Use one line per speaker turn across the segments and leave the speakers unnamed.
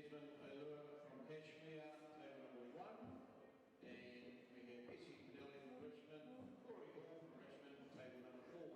from Cashmere, table number 1. And we have Essie Pinelli from Richmond, Corey Hall from Richmond, table number 4.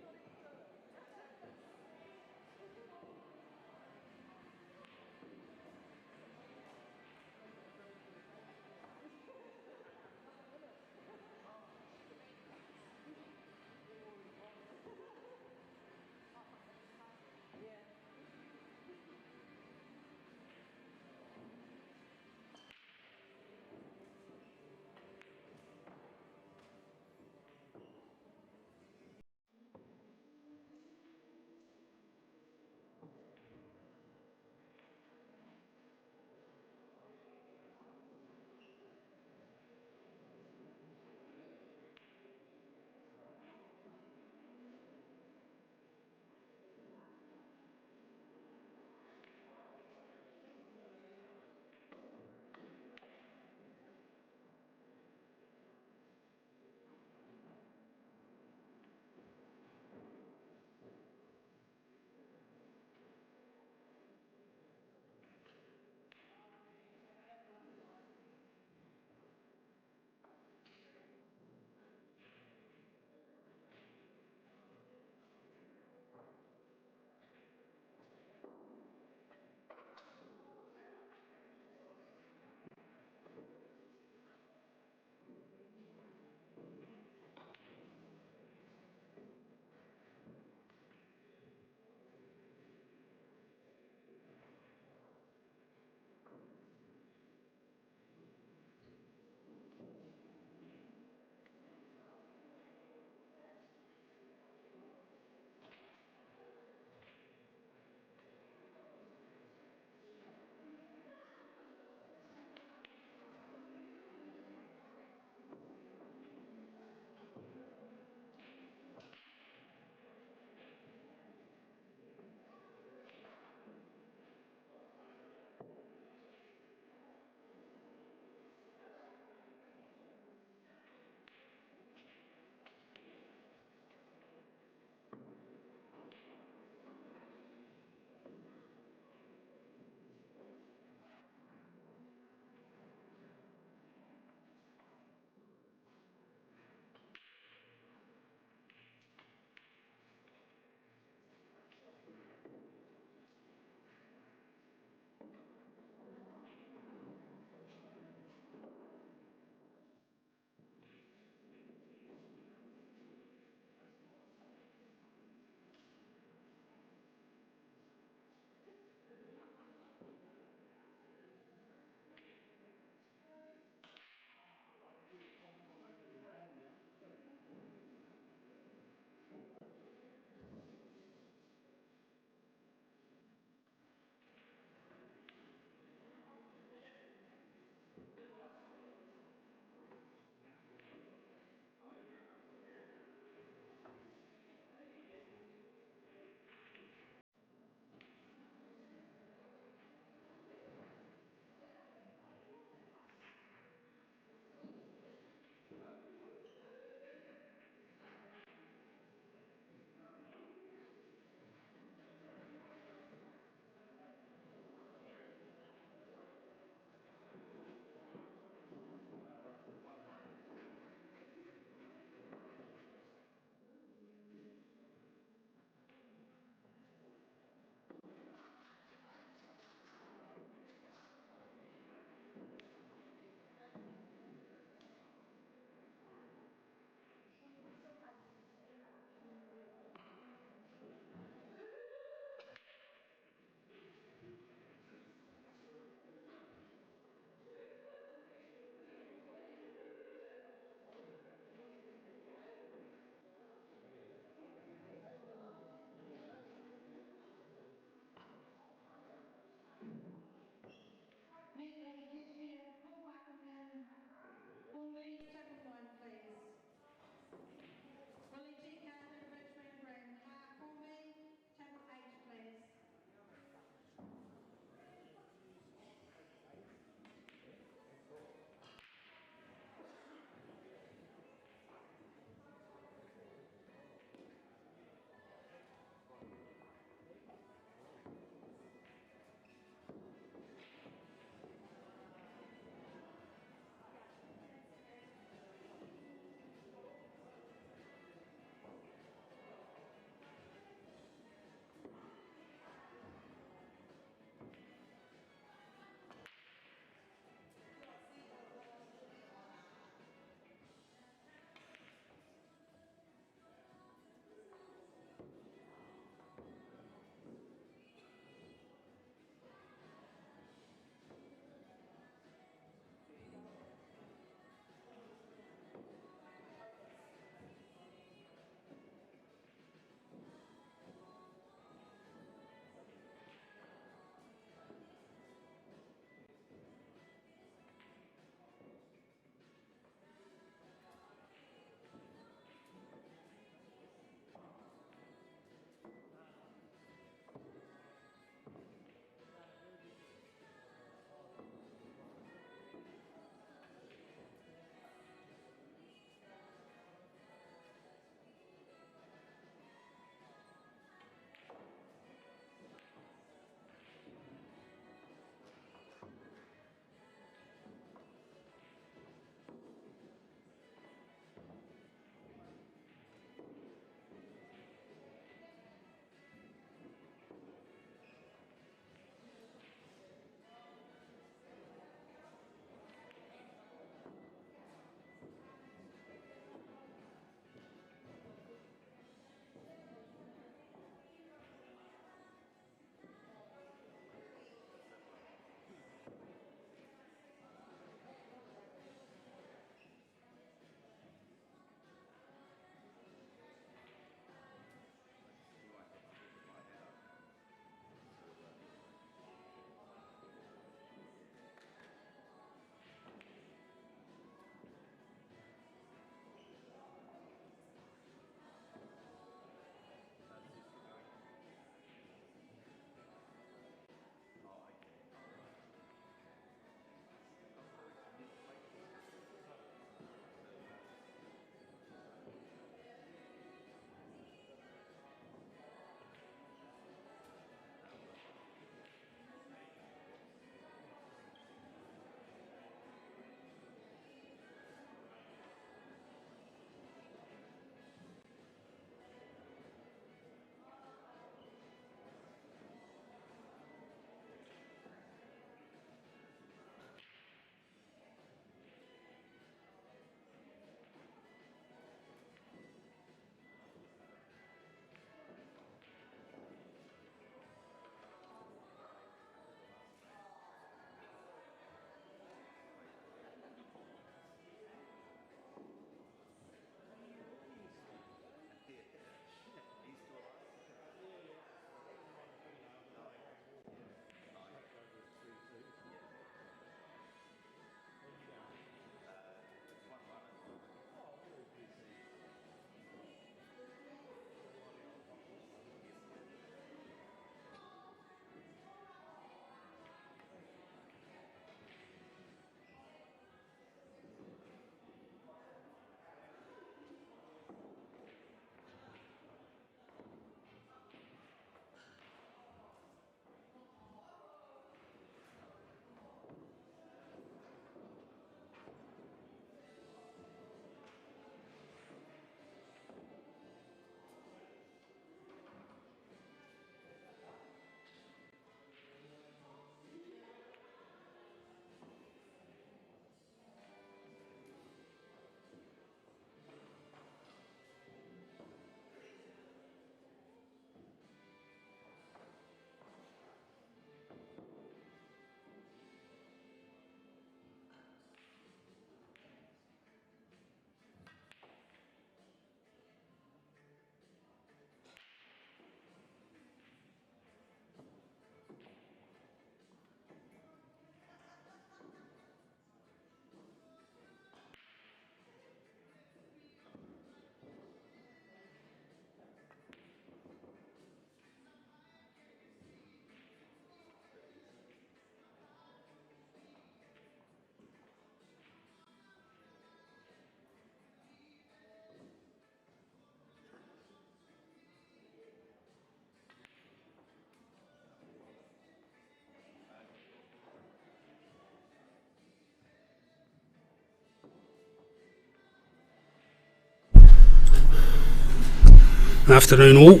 Afternoon all.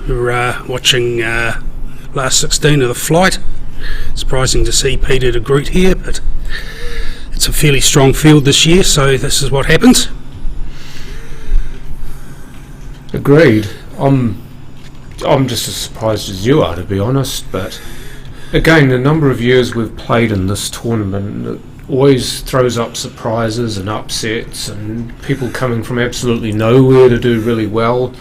We're watching last 16 of the flight. Surprising to see Peter to Groot here, but it's a fairly strong field this year, so this is what happens.
Agreed. I'm just as surprised as you are, to be honest, but again, the number of years we've played in this tournament, it always throws up surprises and upsets and people coming from absolutely nowhere to do really well.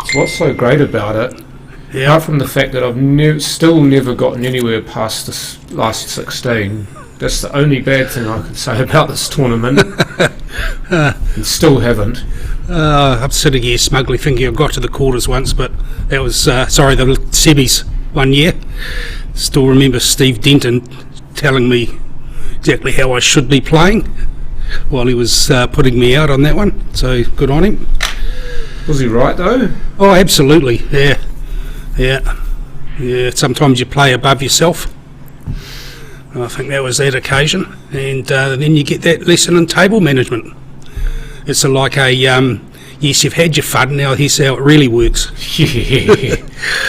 It's what's so great about it.
Yeah.
Apart from the fact that I've still never gotten anywhere past this last 16. That's the only bad thing I could say about this tournament. And still haven't.
I'm sitting here smugly thinking I got to the quarters once, but that was, the semis one year. Still remember Steve Denton telling me exactly how I should be playing while he was putting me out on that one, so good on him.
Was he right though?
Oh, absolutely, yeah. Sometimes you play above yourself. I think that was that occasion, and then you get that lesson in table management. It's like a yes, you've had your fun, now here's how it really works.
Yeah.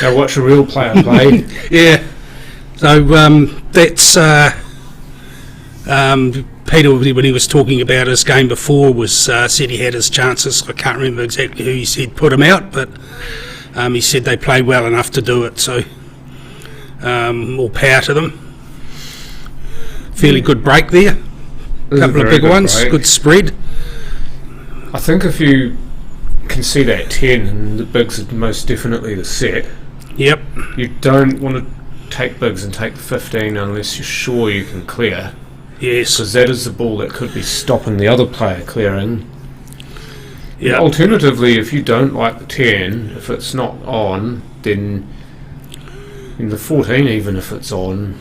Now watch a real player play.
Yeah. So that's Peter, when he was talking about his game before, was said he had his chances. I can't remember exactly who he said put him out, but he said they played well enough to do it, so all power to them. Fairly good break there. A couple of big ones, break. Good spread.
I think if you can see that 10, and the bigs are most definitely the set.
Yep.
You don't want to take bigs and take the 15 unless you're sure you can clear.
Yes.
Because that is the ball that could be stopping the other player clearing.
Yeah.
Alternatively, if you don't like the 10, if it's not on, then in the 14, even if it's on,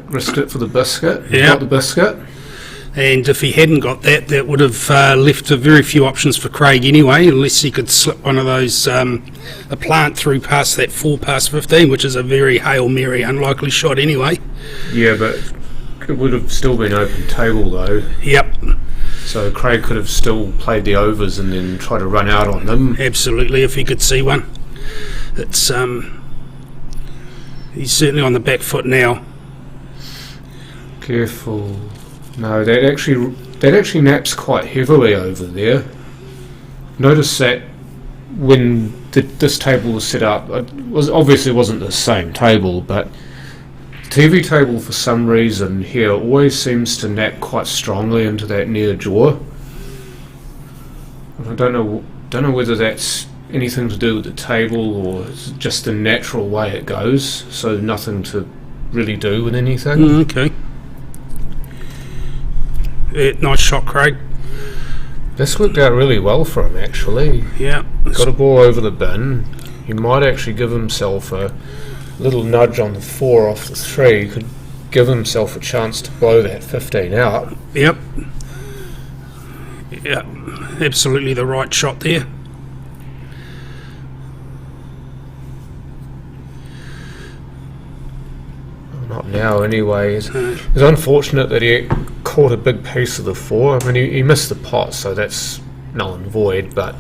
risked it for the biscuit.
Yeah.
Got the biscuit.
And if he hadn't got that, that would have left very few options for Craig anyway, unless he could slip one of those, a plant through past that 4 past 15, which is a very Hail Mary unlikely shot anyway.
Yeah, but it would have still been open table though.
Yep.
So Craig could have still played the overs and then try to run out on them.
Absolutely, if he could see one. It's he's certainly on the back foot now.
Careful. No, that actually naps quite heavily over there. Notice that when this table was set up, it obviously wasn't the same table, but TV table for some reason here always seems to nap quite strongly into that near jaw. And I don't know whether that's anything to do with the table or it's just the natural way it goes, so nothing to really do with anything.
Okay. Yeah, nice shot, Craig.
This worked out really well for him, actually.
Yeah.
Got a ball over the bin. He might actually give himself a little nudge on the 4 off the 3. He could give himself a chance to blow that 15 out.
Yep. Yeah, absolutely the right shot there.
Not now, anyway. It's unfortunate that he caught a big piece of the 4. I mean, he missed the pot, so that's null and void, but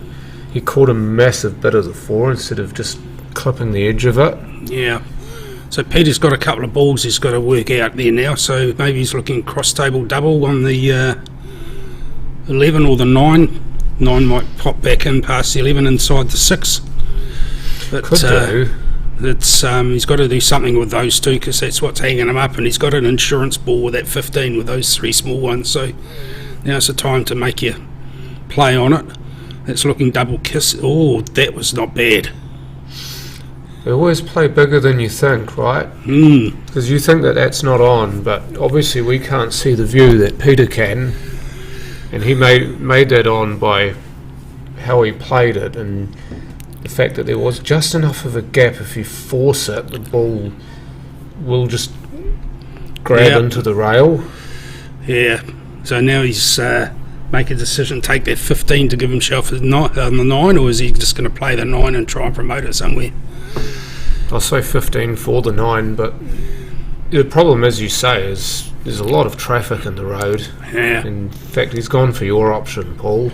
he caught a massive bit of the 4 instead of just clipping the edge of it.
Yeah. So Peter's got a couple of balls he's got to work out there now, so maybe he's looking cross-table double on the 11 or the 9. 9 might pop back in past the 11 inside the 6. But,
could do.
He's got to do something with those two because that's what's hanging him up, and he's got an insurance ball with that 15 with those 3 small ones, so now's the time to make your play on it. That's looking double kiss. Oh, that was not bad.
They always play bigger than you think, right? Because you think that that's not on, but obviously we can't see the view that Peter can, and he made that on by how he played it and the fact that there was just enough of a gap. If you force it, the ball will just grab into the rail. Yeah.
So now he's make a decision, take that 15 to give himself on the 9, or is he just going to play the 9 and try and promote it somewhere?
I'll say 15 for the 9, but the problem, as you say, is there's a lot of traffic in the road.
Yeah.
In fact, he's gone for your option, Paul.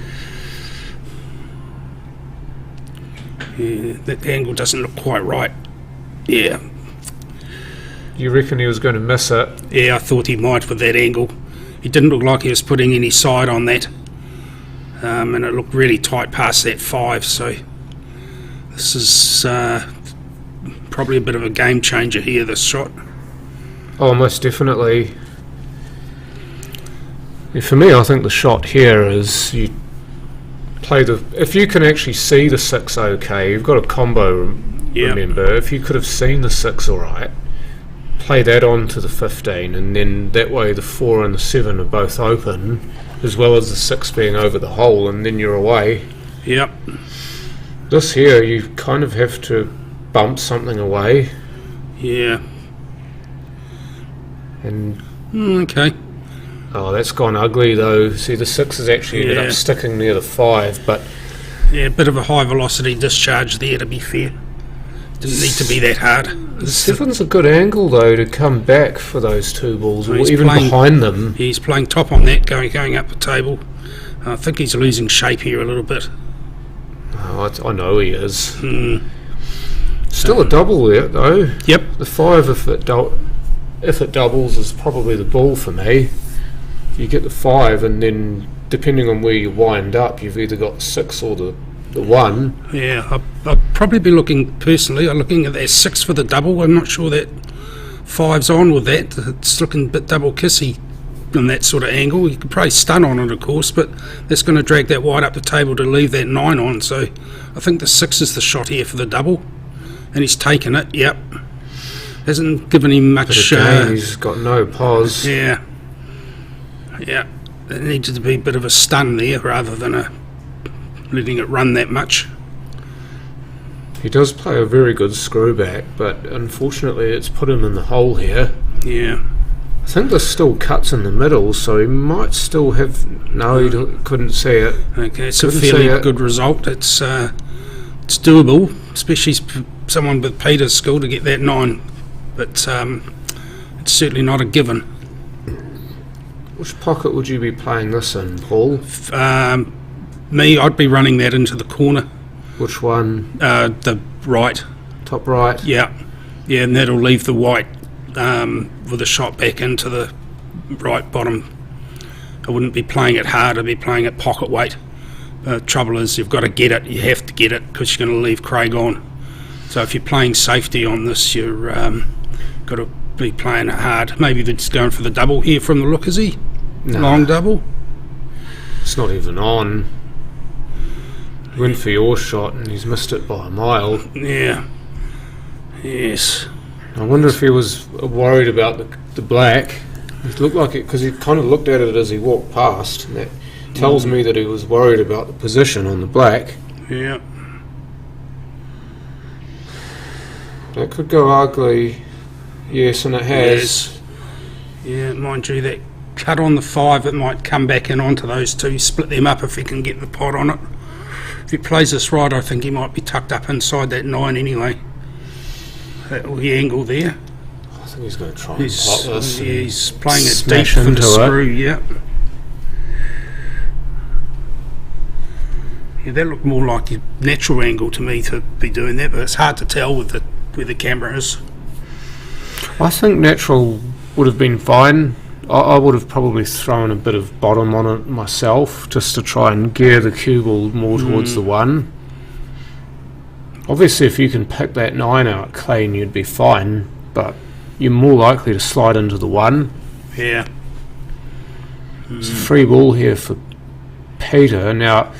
Yeah, that angle doesn't look quite right. Yeah.
You reckon he was going to miss it?
Yeah, I thought he might with that angle. He didn't look like he was putting any side on that. And it looked really tight past that 5, so this is probably a bit of a game changer here, this shot.
Oh, most definitely. Yeah, for me, I think the shot here is you play the... If you can actually see the 6 okay, you've got a combo, remember. If you could have seen the 6 alright, play that on to the 15, and then that way the 4 and the 7 are both open, as well as the 6 being over the hole, and then you're away.
Yep.
This here, you kind of have to bump something away.
Yeah.
And
okay.
oh, that's gone ugly though. See, the 6 has actually ended up sticking near the 5, but
yeah, a bit of a high velocity discharge there, to be fair. Didn't need to be that hard.
the 7's a good angle though to come back for those 2 balls, or
He's
even
playing-
behind them.
He's playing top on that, going up the table. I think he's losing shape here a little bit.
Oh, I know he is. Still a double there though.
Yep.
The 5, if it doubles, is probably the ball for me. You get the 5, and then depending on where you wind up, you've either got the 6 or the 1.
Yeah, I'd probably be looking at that 6 for the double. I'm not sure that 5's on with that. It's looking a bit double kissy on that sort of angle. You could probably stun on it, of course, but that's going to drag that wide up the table to leave that 9 on. So I think the 6 is the shot here for the double, and he's taken it. Yep. Hasn't given him much.
But again, he's got no pause.
Yeah. Yeah. It needed to be a bit of a stun there rather than letting it run that much.
He does play a very good screw back, but unfortunately it's put him in the hole here.
Yeah.
I think there's still cuts in the middle, so he might still have... No, he couldn't see it.
Okay, it's
Couldn't
a fairly
see it.
good result. It's doable, especially someone with Peter's skill to get that 9. But it's certainly not a given.
Which pocket would you be playing this in, Paul?
Me, I'd be running that into the corner.
Which one?
The right.
Top right?
Yeah. Yeah, and that'll leave the white with a shot back into the right bottom. I wouldn't be playing it hard, I'd be playing it pocket weight. Trouble is, you've got to get it. You have to get it because you're going to leave Craig on. So if you're playing safety on this, you're got to be playing it hard. Maybe they're just going for the double here from the look, is he?
No.
Long double?
It's not even on. He went for your shot and he's missed it by a mile.
Yeah. Yes.
I wonder if he was worried about the black. It looked like it because he kind of looked at it as he walked past, and that tells me that he was worried about the position on the black.
Yeah.
That could go ugly. Yes, and it has.
Yes. Yeah, mind you, that cut on the 5, it might come back in onto those 2, split them up if he can get the pot on it. If he plays this right, I think he might be tucked up inside that 9 anyway. That wee angle there.
I think he's going to try and pot this.
He's playing it deep
smash
for the
into it.
screw, yeah. Yeah, that looked more like a natural angle to me to be doing that, but it's hard to tell with where the camera is.
I think natural would have been fine. I would have probably thrown a bit of bottom on it myself just to try and gear the cue ball more towards the 1. Obviously if you can pick that 9 out clean you'd be fine, but you're more likely to slide into the 1.
Yeah.
It's a free ball here for Peter. Now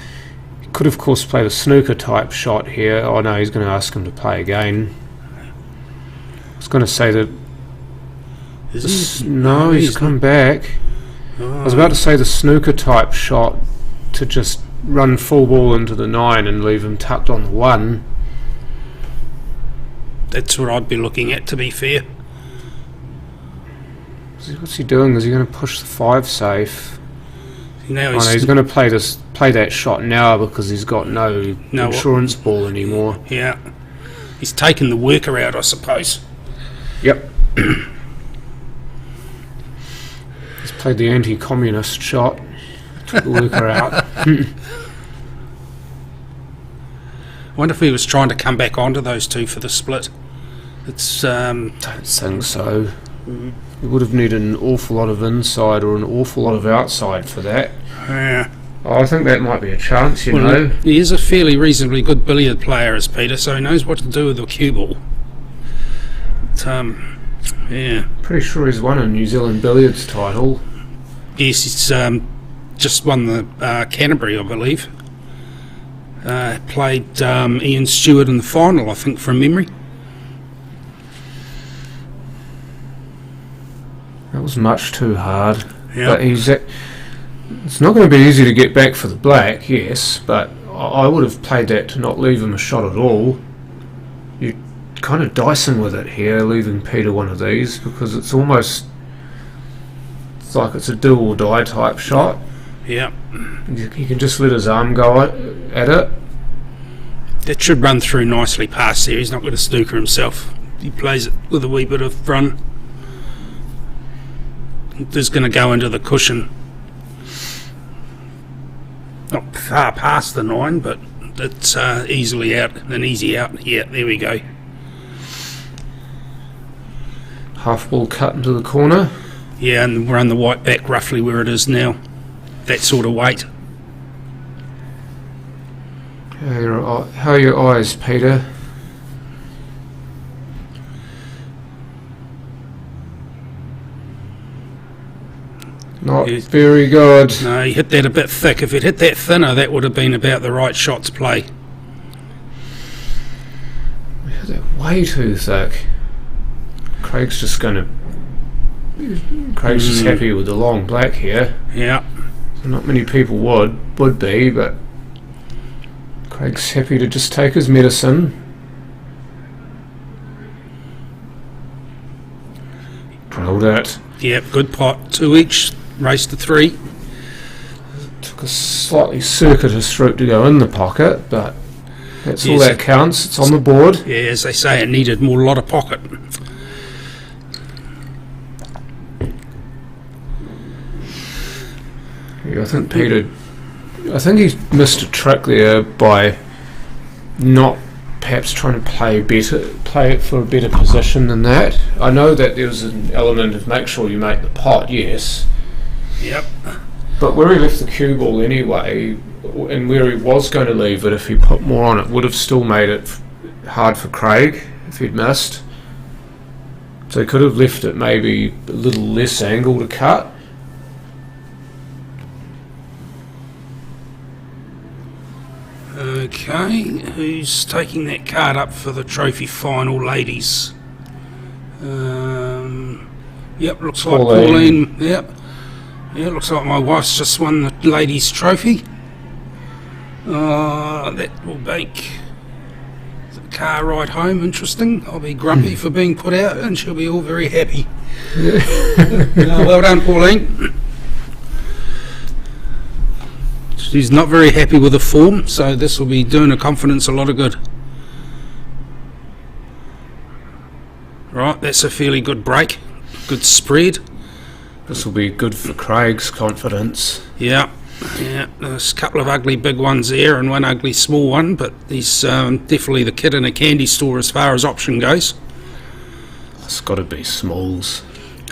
he could of course play the snooker type shot here. Oh no, he's going to ask him to play again. I was going to say that no, he's come back. I was about to say the snooker type shot to just run full ball into the 9 and leave him tucked on the 1.
That's what I'd be looking at, to be fair.
What's he doing? Is he going to push the 5 safe?
Now
He's going to play that shot now because he's got no insurance ball anymore.
Yeah. He's taken the worker out, I suppose.
Yep. Played the anti-communist shot. Took the worker out.
I wonder if he was trying to come back onto those two for the split. It's
Don't think so. You would have needed an awful lot of inside or an awful lot of outside for that.
yeah.
I think that might be a chance, you
Well,
know.
he is a fairly reasonably good billiard player, as Peter, so he knows what to do with the cue ball. But, yeah.
Pretty sure he's won a New Zealand billiards title.
Yes, he's just won the Canterbury, I believe. Played Ian Stewart in the final, I think, from memory.
That was much too hard.
Yeah.
But it's not going to be easy to get back for the black, yes, but I would have played that to not leave him a shot at all. You're kind of dicing with it here, leaving Peter one of these, because it's almost like it's a do or die type shot.
Yeah.
He can just let his arm go at it.
That should run through nicely past there. He's not going to snooker himself. He plays it with a wee bit of run. This is going to go into the cushion. Not far past the 9, but it's easily out, an easy out. Yeah, there we go.
Half ball cut into the corner.
Yeah, and run the white back roughly where it is now. That sort of weight.
How are your eyes, Peter? Not very good.
No, he hit that a bit thick. If it hit that thinner, that would have been about the right shot to play.
We hit that way too thick. Craig's just happy with the long black here.
Yeah.
Not many people would be, but Craig's happy to just take his medicine. Drilled it.
Yep, good pot. 2 each. Race to 3.
Took a slightly circuitous route to go in the pocket, but that's all
Yes.
that counts. It's on the board.
Yeah, as they say, it needed more lot of pocket.
Yeah, I think he's missed a trick there by not perhaps trying to play it for a better position than that. I know that there was an element of make sure you make the pot, yes.
Yep.
But where he left the cue ball anyway, and where he was going to leave it if he put more on it, would have still made it hard for Craig if he'd missed. So he could have left it maybe a little less angle to cut.
Okay, who's taking that card up for the trophy final, ladies? Yep, looks like Pauline. Yep. Yeah, looks like my wife's just won the ladies' trophy. That will make the car ride home interesting. I'll be grumpy for being put out, and she'll be all very happy. Well done, Pauline. She's not very happy with the form, so this will be doing her confidence a lot of good. Right, that's a fairly good break. Good spread.
This will be good for Craig's confidence.
Yeah, there's a couple of ugly big ones there and one ugly small one, but he's definitely the kid in a candy store as far as option goes.
It's got to be smalls.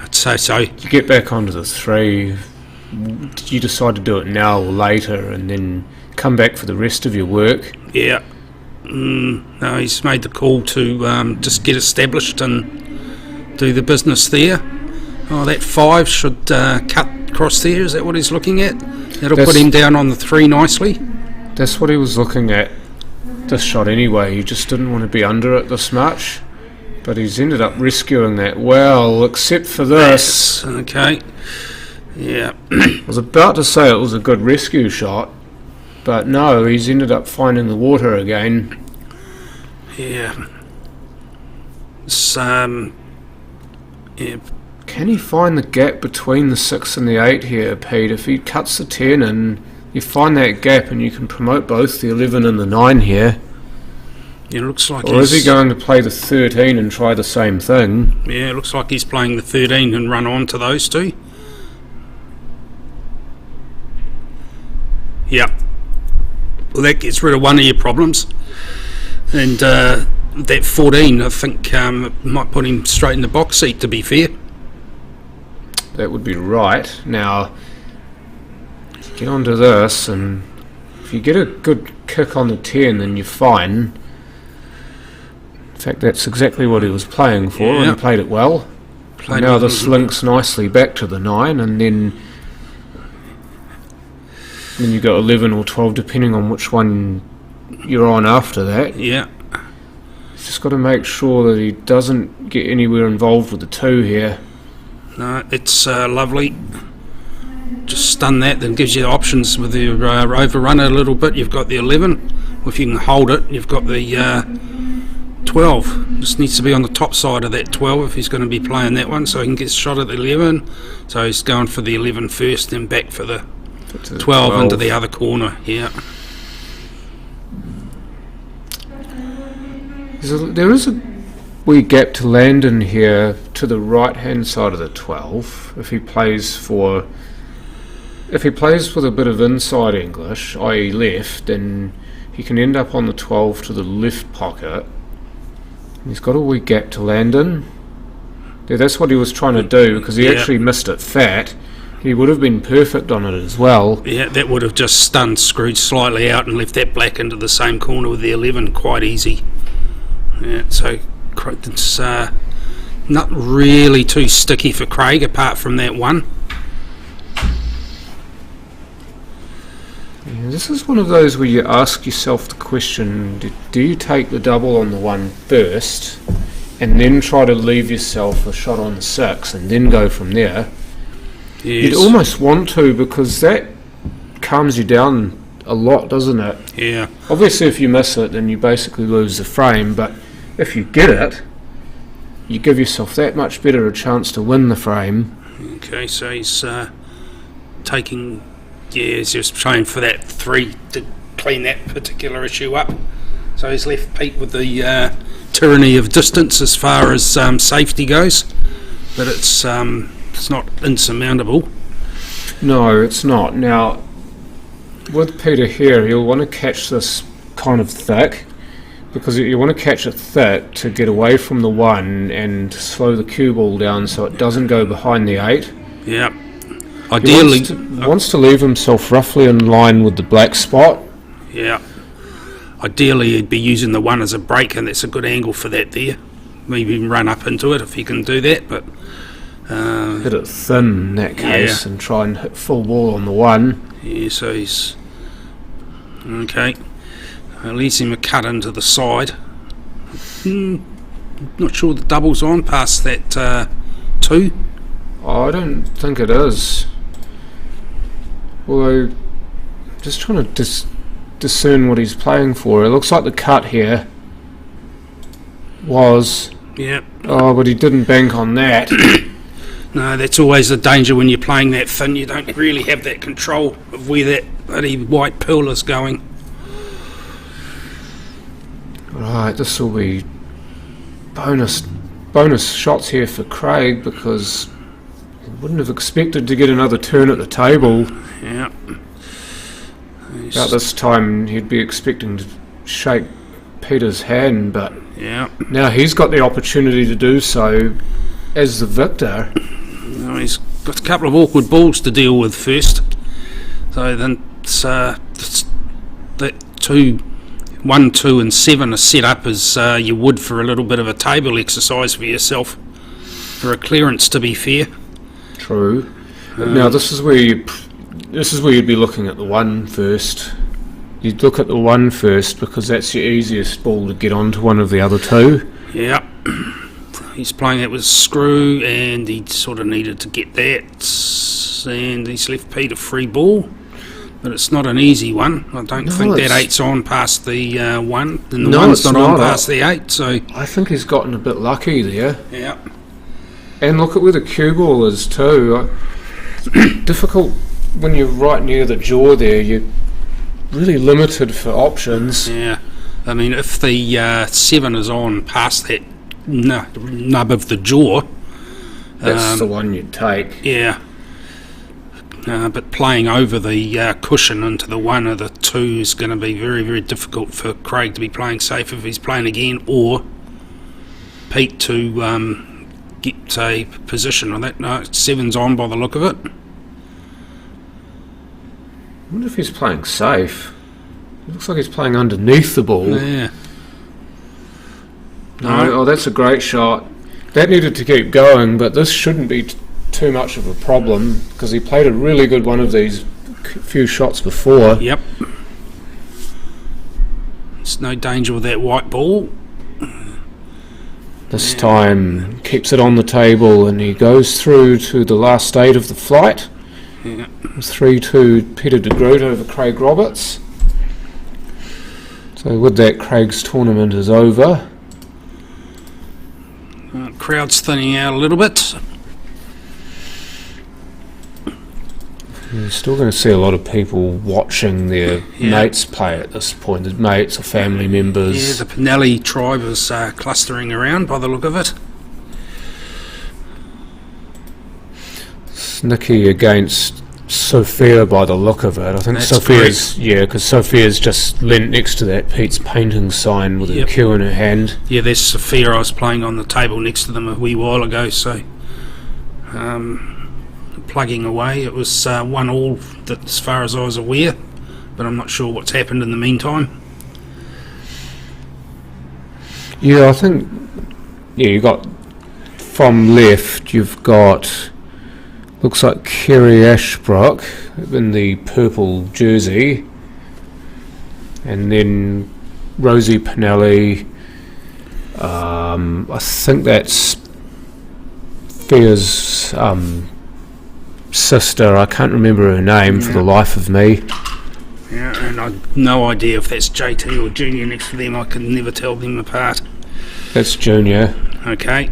I'd say so.
You get back onto the 3. Did you decide to do it now or later and then come back for the rest of your work?
Yeah. No, he's made the call to just get established and do the business there. Oh, that 5 should cut across there. Is that what he's looking at? That'll put him down on the 3 nicely.
That's what he was looking at this shot anyway. He just didn't want to be under it this much. But he's ended up rescuing that well, except for this.
Yes. Okay. Yeah.
I was about to say it was a good rescue shot, but no, he's ended up finding the water again.
Yeah. It's, yeah.
Can he find the gap between the 6 and the 8 here, Pete? If he cuts the 10 and you find that gap and you can promote both the 11 and the 9 here.
It looks like
or is he going to play the 13 and try the same thing?
Yeah, it looks like he's playing the 13 and run on to those two. Yep. Well, that gets rid of one of your problems. And that 14, I think, might put him straight in the box seat, to be fair.
That would be right. Now, get onto this, and if you get a good kick on the 10, then you're fine. In fact, that's exactly what he was playing for, and he played it well. Now this links nicely back to the 9, and then you got 11 or 12, depending on which one you're on after that.
Yeah.
He's just got to make sure that he doesn't get anywhere involved with the 2 here.
No, it's lovely. Just stun that, then gives you options with your overrun a little bit. You've got the 11. If you can hold it, you've got the 12. Just needs to be on the top side of that 12 if he's going to be playing that one, so he can get shot at the 11. So he's going for the 11 first, then back for the 12 into the other corner. Yeah.
There is a wee gap to land in here to the right hand side of the 12. If he plays with a bit of inside English, i.e. left, then he can end up on the 12 to the left pocket. He's got a wee gap to land in. Yeah, that's what he was trying to do, because he actually missed it fat. He would have been perfect on it as well. Yeah,
that would have just stunned Scrooge slightly out and left that black into the same corner with the 11 quite easy. Yeah, so it's not really too sticky for Craig apart from that 1.
Yeah, this is one of those where you ask yourself the question, do you take the double on the 1 first and then try to leave yourself a shot on the 6 and then go from there?
Yes.
You'd almost want to, because that calms you down a lot, doesn't it?
Yeah.
Obviously if you miss it then you basically lose the frame, but if you get it, you give yourself that much better a chance to win the frame.
Okay, so he's taking... Yeah, he's just trying for that 3 to clean that particular issue up. So he's left Pete with the tyranny of distance as far as safety goes, but it's not insurmountable.
No, it's not. Now, with Peter here, he'll want to catch this kind of thick, because you want to catch it thick to get away from the 1 and slow the cue ball down so it doesn't go behind the 8.
Yeah. Ideally,
he wants to leave himself roughly in line with the black spot.
Yeah. Ideally, he'd be using the 1 as a break, and that's a good angle for that there. Maybe even run up into it if he can do that, but...
hit it thin in that case, and try and hit full ball on the 1.
Yeah, so he's... Okay. Leaves him a cut into the side. Not sure the double's on past that 2.
Oh, I don't think it is. Although, just trying to discern what he's playing for. It looks like the cut here was...
Yeah.
Oh, but he didn't bank on that.
No, that's always the danger when you're playing that thin. You don't really have that control of where that bloody white pearl is going.
Right, this will be bonus shots here for Craig, because he wouldn't have expected to get another turn at the table.
Yeah.
About this time he'd be expecting to shake Peter's hand, but now he's got the opportunity to do so as the victor.
Well, he's got a couple of awkward balls to deal with first. So then it's that 1, 2 and 7 are set up as you would for a little bit of a table exercise for yourself, for a clearance, to be fair.
True. Now this is where you'd be looking at the 1 first. You'd look at the 1 first, because that's your easiest ball to get onto one of the other 2.
Yeah. He's playing it with Screw, and he sort of needed to get that, and he's left Pete a free ball, but it's not an easy one. I don't think that 8's on past the 1, and the 1's not on past the 8, so...
I think he's gotten a bit lucky there.
Yeah.
And look at where the cue ball is too. It's difficult when you're right near the jaw there. You're really limited for options.
Yeah. I mean, if the 7 is on past that nub of the jaw...
That's the one you'd take.
Yeah. but playing over the cushion into the 1 or the 2 is going to be very, very difficult for Craig to be playing safe if he's playing again, or Pete to get a position on that. No, 7's on by the look of it.
I wonder if he's playing safe. It looks like he's playing underneath the ball.
Yeah.
No, oh, that's a great shot. That needed to keep going, but this shouldn't be too much of a problem because he played a really good one of these few shots before.
Yep. There's no danger with that white ball.
This time keeps it on the table and he goes through to the last stage of the flight.
Yeah.
3-2 Peter de Groot over Craig Roberts. So with that, Craig's tournament is over.
Crowd's thinning out a little bit.
You're still going to see a lot of people watching their mates play at this point, the mates or family members.
Yeah, the Pinelli tribe is clustering around by the look of it.
It's Nikki against Sophia by the look of it. I think
That's
Sophia's,
great.
yeah, because Sophia's just leant next to that Pete's painting sign with a cue in her hand.
Yeah, there's Sophia. I was playing on the table next to them a wee while ago, so plugging away. It was 1-1 that, as far as I was aware, but I'm not sure what's happened in the meantime.
Yeah, I think, you got from left, you've got, looks like Kerry Ashbrook in the purple jersey, and then Rosie Pinelli. I think that's Fia's sister. I can't remember her name for the life of me.
Yeah, and I've no idea if that's JT or Junior next to them. I can never tell them apart.
That's Junior.
Okay.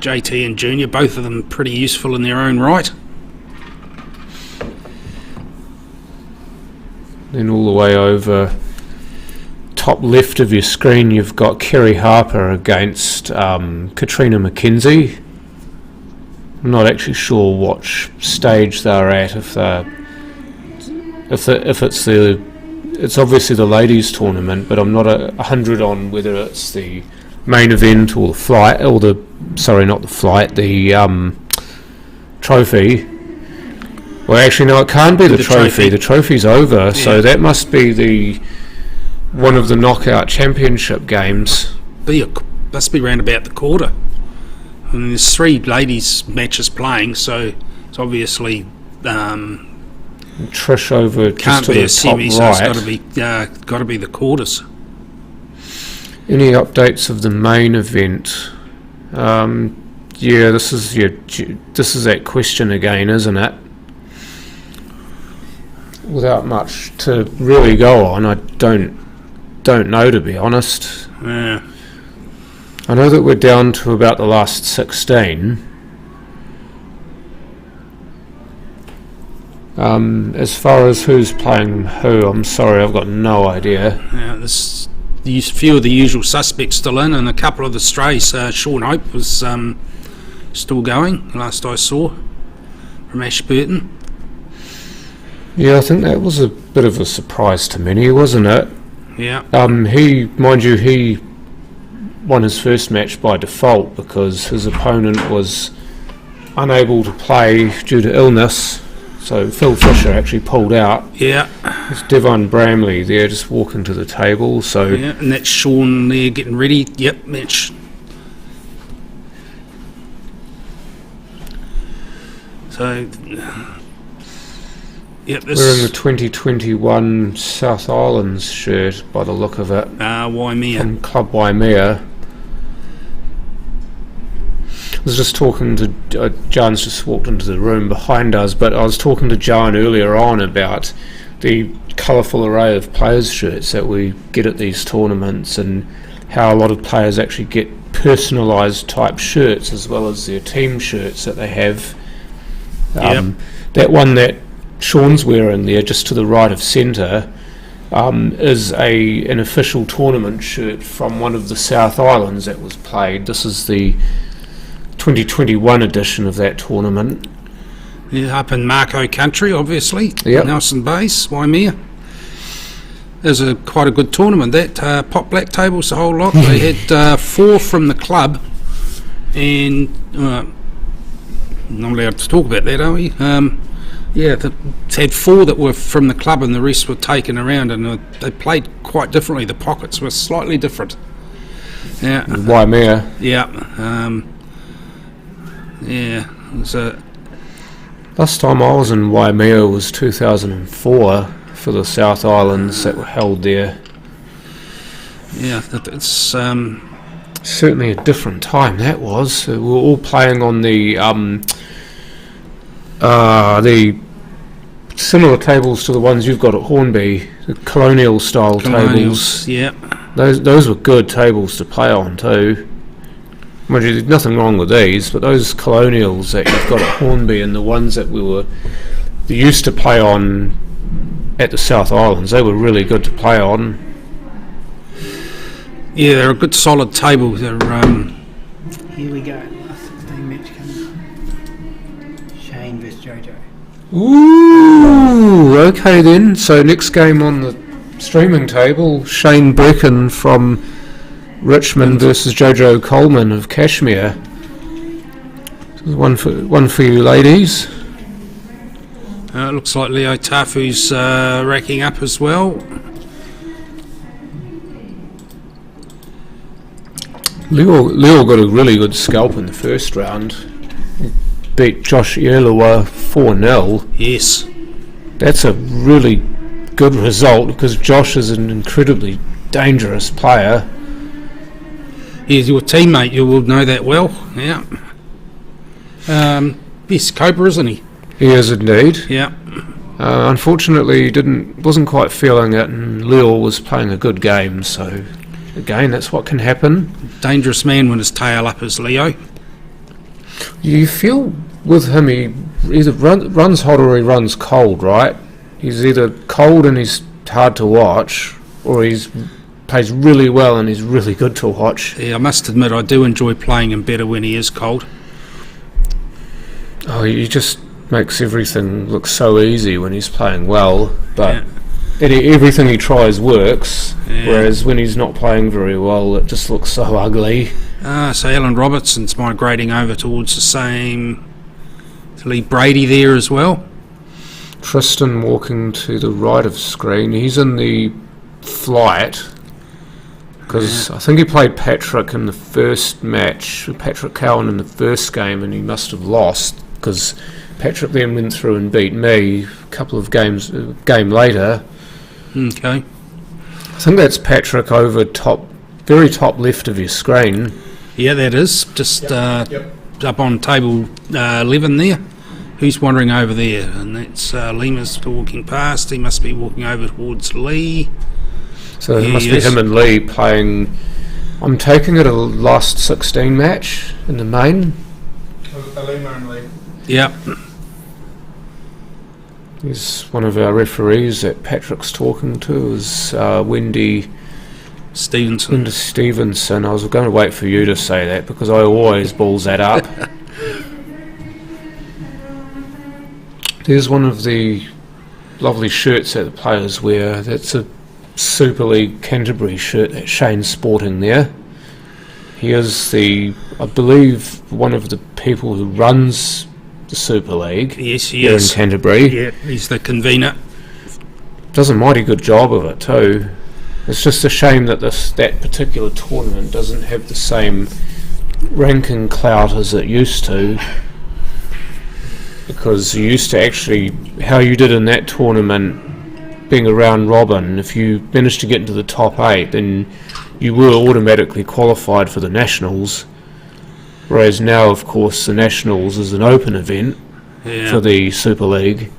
JT and Junior, both of them pretty useful in their own right.
Then all the way over top left of your screen, you've got Kerry Harper against Katrina McKenzie. I'm not actually sure what stage they're at. It's obviously the ladies' tournament, but I'm not 100 on whether it's the main event or the flight, or the trophy. Well, actually, no, it can't be the trophy. The trophy's over, so that must be one of the knockout championship games.
Must be round about the quarter. I mean, there's 3 ladies matches playing, so it's obviously
Trish over
can't
just to
be
the
a semi,
top
so
right.
it's got to be the quarters.
Any updates of the main event? This is that question again, isn't it? Without much to really go on, I don't know, to be honest.
Yeah.
I know that we're down to about the last 16. As far as who's playing who, I'm sorry, I've got no idea.
Yeah, there's few of the usual suspects still in, and a couple of the strays. Sean Hope was still going, last I saw, from Ashburton.
Yeah, I think that was a bit of a surprise to many, wasn't it?
Yeah.
He won his first match by default because his opponent was unable to play due to illness. So Phil Fisher actually pulled out.
Yeah.
There's Devon Bramley there just walking to the table. So
yeah, and that's Sean there getting ready. Yep, match. So, yep, this
wearing the 2021 South Islands shirt by the look of it.
Waimea.
From Club Waimea. I was just talking to Jan's just walked into the room behind us, but I was talking to Jan earlier on about the colourful array of players' shirts that we get at these tournaments, and how a lot of players actually get personalised type shirts as well as their team shirts that they have. That one that Sean's wearing there, just to the right of centre, is an official tournament shirt from one of the South Islands that was played. This is the 2021 edition of that tournament.
Yeah, up in Marco country, obviously.
Yep.
Nelson Base, Waimea. It was quite a good tournament. That pot black tables, the whole lot. They had 4 from the club, and I'm not allowed to talk about that, are we? Had 4 that were from the club, and the rest were taken around, and they played quite differently. The pockets were slightly different. Yeah.
Waimea.
Yeah. So
Last time I was in Waimea was 2004 for the South Islands that were held there.
yeah, it's
Certainly a different time that was. We were all playing on the similar tables to the ones you've got at Hornby, the colonial style tables.
Yeah.
Those were good tables to play on too. Mind you, there's nothing wrong with these, but those colonials that you've got at Hornby and the ones that we used to play on at the South Islands, they were really good to play on.
Yeah, they're a good solid table. They're
Here we go. Last 16 match coming. Shane vs JoJo.
Ooh, okay then. So next game on the streaming table, Shane Bricken from Richmond versus JoJo Coleman of Cashmere. One for you ladies.
it looks like Leo Tafu's racking up as well.
Leo got a really good scalp in the first round. He beat Josh Yerlewa 4-0.
Yes.
That's a really good result because Josh is an incredibly dangerous player.
He's your teammate, you will know that well. Yeah. Yes, Cobra, isn't he?
He is indeed.
Yeah.
Unfortunately, he wasn't quite feeling it, and Leo was playing a good game. So, again, that's what can happen.
Dangerous man when his tail up is Leo.
You feel with him, he either runs hot or he runs cold, right? He's either cold and he's hard to watch, or he's plays really well and he's really good to watch.
Yeah, I must admit I do enjoy playing him better when he is cold.
Oh, he just makes everything look so easy when he's playing well, but everything he tries works, whereas when he's not playing very well it just looks so ugly.
So Alan Robertson's migrating over towards the same to Lee Brady there as well.
Tristan walking to the right of screen, he's in the flight because I think he played Patrick in the first match, Patrick Cowan in the first game, and he must have lost because Patrick then went through and beat me a couple of game later.
Okay.
I think that's Patrick over very top left of your screen.
Yeah, that is just up on table 11 there. Who's wandering over there? And that's Lima's walking past. He must be walking over towards Lee.
So it must be him and Lee playing. I'm taking it a last 16 match in the main.
Lima and Lee.
Yep.
He's one of our referees that Patrick's talking to is Wendy Stevenson. I was going to wait for you to say that because I always balls that up. There's one of the lovely shirts that the players wear. That's a Super League Canterbury shirt that Shane's sporting there. He is I believe, one of the people who runs the Super League.
Yes, he
here
is.
In Canterbury.
Yeah, he's the convener.
Does a mighty good job of it too. It's just a shame that that particular tournament doesn't have the same ranking clout as it used to. Because you used to actually, how you did in that tournament, being a round robin, if you managed to get into the top 8, then you were automatically qualified for the Nationals. Whereas now, of course, the Nationals is an open event for the Super League.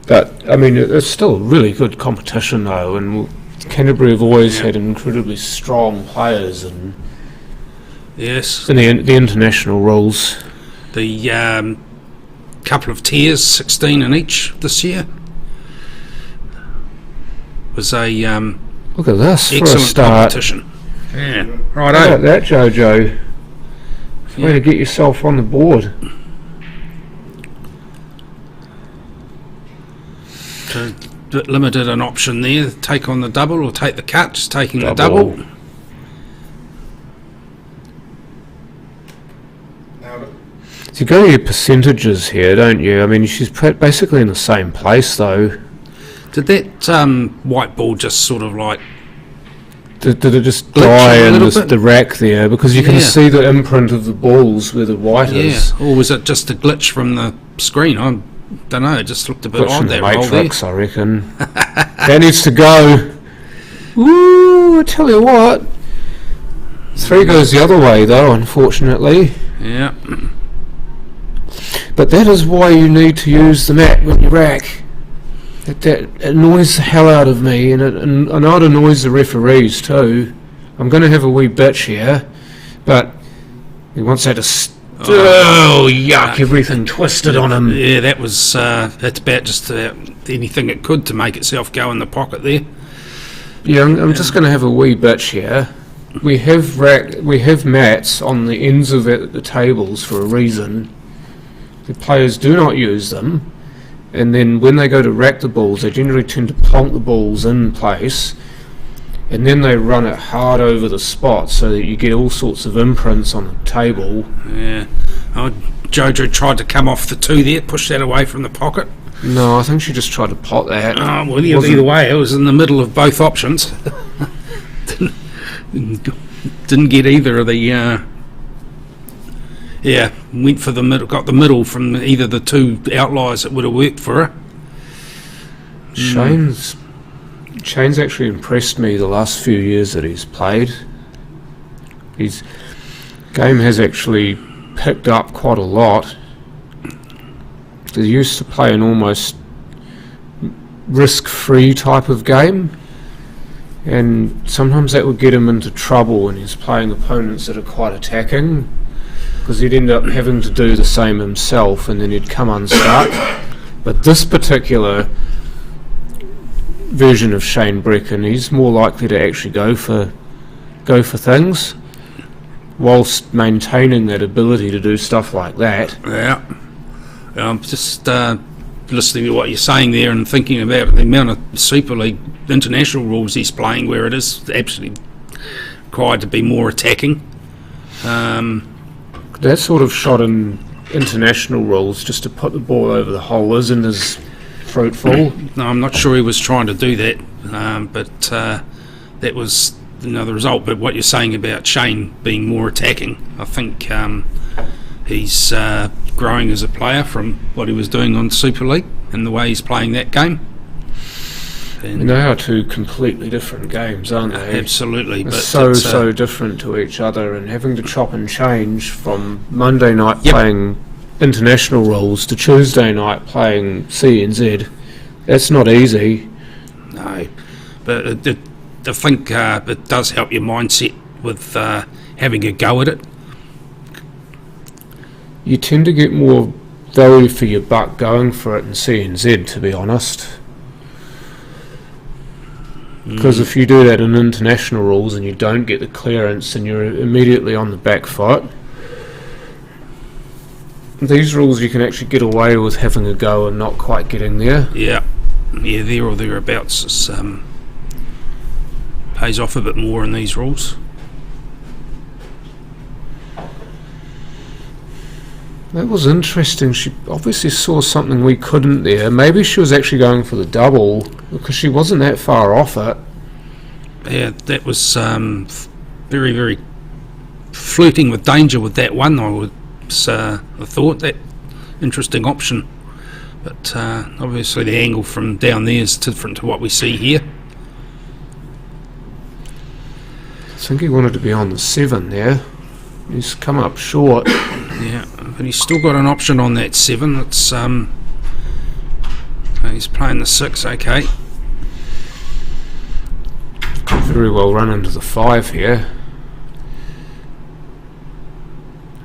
But, I mean, it's still a really good competition, though, and Canterbury have always had incredibly strong players and
Yes.
in the international rules.
The couple of tiers, 16 in each this year, was a
Look at this for a
excellent
start.
competition. Yeah.
How about
Righto.
that, JoJo? Way to get yourself on the board.
A bit limited an option there. Take on the double or take the cut. Just taking the
Double.
double.
Nailed it.
So you go to your percentages here, don't you? I mean, she's basically in the same place, though.
Did that white ball just sort of like...
Did it just
Glitch
die
a
in
little bit?
the rack there? Because you can
Yeah.
see the imprint of the balls where the white
Yeah.
is.
Or was it just a glitch from the screen? I don't know. It just looked a bit
Glitch
odd,
from the
that roll there.
Matrix, I reckon. That needs to go. Ooh, I tell you what. 3 goes the other way, though, unfortunately.
Yeah.
But that is why you need to use the mat when you rack. That annoys the hell out of me, and I know it annoys the referees too. I'm going to have a wee bitch here, but he wants that to yuck, everything twisted on him.
Yeah, that was... that's about just anything it could to make itself go in the pocket there.
Yeah, I'm just going to have a wee bitch here. We have mats on the ends of the tables for a reason. The players do not use them. And then when they go to rack the balls, they generally tend to plonk the balls in place, and then they run it hard over the spot so that you get all sorts of imprints on the table.
Yeah. Oh, JoJo tried to come off the 2 there, push that away from the pocket.
No, I think she just tried to pot that.
Oh, well,
Wasn't-
either way, it was in the middle of both options. Didn't get either of the... yeah, went for the middle, got the middle from either the 2 outliers that would have worked for her.
Shane's actually impressed me the last few years that he's played. His game has actually picked up quite a lot. He used to play an almost risk-free type of game, and sometimes that would get him into trouble when he's playing opponents that are quite attacking, because he'd end up having to do the same himself and then he'd come unstuck. But this particular version of Shane Bricken, he's more likely to actually go for things whilst maintaining that ability to do stuff like that.
Yeah. I'm just listening to what you're saying there and thinking about the amount of Super League international rules he's playing, where it is absolutely required to be more attacking.
That sort of shot in international rules just to put the ball over the hole isn't as fruitful.
No, I'm not sure he was trying to do that, but that was the result. But what you're saying about Shane being more attacking, I think he's growing as a player from what he was doing on Super League and the way he's playing that game.
And they are 2 completely different games, aren't they?
Absolutely,
They're
but
so different to each other, and having to chop and change from Monday night
Yep.
playing international rules to Tuesday night playing CNZ, that's not easy.
no. But I think it does help your mindset with having a go at it.
You tend to get more value for your buck going for it in CNZ, to be honest. Because if you do that in international rules and you don't get the clearance and you're immediately on the back foot, these rules you can actually get away with having a go and not quite getting there.
Yeah, there or thereabouts. It's, pays off a bit more in these rules.
That was interesting. She obviously saw something we couldn't there. Maybe she was actually going for the double because she wasn't that far off it.
Yeah, that was very, very flirting with danger with that one. I thought that interesting option, but obviously the angle from down there is different to what we see here.
I think he wanted to be on the 7 there. He's come up short.
Yeah, but he's still got an option on that 7. It's he's playing the 6. Okay.
Could very well run into the 5 here.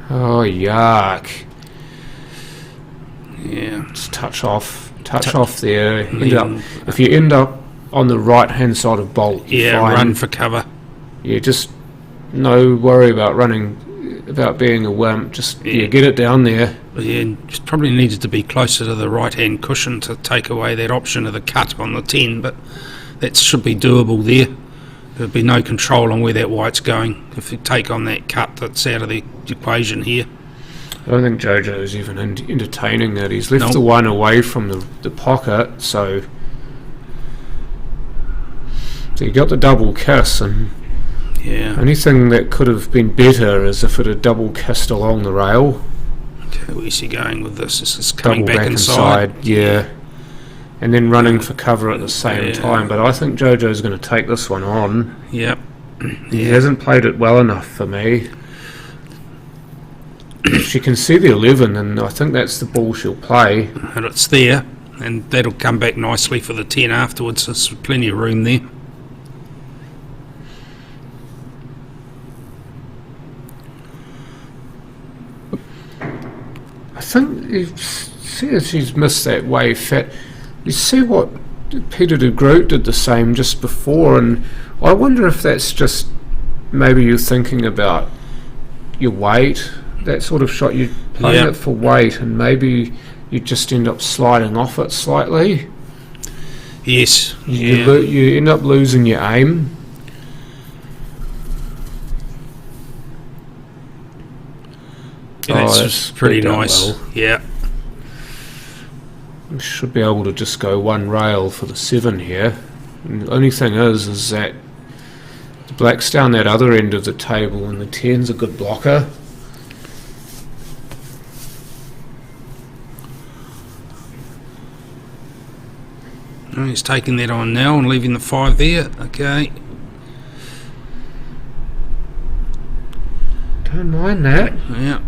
Oh, yuck.
Yeah.
Just touch off there.
Yeah.
If you end up on the right hand side of bolt,
Yeah,
fine.
run for cover.
Yeah, just no worry about being a wimp. Just get it down there.
Yeah, just probably needed to be closer to the right-hand cushion to take away that option of the cut on the 10, but that should be doable there. There'll be no control on where that white's going if you take on that cut that's out of the equation here.
I don't think JoJo's even entertaining it. He's left the one away from the pocket, so you got the double kiss, and only thing that could have been better is if it had double kissed along the rail.
Okay, where's he going with this? This is coming
double
back inside.
Yeah. And then running for cover at the same time, but I think JoJo's going to take this one on.
Yep.
He hasn't played it well enough for me. She can see the 11, and I think that's the ball she'll play.
And it's there, and that'll come back nicely for the 10 afterwards. There's plenty of room there.
I think you see as she's missed that wave fat. You see what Peter de Groot did the same just before, and I wonder if that's just maybe you're thinking about your weight, that sort of shot. You're playing it for weight, and maybe you just end up sliding off it slightly.
Yes.
You end up losing your aim.
Yeah, that's pretty nice.
Well.
Yeah.
Should be able to just go one rail for the 7 here. And the only thing is that the black's down that other end of the table, and the 10's a good blocker.
Oh, he's taking that on now and leaving the 5 there. Okay.
Don't mind that.
Yeah.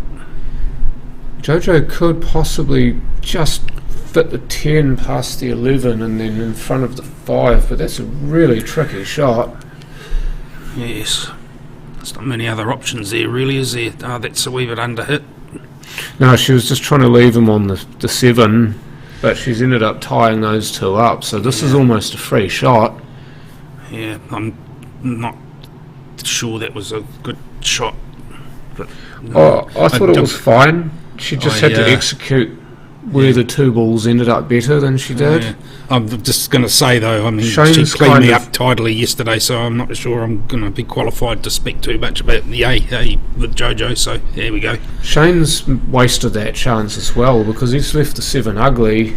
JoJo could possibly just fit the 10 past the 11 and then in front of the 5, but that's a really tricky shot.
Yes. There's not many other options there, really, is there? Oh, that's a wee bit under hit.
No, she was just trying to leave him on the 7, but she's ended up tying those 2 up, so this is almost a free shot.
Yeah, I'm not sure that was a good shot. But
I thought it was fine. She just had to execute where the 2 balls ended up better than she did.
Yeah. I'm just going to say, though, I mean,
Shane's
she cleaned me up tidily yesterday, so I'm not sure I'm going to be qualified to speak too much about the A with JoJo, so there we go.
Shane's wasted that chance as well, because he's left the 7 ugly.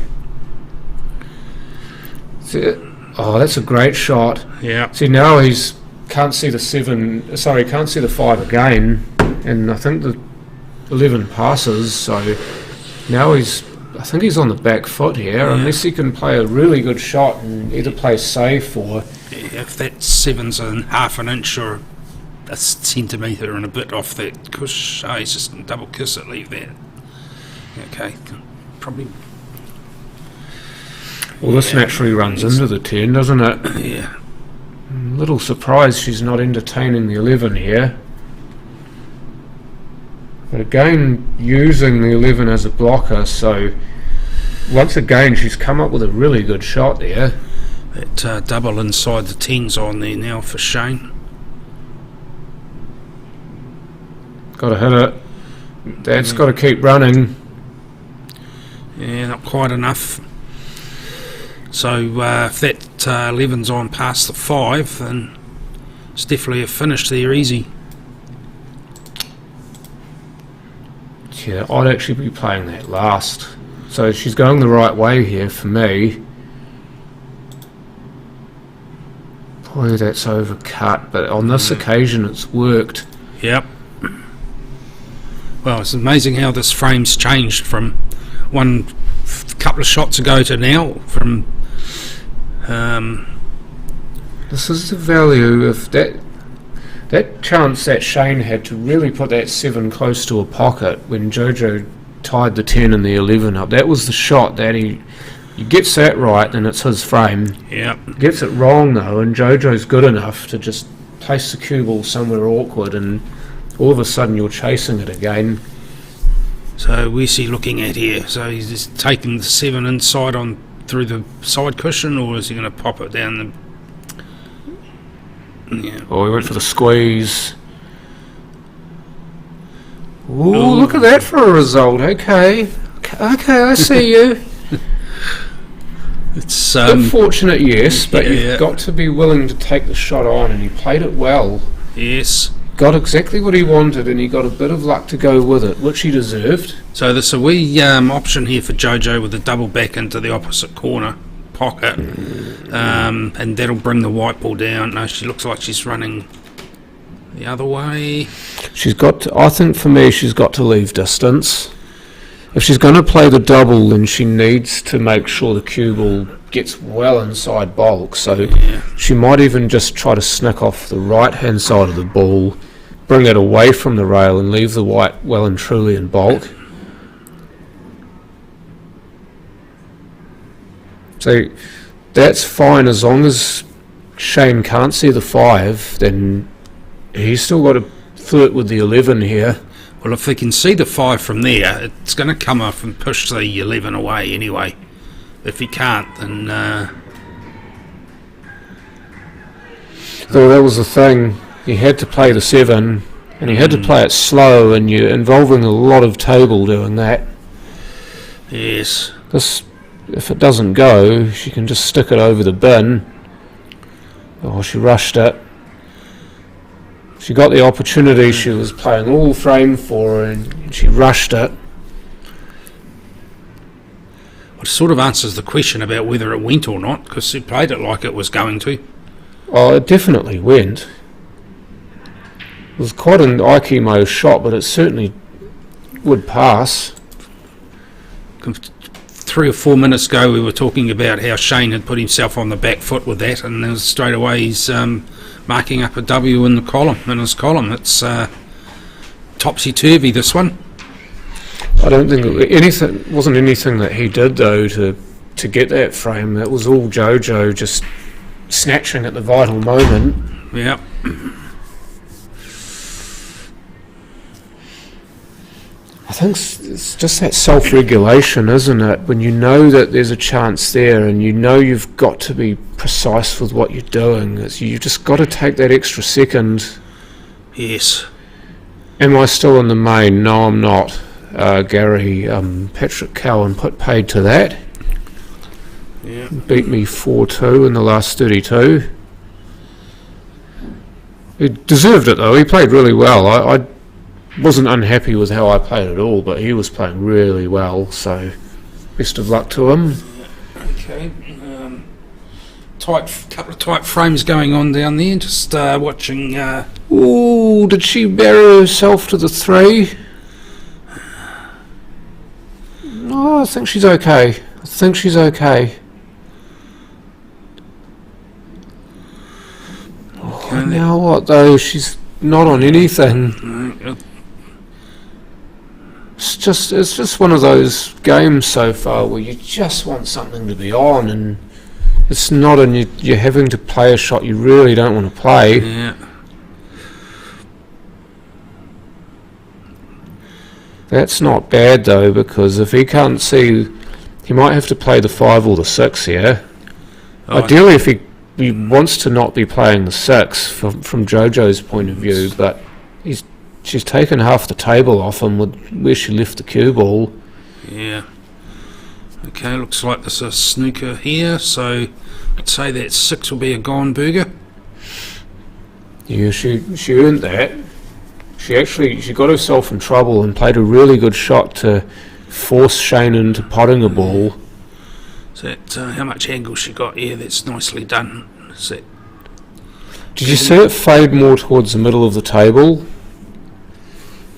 Oh, that's a great shot.
Yeah.
See, now can't see the 7, sorry, can't see the 5 again, and I think the 11 passes, so now I think he's on the back foot here, unless he can play a really good shot and either play safe or...
Yeah, if that 7's in half an inch or a centimetre and a bit off that cush, he's just double kiss it, leave that. Okay, probably...
Well, this naturally runs into the 10, doesn't it?
Yeah.
I'm a little surprised she's not entertaining the 11 here. But again, using the 11 as a blocker, so once again she's come up with a really good shot there.
That double inside the 10's on there now for Shane.
Got to hit it. That's got to keep running.
Yeah, not quite enough. So if that 11's on past the 5, then it's definitely a finish there, easy. Yeah,
I'd actually be playing that last. So she's going the right way here for me. Boy, that's overcut, but on this occasion it's worked.
Yep. Well, it's amazing how this frame's changed from one couple of shots ago to now. From
this is the value of that chance that Shane had to really put that 7 close to a pocket when JoJo tied the 10 and the 11 up. That was the shot that he gets that right, and it's his frame.
Yeah.
Gets it wrong though, and JoJo's good enough to just place the cue ball somewhere awkward, and all of a sudden you're chasing it again.
So where's he looking at here? So he's just taking the 7 inside on through the side cushion, or is he going to pop it down the... Yeah.
Oh, he went for the squeeze. Ooh, look at that for a result. Okay, I see you.
It's
Unfortunate, yes, but
yeah.
you've got to be willing to take the shot on, and he played it well.
yes.
Got exactly what he wanted, and he got a bit of luck to go with it, which he deserved.
So there's a wee option here for JoJo with a double back into the opposite corner pocket, and that'll bring the white ball down. No, she looks like she's running the other way.
She's got to, I think for me, she's got to leave distance. If she's going to play the double, then she needs to make sure the cue ball gets well inside bulk. So
Yeah.
she might even just try to snick off the right-hand side of the ball, bring it away from the rail and leave the white well and truly in bulk. So that's fine as long as Shane can't see the 5, then he's still got to flirt with the 11 here.
Well, if he can see the 5 from there, it's going to come off and push the 11 away anyway. If he can't, then
So that was the thing. He had to play the 7, and he had to play it slow, and you're involving a lot of table doing that.
yes.
This, if it doesn't go, she can just stick it over the bin. Oh, she rushed it. She got the opportunity. She was playing all frame for her, and she rushed it.
It sort of answers the question about whether it went or not, because he played it like it was going to.
Oh, it definitely went. It was quite an Aikimo shot, but it certainly would pass.
3 or 4 minutes ago we were talking about how Shane had put himself on the back foot with that, and then straight away he's marking up a W in his column. It's topsy-turvy, this one.
I don't think it wasn't anything that he did though to get that frame. It was all JoJo just snatching at the vital moment.
Yeah.
I think it's just that self-regulation, isn't it? When you know that there's a chance there and you know you've got to be precise with what you're doing, you've just got to take that extra second.
Yes.
Am I still in the main? No, I'm not. Gary, Patrick Cowan put paid to that.
Yeah.
Beat me 4-2 in the last 32. He deserved it though. He played really well. I wasn't unhappy with how I played at all, but he was playing really well, so best of luck to him.
Okay. Couple of tight frames going on down there. Just watching.
Ooh, did she bury herself to the 3? No, I think she's okay. Oh, now what though? She's not on anything. It's just one of those games so far where you just want something to be on, and it's not, and you're having to play a shot you really don't want to play.
Yeah.
That's not bad though, because if he can't see, he might have to play the 5 or the 6 here.
Oh,
Ideally, if he wants to not be playing the 6 from JoJo's point of view, but she's taken half the table off him with where she left the cue ball.
Yeah. Okay, looks like there's a snooker here, so I'd say that 6 will be a gone burger.
Yeah, she earned that. She got herself in trouble and played a really good shot to force Shane into potting a ball.
Is that how much angle she got? Yeah, that's nicely done. Is that,
Did you see it fade more towards the middle of the table?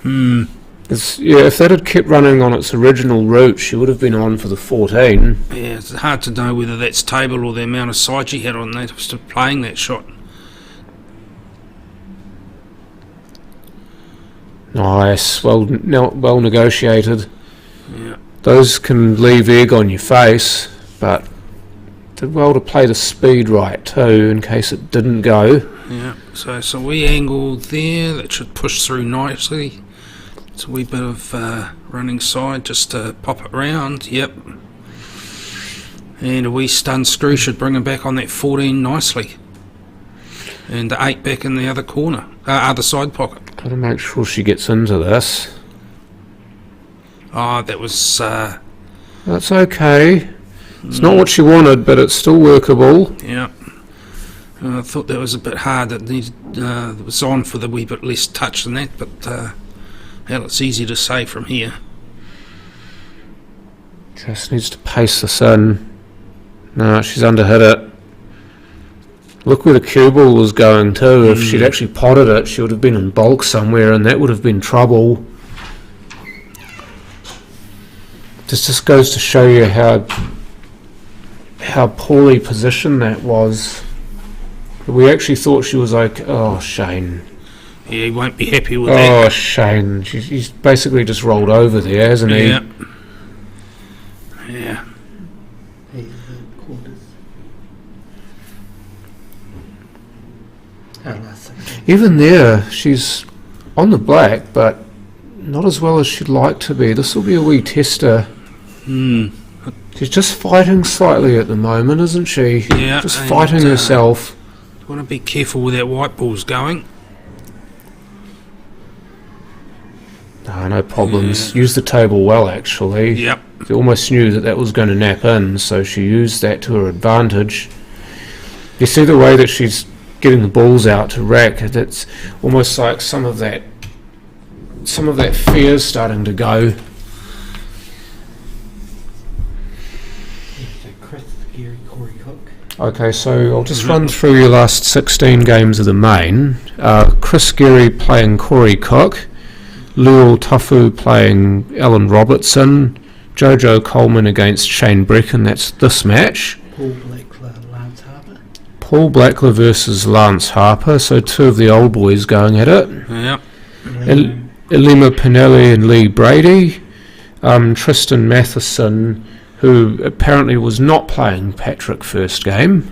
If that had kept running on its original route, she would have been on for the 14.
yeah, it's hard to know whether that's table or the amount of side she had on that was playing that shot.
Nice, well negotiated.
Yeah.
Those can leave egg on your face, but did well to play the speed right too, in case it didn't go.
Yeah, so we angle there, that should push through nicely. It's a wee bit of running side just to pop it round, yep. And a wee stun screw should bring him back on that 14 nicely. And the 8 back in the other corner, other side pocket.
Got to make sure she gets into this.
Oh, that was...
That's okay. It's not what she wanted, but it's still workable.
yeah. I thought that was a bit hard. It was on for the wee bit less touch than that, but hell, it's easy to say from here.
Just needs to pace this in. No, she's underhit it. Look where the cue ball was going too. If she'd actually potted it, she would have been in bulk somewhere, and that would have been trouble. This just goes to show you how poorly positioned that was. We actually thought she was like, oh, Shane.
Yeah, he won't be happy with that.
Oh, Shane. He's basically just rolled over there, hasn't he?
Yeah. Yeah.
These are the quarters. Oh, last 16.
Even there, she's on the black, but not as well as she'd like to be. This will be a wee tester. She's just fighting slightly at the moment, isn't she?
Yeah.
Just fighting herself.
Want to be careful where that white ball's going.
No problems. Used the table well, actually.
Yep.
She almost knew that was going to nap in, so she used that to her advantage. You see the way that she's getting the balls out to rack. It's almost like some of that fear's starting to go.
Chris, Gary, Corey Cook.
Okay, so I'll just run through your last 16 games of the main. Chris Geary playing Corey Cook, Lual Tafu playing Alan Robertson, JoJo Coleman against Shane Bricken, that's this match.
Paul Blackler, Lance Harper.
Paul Blackler versus Lance Harper, so two of the old boys going at it.
Yep.
Elima Pinelli and Lee Brady. Tristan Matheson, who apparently was not playing Patrick first game,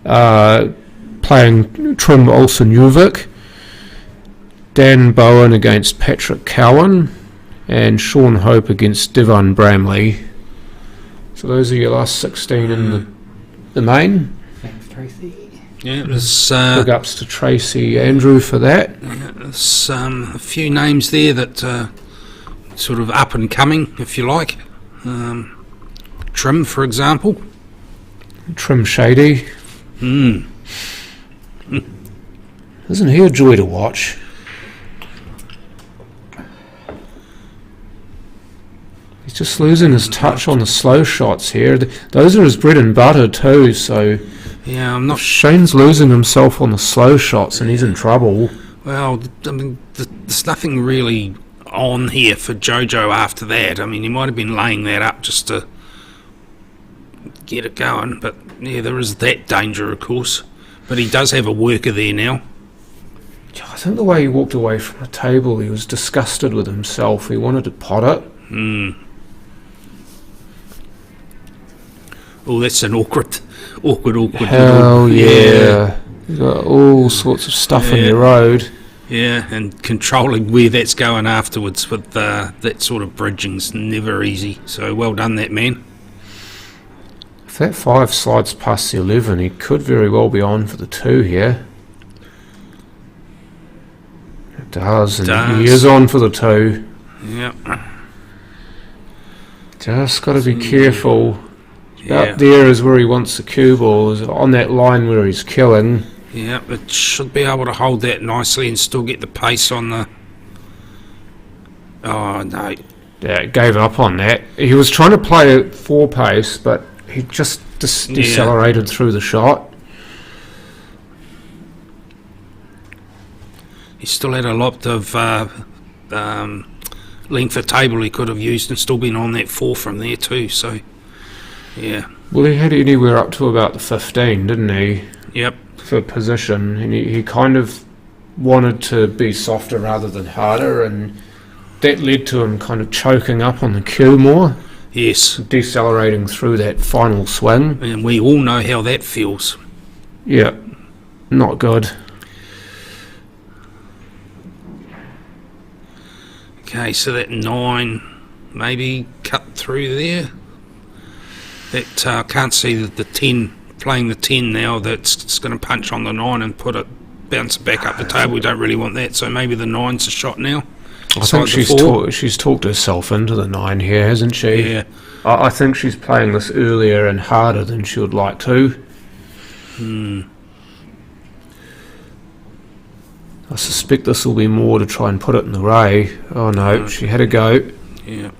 playing Trim Olsen-Uvik, Dan Bowen against Patrick Cowan, and Sean Hope against Devon Bramley. So those are your last 16 in the main.
Thanks, Tracy.
Yeah, it was...
Big ups to Tracy Andrew for that.
there's a few names there that sort of up and coming, if you like. Trim, for example.
Trim Shady. Isn't he a joy to watch? He's just losing his touch on the slow shots here. Those are his bread and butter too, so...
Yeah, I'm not...
Shane's losing himself on the slow shots and he's in trouble.
Well, I mean, there's nothing really on here for JoJo after that. I mean, he might have been laying that up just to get it going, but yeah, there is that danger, of course. But he does have a worker there now.
I think the way he walked away from the table, he was disgusted with himself. He wanted to pot it.
Oh, that's an awkward.
Hell yeah. You got all sorts of stuff on your road.
Yeah, and controlling where that's going afterwards with that sort of bridging's never easy. So well done, that man.
If that 5 slides past the 11, he could very well be on for the 2 here. It does, and he is on for the 2.
Yep.
Just got to be careful.
Yeah.
Up there is where he wants the cue ball, is on that line where he's killing.
Yeah, it should be able to hold that nicely and still get the pace on the... Oh, no.
Yeah, gave up on that. He was trying to play it 4 pace, but he just decelerated through the shot.
He still had a lot of length of table he could have used and still been on that 4 from there too, so... Yeah.
Well, he had anywhere up to about the 15, didn't he?
Yep.
For position, and he kind of wanted to be softer rather than harder, and that led to him kind of choking up on the cue more.
Yes.
Decelerating through that final swing.
And we all know how that feels.
Yeah. Not good.
Okay, so that 9 maybe cut through there. That I can't see the 10, playing the 10 now, that's going to punch on the 9 and bounce it back up the table. We don't really want that, so maybe the 9's a shot now.
I think she's talked herself into the 9 here, hasn't she?
Yeah.
I think she's playing this earlier and harder than she would like to. I suspect this will be more to try and put it in the ray. Oh no, she had a go.
Yeah.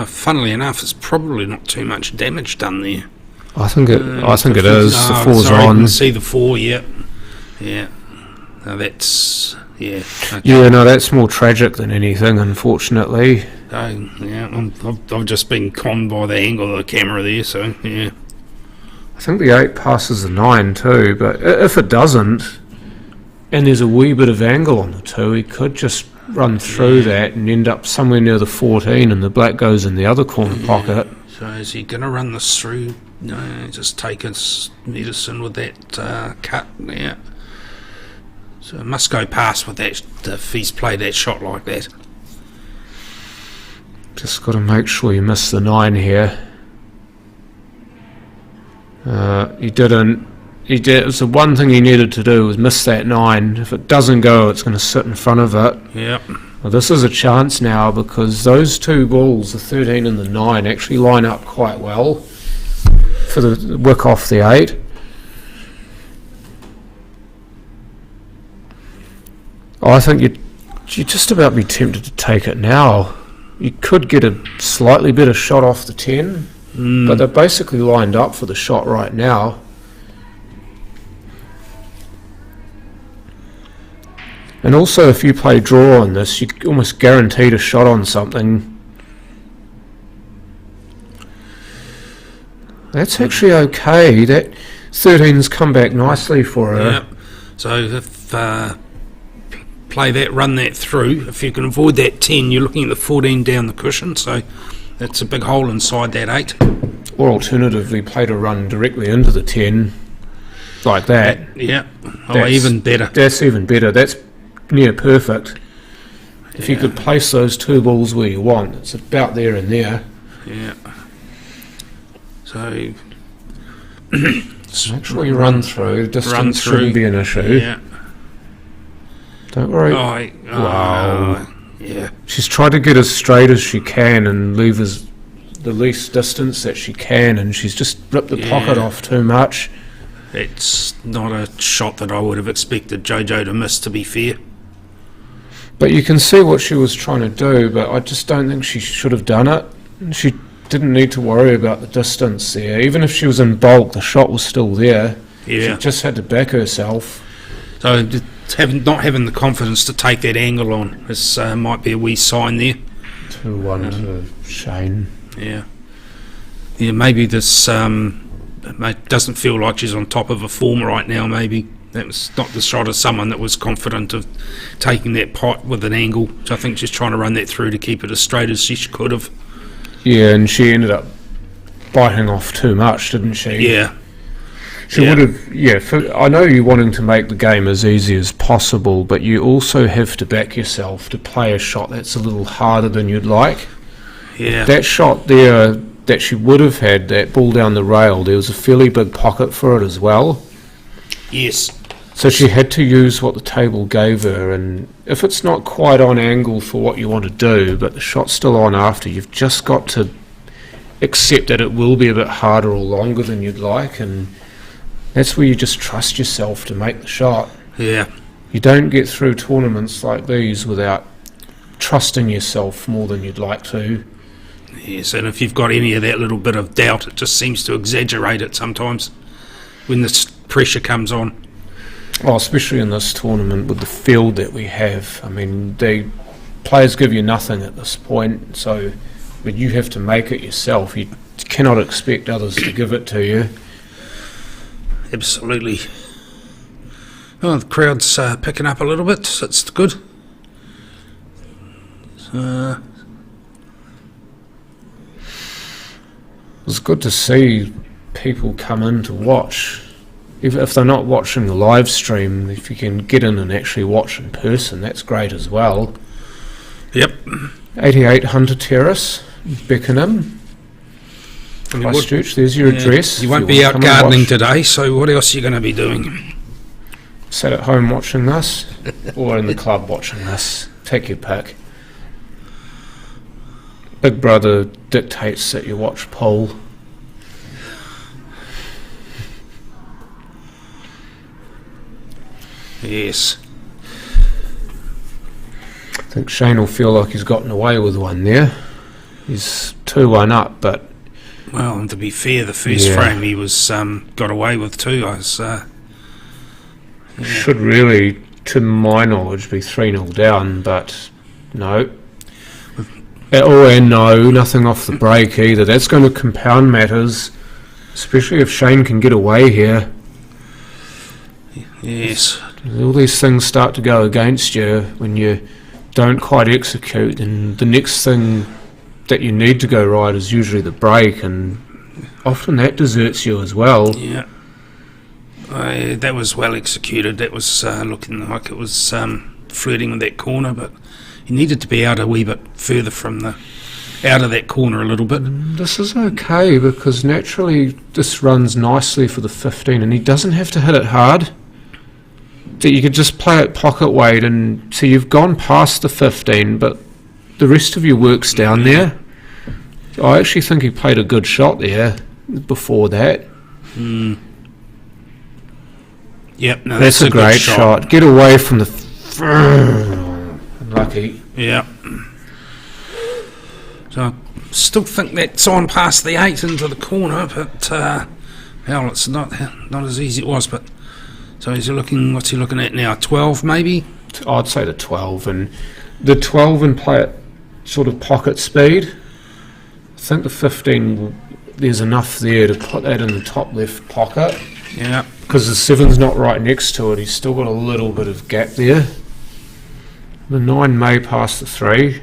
Funnily enough, it's probably not too much damage done there.
I think it is. The 4's
sorry,
on.
I can see the 4. Yeah. Yeah. No, that's okay.
Yeah, no, that's more tragic than anything, unfortunately.
Yeah, I've just been conned by the angle of the camera there. So yeah.
I think the 8 passes the 9 too, but if it doesn't, and there's a wee bit of angle on the 2, he could just run through that and end up somewhere near the 14, and the black goes in the other corner pocket.
So is he going to run this through? No, just take his medicine with that cut. Yeah. So it must go past with that if he's played that shot like that.
Just got to make sure you miss the 9 here. He didn't. He did. It was the one thing he needed to do was miss that 9. If it doesn't go, it's going to sit in front of it.
Yep.
Well, this is a chance now because those 2 balls, the 13 and the 9, actually line up quite well for the wick off the 8. I think you'd just about be tempted to take it now. You could get a slightly better shot off the 10, but they're basically lined up for the shot right now. And also, if you play draw on this, you almost guaranteed a shot on something. That's actually okay. That 13's come back nicely for her.
Yep. So if play that, run that through. If you can avoid that 10, you're looking at the 14 down the cushion. So that's a big hole inside that 8.
Or alternatively, play to run directly into the 10, like that.
Yeah. Oh, even better.
That's even better. That's near perfect. If you could place those 2 balls where you want, it's about there and there.
Yeah. So
make sure you run through. Distance shouldn't be an issue.
Yeah.
Don't worry.
Wow. Yeah.
She's tried to get as straight as she can and leave as the least distance that she can, and she's just ripped the pocket off too much.
It's not a shot that I would have expected JoJo to miss, to be fair.
But you can see what she was trying to do, but I just don't think she should have done it. She didn't need to worry about the distance there. Even if she was in bulk, the shot was still there.
Yeah.
She just had to back herself.
So not having the confidence to take that angle on, this might be a wee sign there.
2-1 to Shane.
Yeah. Yeah, maybe this doesn't feel like she's on top of a form right now, maybe. That was not the shot of someone that was confident of taking that pot with an angle. So I think she's trying to run that through to keep it as straight as she could have.
Yeah, and she ended up biting off too much, didn't she?
Yeah.
She would have, I know you're wanting to make the game as easy as possible, but you also have to back yourself to play a shot that's a little harder than you'd like.
Yeah.
That shot there that she would have had, that ball down the rail, there was a fairly big pocket for it as well.
Yes.
So she had to use what the table gave her, and if it's not quite on angle for what you want to do, but the shot's still on after, you've just got to accept that it will be a bit harder or longer than you'd like, and that's where you just trust yourself to make the shot.
Yeah.
You don't get through tournaments like these without trusting yourself more than you'd like to.
Yes, and if you've got any of that little bit of doubt, it just seems to exaggerate it sometimes when the pressure comes on.
Oh, especially in this tournament with the field that we have. I mean, players give you nothing at this point, but you have to make it yourself. You cannot expect others to give it to you.
Absolutely. Oh, the crowd's picking up a little bit. That's good.
It's good to see people come in to watch. If they're not watching the live stream, if you can get in and actually watch in person, that's great as well.
Yep.
88 Hunter Terrace, Beckenham, Christchurch. There's your address.
You won't be out gardening today, so what else are you going to be doing?
sat at home watching this, or in the club watching this. Take your pick. Big Brother dictates that you watch pool.
Yes.
I think Shane will feel like he's gotten away with one there. He's 2-1 up, but
Well, and to be fair, the first frame he was got away with too. I was
should really, to my knowledge, be 3-0 down, but no. And no, nothing off the break either. That's going to compound matters, especially if Shane can get away here.
yes.
All these things start to go against you when you don't quite execute, and the next thing that you need to go right is usually the break, and often that deserts you as well.
Yeah. That was well executed. That was looking like it was flirting with that corner, but he needed to be out a wee bit further from out of that corner a little bit.
This is okay because naturally this runs nicely for the 15, and he doesn't have to hit it hard. That you could just play it pocket weight, and so you've gone past the 15, but the rest of your work's down there. I actually think he played a good shot there before that.
Yep, no,
that's a great
good
shot. Get away from the... Lucky.
Yeah. So I still think that's on past the 8 into the corner, but hell, it's not as easy as it was. But so what's he looking at now? 12 maybe?
I'd say the 12, and the 12 and play at sort of pocket speed. I think the 15, there's enough there to put that in the top left pocket.
Yeah.
Because the 7's not right next to it, he's still got a little bit of gap there. The 9 may pass the 3.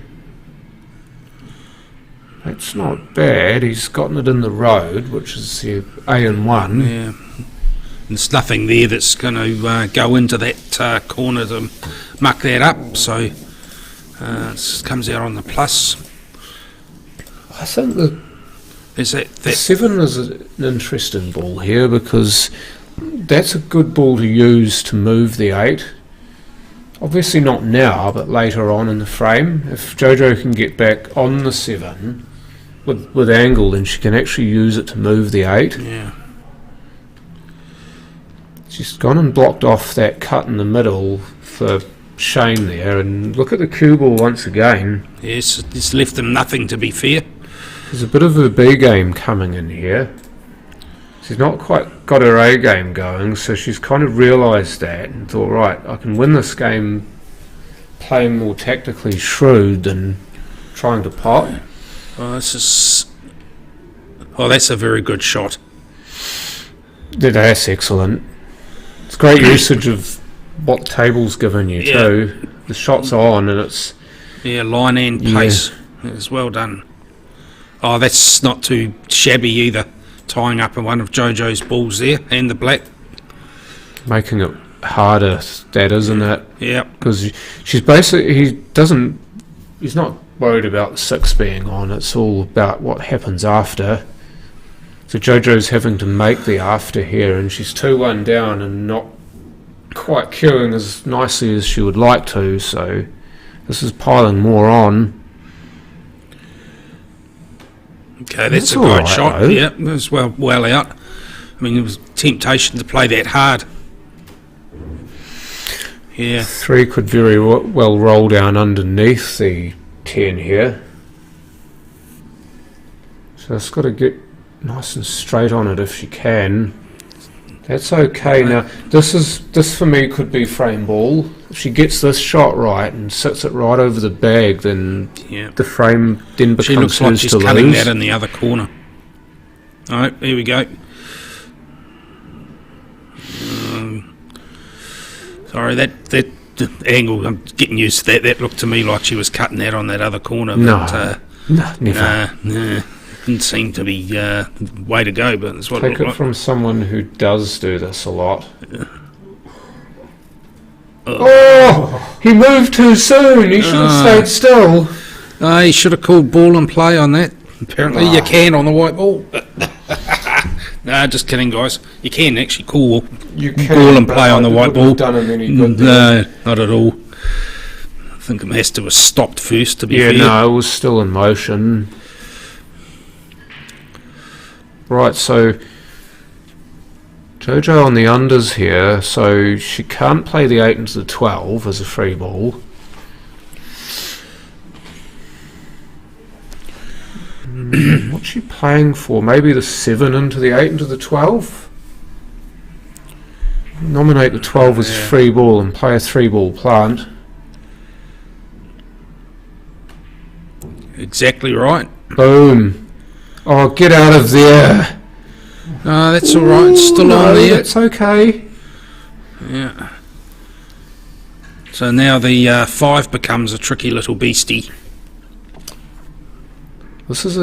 That's not bad. He's gotten it in the road, which is the A and 1.
Yeah. There's nothing there that's going to go into that corner to muck that up, so it comes out on the plus.
I think the
that
7 is an interesting ball here because that's a good ball to use to move the 8. Obviously not now, but later on in the frame. If JoJo can get back on the 7 with angle, then she can actually use it to move the 8.
Yeah.
She's gone and blocked off that cut in the middle for Shane there, and look at the cue ball once again.
Yes, it's left them nothing, to be fair.
There's a bit of a B game coming in here. She's not quite got her A game going, so she's kind of realised that and thought, right, I can win this game playing more tactically shrewd than trying to pot.
Oh, that's a very good shot.
That's excellent. It's great usage of what the table's given you too. The shot's on and it's...
Yeah, line and pace. It's well done. Oh, that's not too shabby either. Tying up one of JoJo's balls there and the black.
Making it harder, that isn't it?
Yeah.
Because she's basically... He's not worried about the 6 being on. It's all about what happens after. So JoJo's having to make the after here, and she's 2-1 down and not quite queuing as nicely as she would like to, so this is piling more on.
Okay, that's a good
right,
shot.
though.
Yeah, it was well out. I mean, it was temptation to play that hard. Yeah.
3 could very well roll down underneath the 10 here. So it's got to get nice and straight on it if she can. That's okay. Now this for me could be frame ball. If she gets this shot right and sits it right over the bag, then the frame then becomes
she looks like she's
to
cutting
lose.
that in the other corner. Alright, here we go. Sorry, that angle, I'm getting used to that. That looked to me like she was cutting that on that other corner. But,
no, never.
Nah. Didn't seem to be the way to go, but that's what
Take
it
it
looked
from someone who does do this a lot.
like.
Oh, he moved too soon. He should have stayed still.
He should have called ball and play on that. Apparently you can on the white ball. Nah, just kidding, guys. You can actually call
You
and play on the white ball.
Done him any good
No, not at all. I think it has to have stopped first, to be fair.
no, it was still in motion. Right, so JoJo on the unders here, so she can't play the 8 into the 12 as a free ball. What's she playing for? Maybe the 7 into the 8 into the 12? Nominate the 12 as free ball and play a 3-ball plant.
Exactly right.
Boom. Oh, get out of there.
No, that's all right. It's still on there.
It's okay.
Yeah. So now the 5 becomes a tricky little beastie.
This is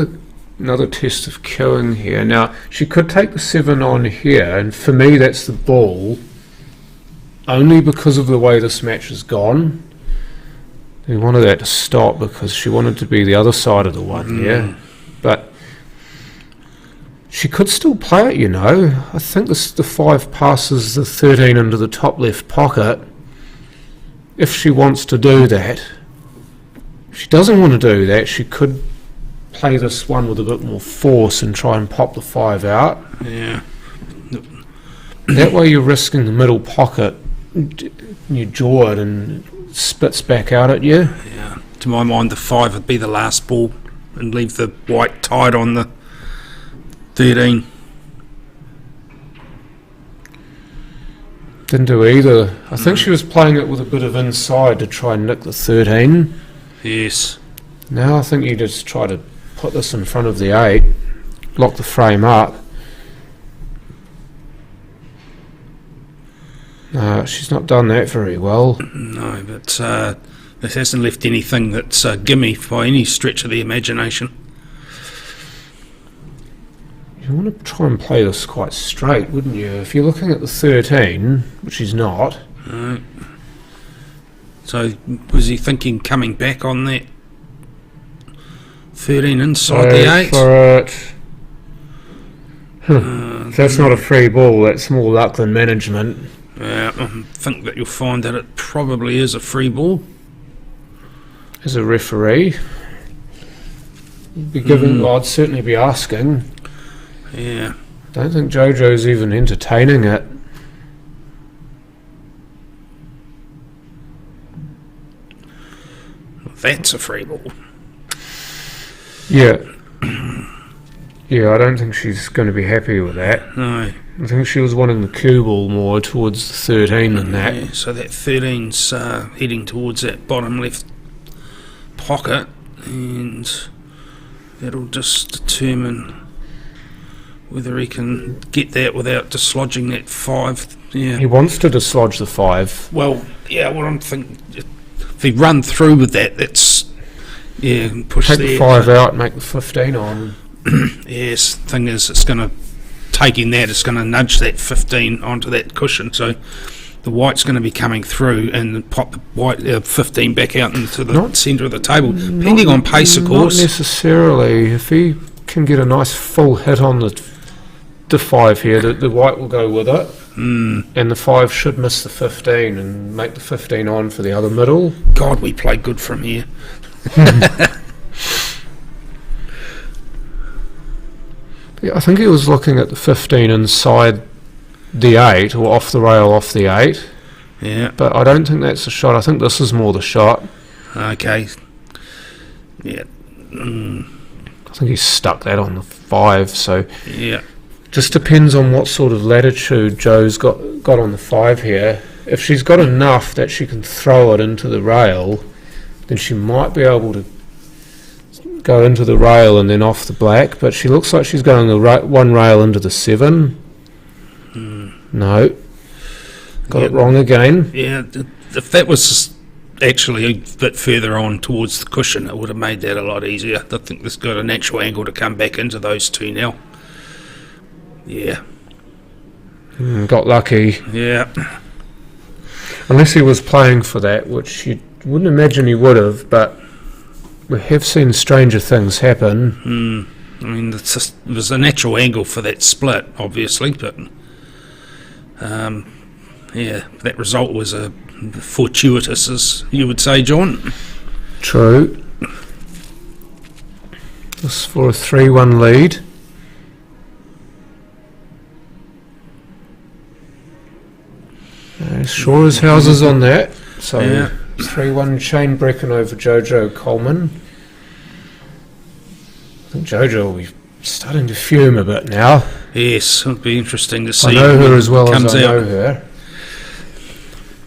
another test of queuing here. Now, she could take the 7 on here, and for me that's the ball, only because of the way this match has gone. We wanted that to stop because she wanted to be the other side of the 1 here. But she could still play it, you know. I think the 5 passes the 13 into the top left pocket if she wants to do that. If she doesn't want to do that, she could play this one with a bit more force and try and pop the 5 out.
Yeah.
That way you're risking the middle pocket. You jaw it and it spits back out at you.
Yeah. To my mind, the 5 would be the last ball and leave the white tied on the 13.
Didn't do either. I think she was playing it with a bit of inside to try and nick the 13.
Yes.
Now I think you just try to put this in front of the 8, lock the frame up. She's not done that very well.
No, but this hasn't left anything that's a gimme by any stretch of the imagination.
You want to try and play this quite straight, wouldn't you? If you're looking at the 13, which he's not.
No. So was he thinking coming back on that 13 inside the 8?
For it. That's not a free ball, that's more luck than management.
I think that you'll find that it probably is a free ball.
As a referee, be given, I'd certainly be asking.
Yeah.
Don't think JoJo's even entertaining it.
That's a free ball.
Yeah. Yeah, I don't think she's going to be happy with that.
No.
I think she was wanting the cue ball more towards the 13 than that.
Yeah, so that 13's heading towards that bottom left pocket, and that'll just determine whether he can get that without dislodging that 5. Yeah.
He wants to dislodge the 5.
Well, yeah, what I'm thinking, if he run through with that, that's, yeah, push
Take
there.
the 5 out and make the 15 on.
Yes, thing is, it's going to, taking that, it's going to nudge that 15 onto that cushion, so the white's going to be coming through and pop the white 15 back out into the centre of the table, depending on pace, of course.
Not necessarily. If he can get a nice full hit on the 5 here, the white will go with it, and the 5 should miss the 15 and make the 15 on for the other middle.
God, we played good from here.
Yeah, I think he was looking at the 15 inside the 8, or off the rail off the 8.
Yeah.
But I don't think that's the shot. I think this is more the shot.
Okay. Yeah.
I think he's stuck that on the 5, so...
Yeah.
Just depends on what sort of latitude Joe's got on the 5 here. If she's got enough that she can throw it into the rail, then she might be able to go into the rail and then off the black, but she looks like she's going one rail into the 7. No. Got it wrong again.
Yeah, if that was actually a bit further on towards the cushion, it would have made that a lot easier. I think there's got a natural angle to come back into those 2 now. Yeah.
Got lucky.
Yeah.
Unless he was playing for that, which you wouldn't imagine he would have, but we have seen stranger things happen.
I mean, it was a natural angle for that split, obviously, but that result was a fortuitous, as you would say, John.
True. This for a 3-1 lead. Sure as houses on that. So 3-1 Shane Bricken over JoJo Coleman. I think JoJo will be starting to fume a bit now.
Yes, it'll be interesting to see.
I know her as well as I know
out.
her.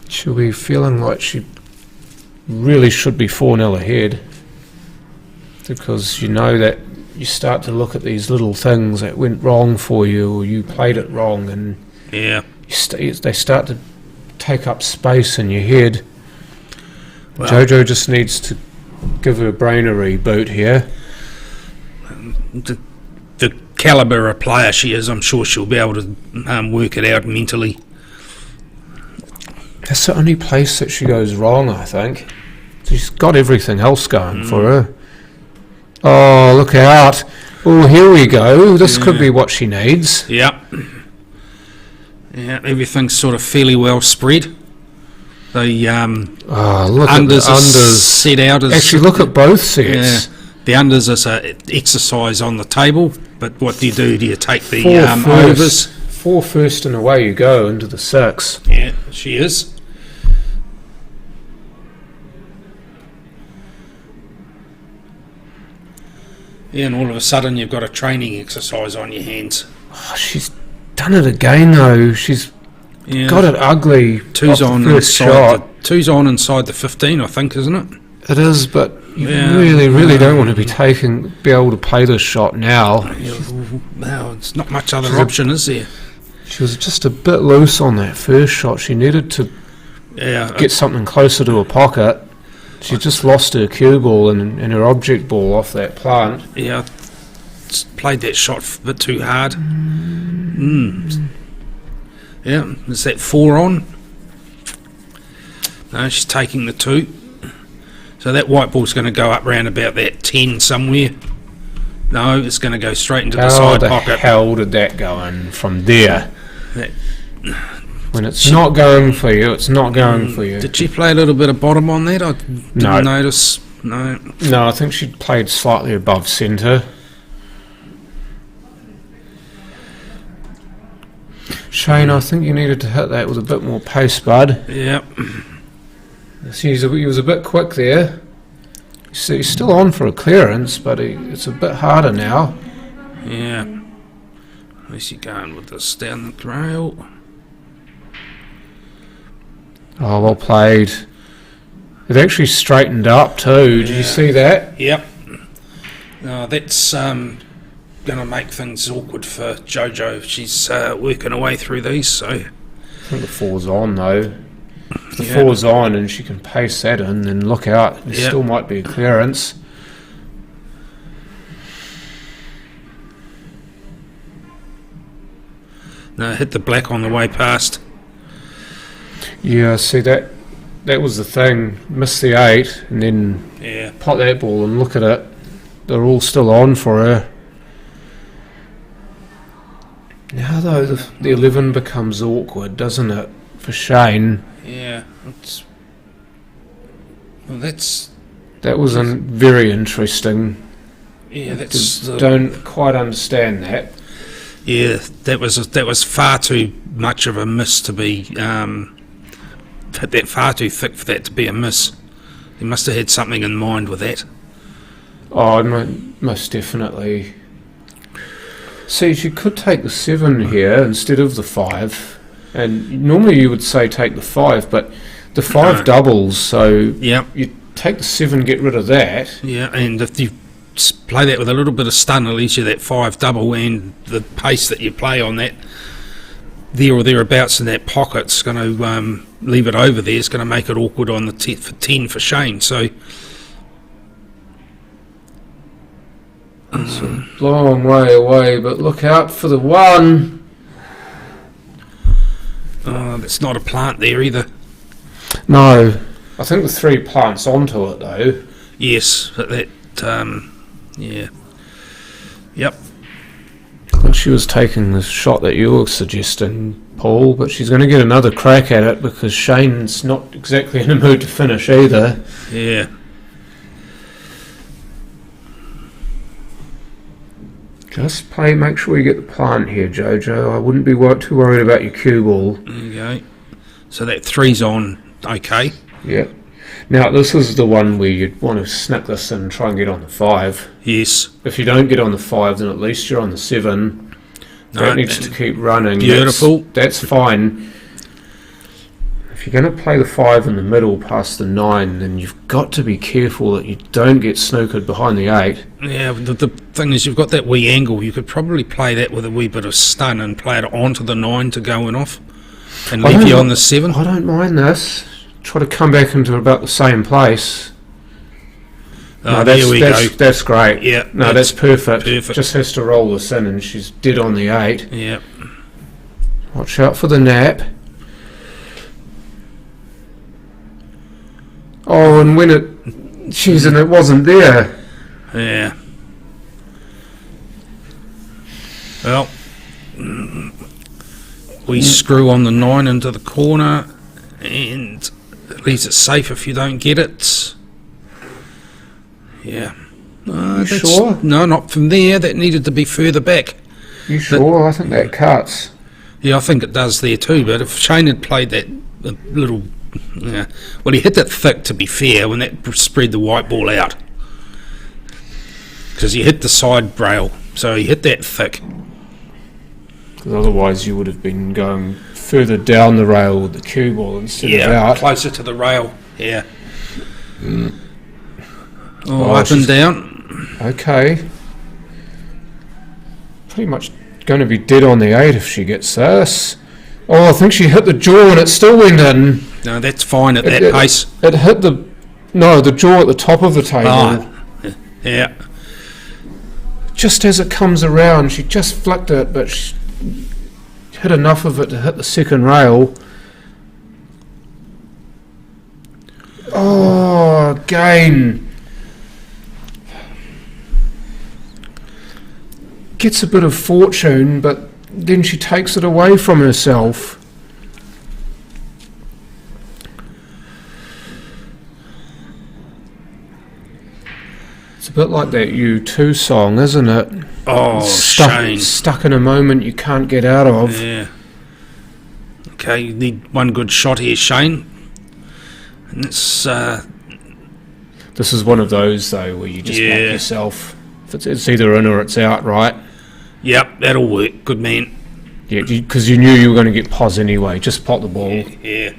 She'll be feeling like she really should be 4-0 ahead, because you know that you start to look at these little things that went wrong for you, or you played it wrong, and
Yeah.
they start to take up space in your head.
Well,
JoJo just needs to give her brain a reboot here.
the calibre of player she is, I'm sure she'll be able to work it out mentally.
That's the only place that she goes wrong, I think. She's got everything else going for her. Oh, look out. Oh, here we go. This could be what she needs.
Yeah. Yeah, everything's sort of fairly well spread. The
Look
unders
at the
are
unders.
set out as...
Actually, look at both sets.
Yeah, the unders is an exercise on the table, but what do? Do you take the
Four
overs?
4 first and away you go into the 6.
Yeah, she is. Yeah, and all of a sudden you've got a training exercise on your hands.
Oh, she's done it again, though. She's got it ugly.
Two's
off
on
the first
inside.
shot.
Two's on inside the 15, I think, isn't it?
It is, but you
Yeah.
really don't want to be able to play this shot now.
Well, it's not much other
She's a-
option, is there?
She was just a bit loose on that first shot. She needed to
Yeah,
get something closer to her pocket. She just lost her cue ball and her object ball off that plant.
yeah, played that shot a bit too hard. Yeah, is that 4 on? No, she's taking the 2. So that white ball's going to go up round about that 10 somewhere. No, it's going to go straight into the
How
side
the
pocket.
hell did that go in from there?
That-
When it's not going for you, it's not going for you.
Did she play a little bit of bottom on that? I didn't
No.
notice. No.
No, I think she played slightly above centre. Shane, I think you needed to hit that with a bit more pace, bud.
Yeah.
See, he was a bit quick there. He's still on for a clearance, but it's a bit harder now.
Yeah. Where's he going with this down the rail?
Oh, well played. It actually straightened up too. Did you see that?
Yep. That's going to make things awkward for JoJo if she's working her way through these. So
I think the 4's on though. If the
Yeah.
4's on and she can pace that in, then look out. There
Yeah.
still might be a clearance.
no, hit the black on the way past.
Yeah, see that was the thing. Missed the 8 and then
Yeah.
pot that ball and look at it. They're all still on for her. Now though, the 11 becomes awkward, doesn't it, for Shane?
Yeah. That's
That was very interesting.
yeah. That's
Don't quite understand that.
yeah. That was far too much of a miss to be that far too thick for that to be a miss. He must have had something in mind with that.
Oh, most definitely. See, she could take the 7 here instead of the 5. And normally you would say take the 5, but the 5
No.
doubles, so
Yeah.
you take the 7, get rid of that.
Yeah, and if you play that with a little bit of stun, at least you that 5 double, and the pace that you play on that there or thereabouts in that pocket's going to leave it over there. It's going to make it awkward on the 10 for Shane. So
It's a long way away, but look out for the 1.
that's not a plant there either.
No, I think the 3 plants onto it though.
Yes, but that yeah. Yep.
I think she was taking the shot that you were suggesting, Paul, but she's going to get another crack at it because Shane's not exactly in the mood to finish either.
Yeah.
Just make sure you get the plant here, JoJo. I wouldn't be too worried about your cue ball.
There you go. So that 3's on, okay.
Yeah. Now, this is the one where you'd want to snap this and try and get on the 5.
Yes.
If you don't get on the 5, then at least you're on the 7.
No,
That needs to keep running.
Beautiful.
That's fine. If you're going to play the 5 in the middle past the 9, then you've got to be careful that you don't get snookered behind the 8.
Yeah, the thing is, you've got that wee angle. You could probably play that with a wee bit of stun and play it onto the 9 to go in off, and leave you on the 7.
I don't mind this. Try to come back into about the same place.
Oh, there we go.
That's great.
Yeah,
no, that's perfect.
Perfect.
Just has to roll this in, and she's dead on the 8.
Yeah.
Watch out for the nap. Oh, and when it wasn't there.
Yeah. Well, we screw on the 9 into the corner, and at least it's safe if you don't get it. Yeah.
You sure?
No, not from there. That needed to be further back.
You sure? I think that cuts.
Yeah, I think it does there too, but if Shane had played that little... Yeah, well, he hit that thick, to be fair, when that spread the white ball out. Because he hit the side rail, so he hit that thick.
Because otherwise you would have been going further down the rail with the cue ball instead of out.
Closer to the rail, yeah.
Oh,
Up and down.
Okay. Pretty much going to be dead on the 8 if she gets this. Oh, I think she hit the jaw and it still went in.
No, that's fine at that pace.
It hit the jaw at the top of the table.
Oh, yeah.
Just as it comes around, she just flicked it, but she hit enough of it to hit the second rail. Oh, again. Gets a bit of fortune, but then she takes it away from herself. It's a bit like that U2 song, isn't it?
Oh, Shane.
Stuck in a moment you can't get out of.
Yeah. Okay, you need one good shot here, Shane. And it's...
This is one of those, though, where you just back yourself. If it's either in or it's out, right?
Yep, that'll work. Good man.
Yeah, because you knew you were going to get pos anyway. Just pot the ball.
Yeah.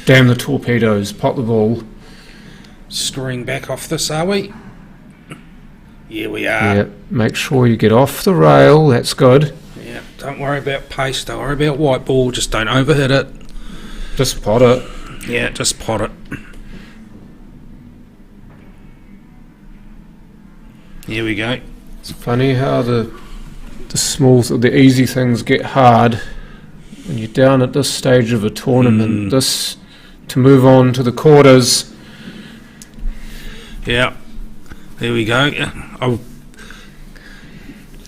Damn the torpedoes. Pot the ball.
Screwing back off this, are we? Yeah, we are.
Yeah, make sure you get off the rail. That's good.
Yeah, don't worry about pace. Don't worry about white ball. Just don't overhit it.
Just pot it.
Yeah, just pot it. Here we go.
It's funny how the easy things get hard when you're down at this stage of a tournament. This to move on to the quarters.
Yeah, there we go. I'll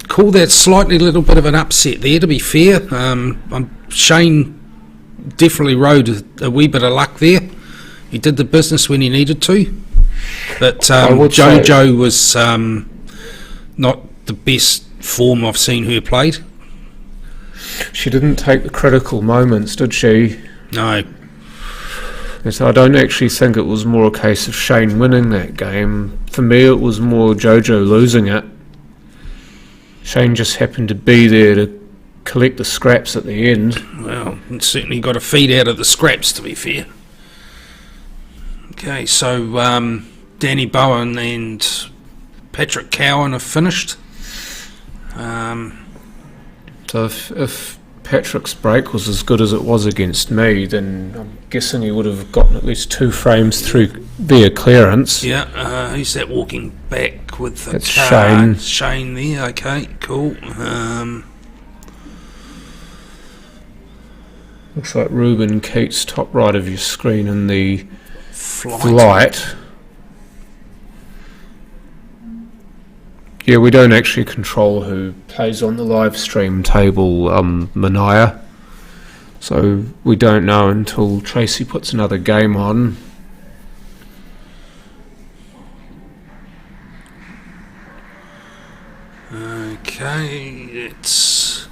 call that slightly little bit of an upset there, to be fair. Shane definitely rode a wee bit of luck there. He did the business when he needed to, but JoJo was not the best form I've seen her played.
She didn't take the critical moments, did she?
No.
And so I don't actually think it was more a case of Shane winning that game. For me, it was more JoJo losing it. Shane just happened to be there to collect the scraps at the end.
Well, certainly got a feed out of the scraps, to be fair. Okay, so Danny Bowen and Patrick Cowan have finished.
So if Patrick's break was as good as it was against me, then I'm guessing he would have gotten at least 2 frames through via clearance.
Yeah, who's that walking back with the
That's
car?
Shane.
Shane there, okay, cool.
Looks like Ruben Keats, top right of your screen in the
Flight.
Yeah, we don't actually control who plays on the live stream table, Mania. So we don't know until Tracy puts another game on.
Okay, it's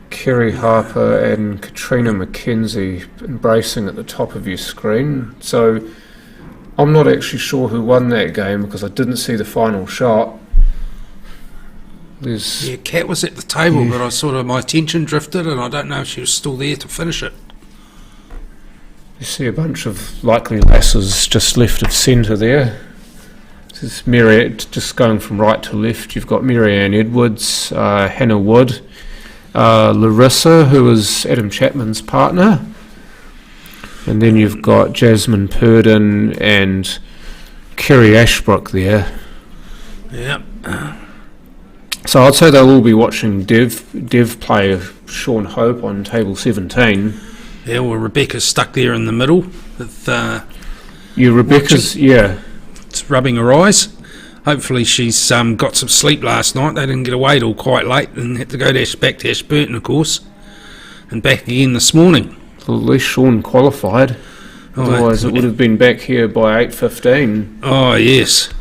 Kerry Harper and Katrina McKenzie embracing at the top of your screen. So I'm not actually sure who won that game because I didn't see the final shot.
Kat was at the table, but my attention drifted, and I don't know if she was still there to finish it.
You see a bunch of likely lasses just left of centre there. This is Mary, just going from right to left. You've got Mary-Ann Edwards, Hannah Wood, Larissa, who was Adam Chapman's partner, and then you've got Jasmine Purdon and Kerry Ashbrook there.
Yep.
So I'd say they'll all be watching Dev play Sean Hope on table 17.
Yeah, well, Rebecca's stuck there in the middle with
Rebecca's,
it's rubbing her eyes. Hopefully she's got some sleep last night. They didn't get away till quite late and had to go back to Ashburton, of course, and back again this morning.
Well, at least Sean qualified. Otherwise it would have been back here by 8:15.
Oh, yes.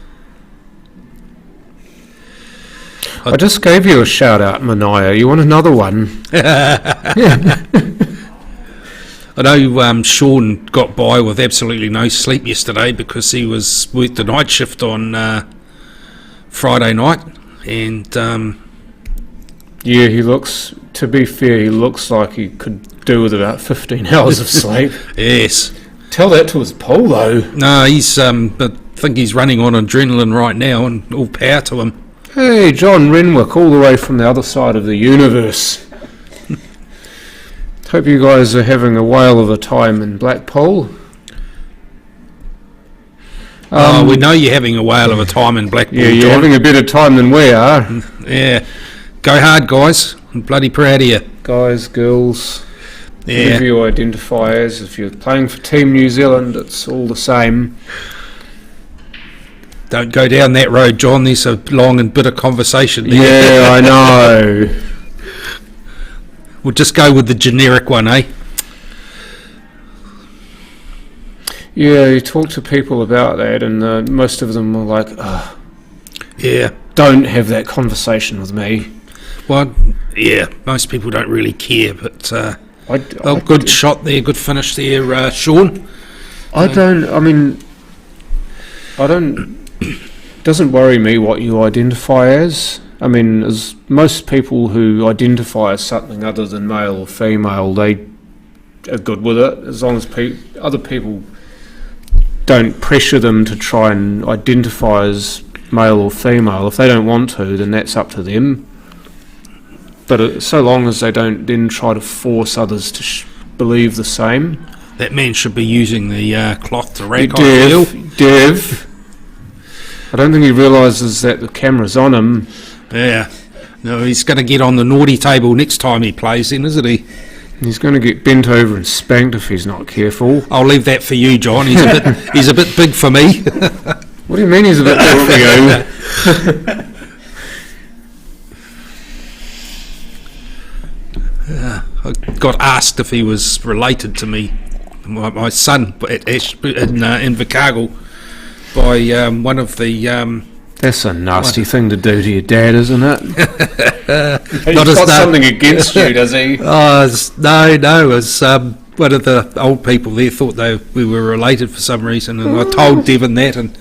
I just gave you a shout out, Mania. You want another one?
I know Sean got by with absolutely no sleep yesterday because he worked the night shift on Friday night, and
yeah, he looks. To be fair, he looks like he could do with about 15 hours of sleep.
Yes.
Tell that to his pole, though.
No, he's. I think he's running on adrenaline right now, and all power to him.
Hey, John Renwick, all the way from the other side of the universe. Hope you guys are having a whale of a time in Blackpool.
We know you're having a whale of a time in Blackpool,
Yeah, you're
John.
having a better time than we are.
Yeah. Go hard, guys. I'm bloody proud of you.
Guys, girls,
Yeah.
whatever you identify as. If you're playing for Team New Zealand, it's all the same.
Don't go down that road, John. There's a long and bitter conversation there.
Yeah, I know.
We'll just go with the generic one, eh?
Yeah, you talk to people about that, and most of them are like, "Ugh,
Yeah.
don't have that conversation with me."
Well, yeah, most people don't really care, but
I
good shot there, good finish there, Sean.
Doesn't worry me what you identify as. I mean, as most people who identify as something other than male or female, they are good with it, as long as other people don't pressure them to try and identify as male or female. If they don't want to, then that's up to them. But so long as they don't then try to force others to believe the same.
That man should be using the cloth to rag on the heel.
Dev, I don't think he realises that the camera's on him.
Yeah. No, he's going to get on the naughty table next time he plays then, isn't he?
He's going to get bent over and spanked if he's not careful.
I'll leave that for you, John. He's a bit big for me.
What do you mean he's a bit big for you?
I got asked if he was related to me, my son, in Invercargill, by one of the...
That's a nasty thing to do to your dad, isn't it? He's
Not
got something against you, does he?
No, it was one of the old people there thought we were related for some reason, and I told Devon that, and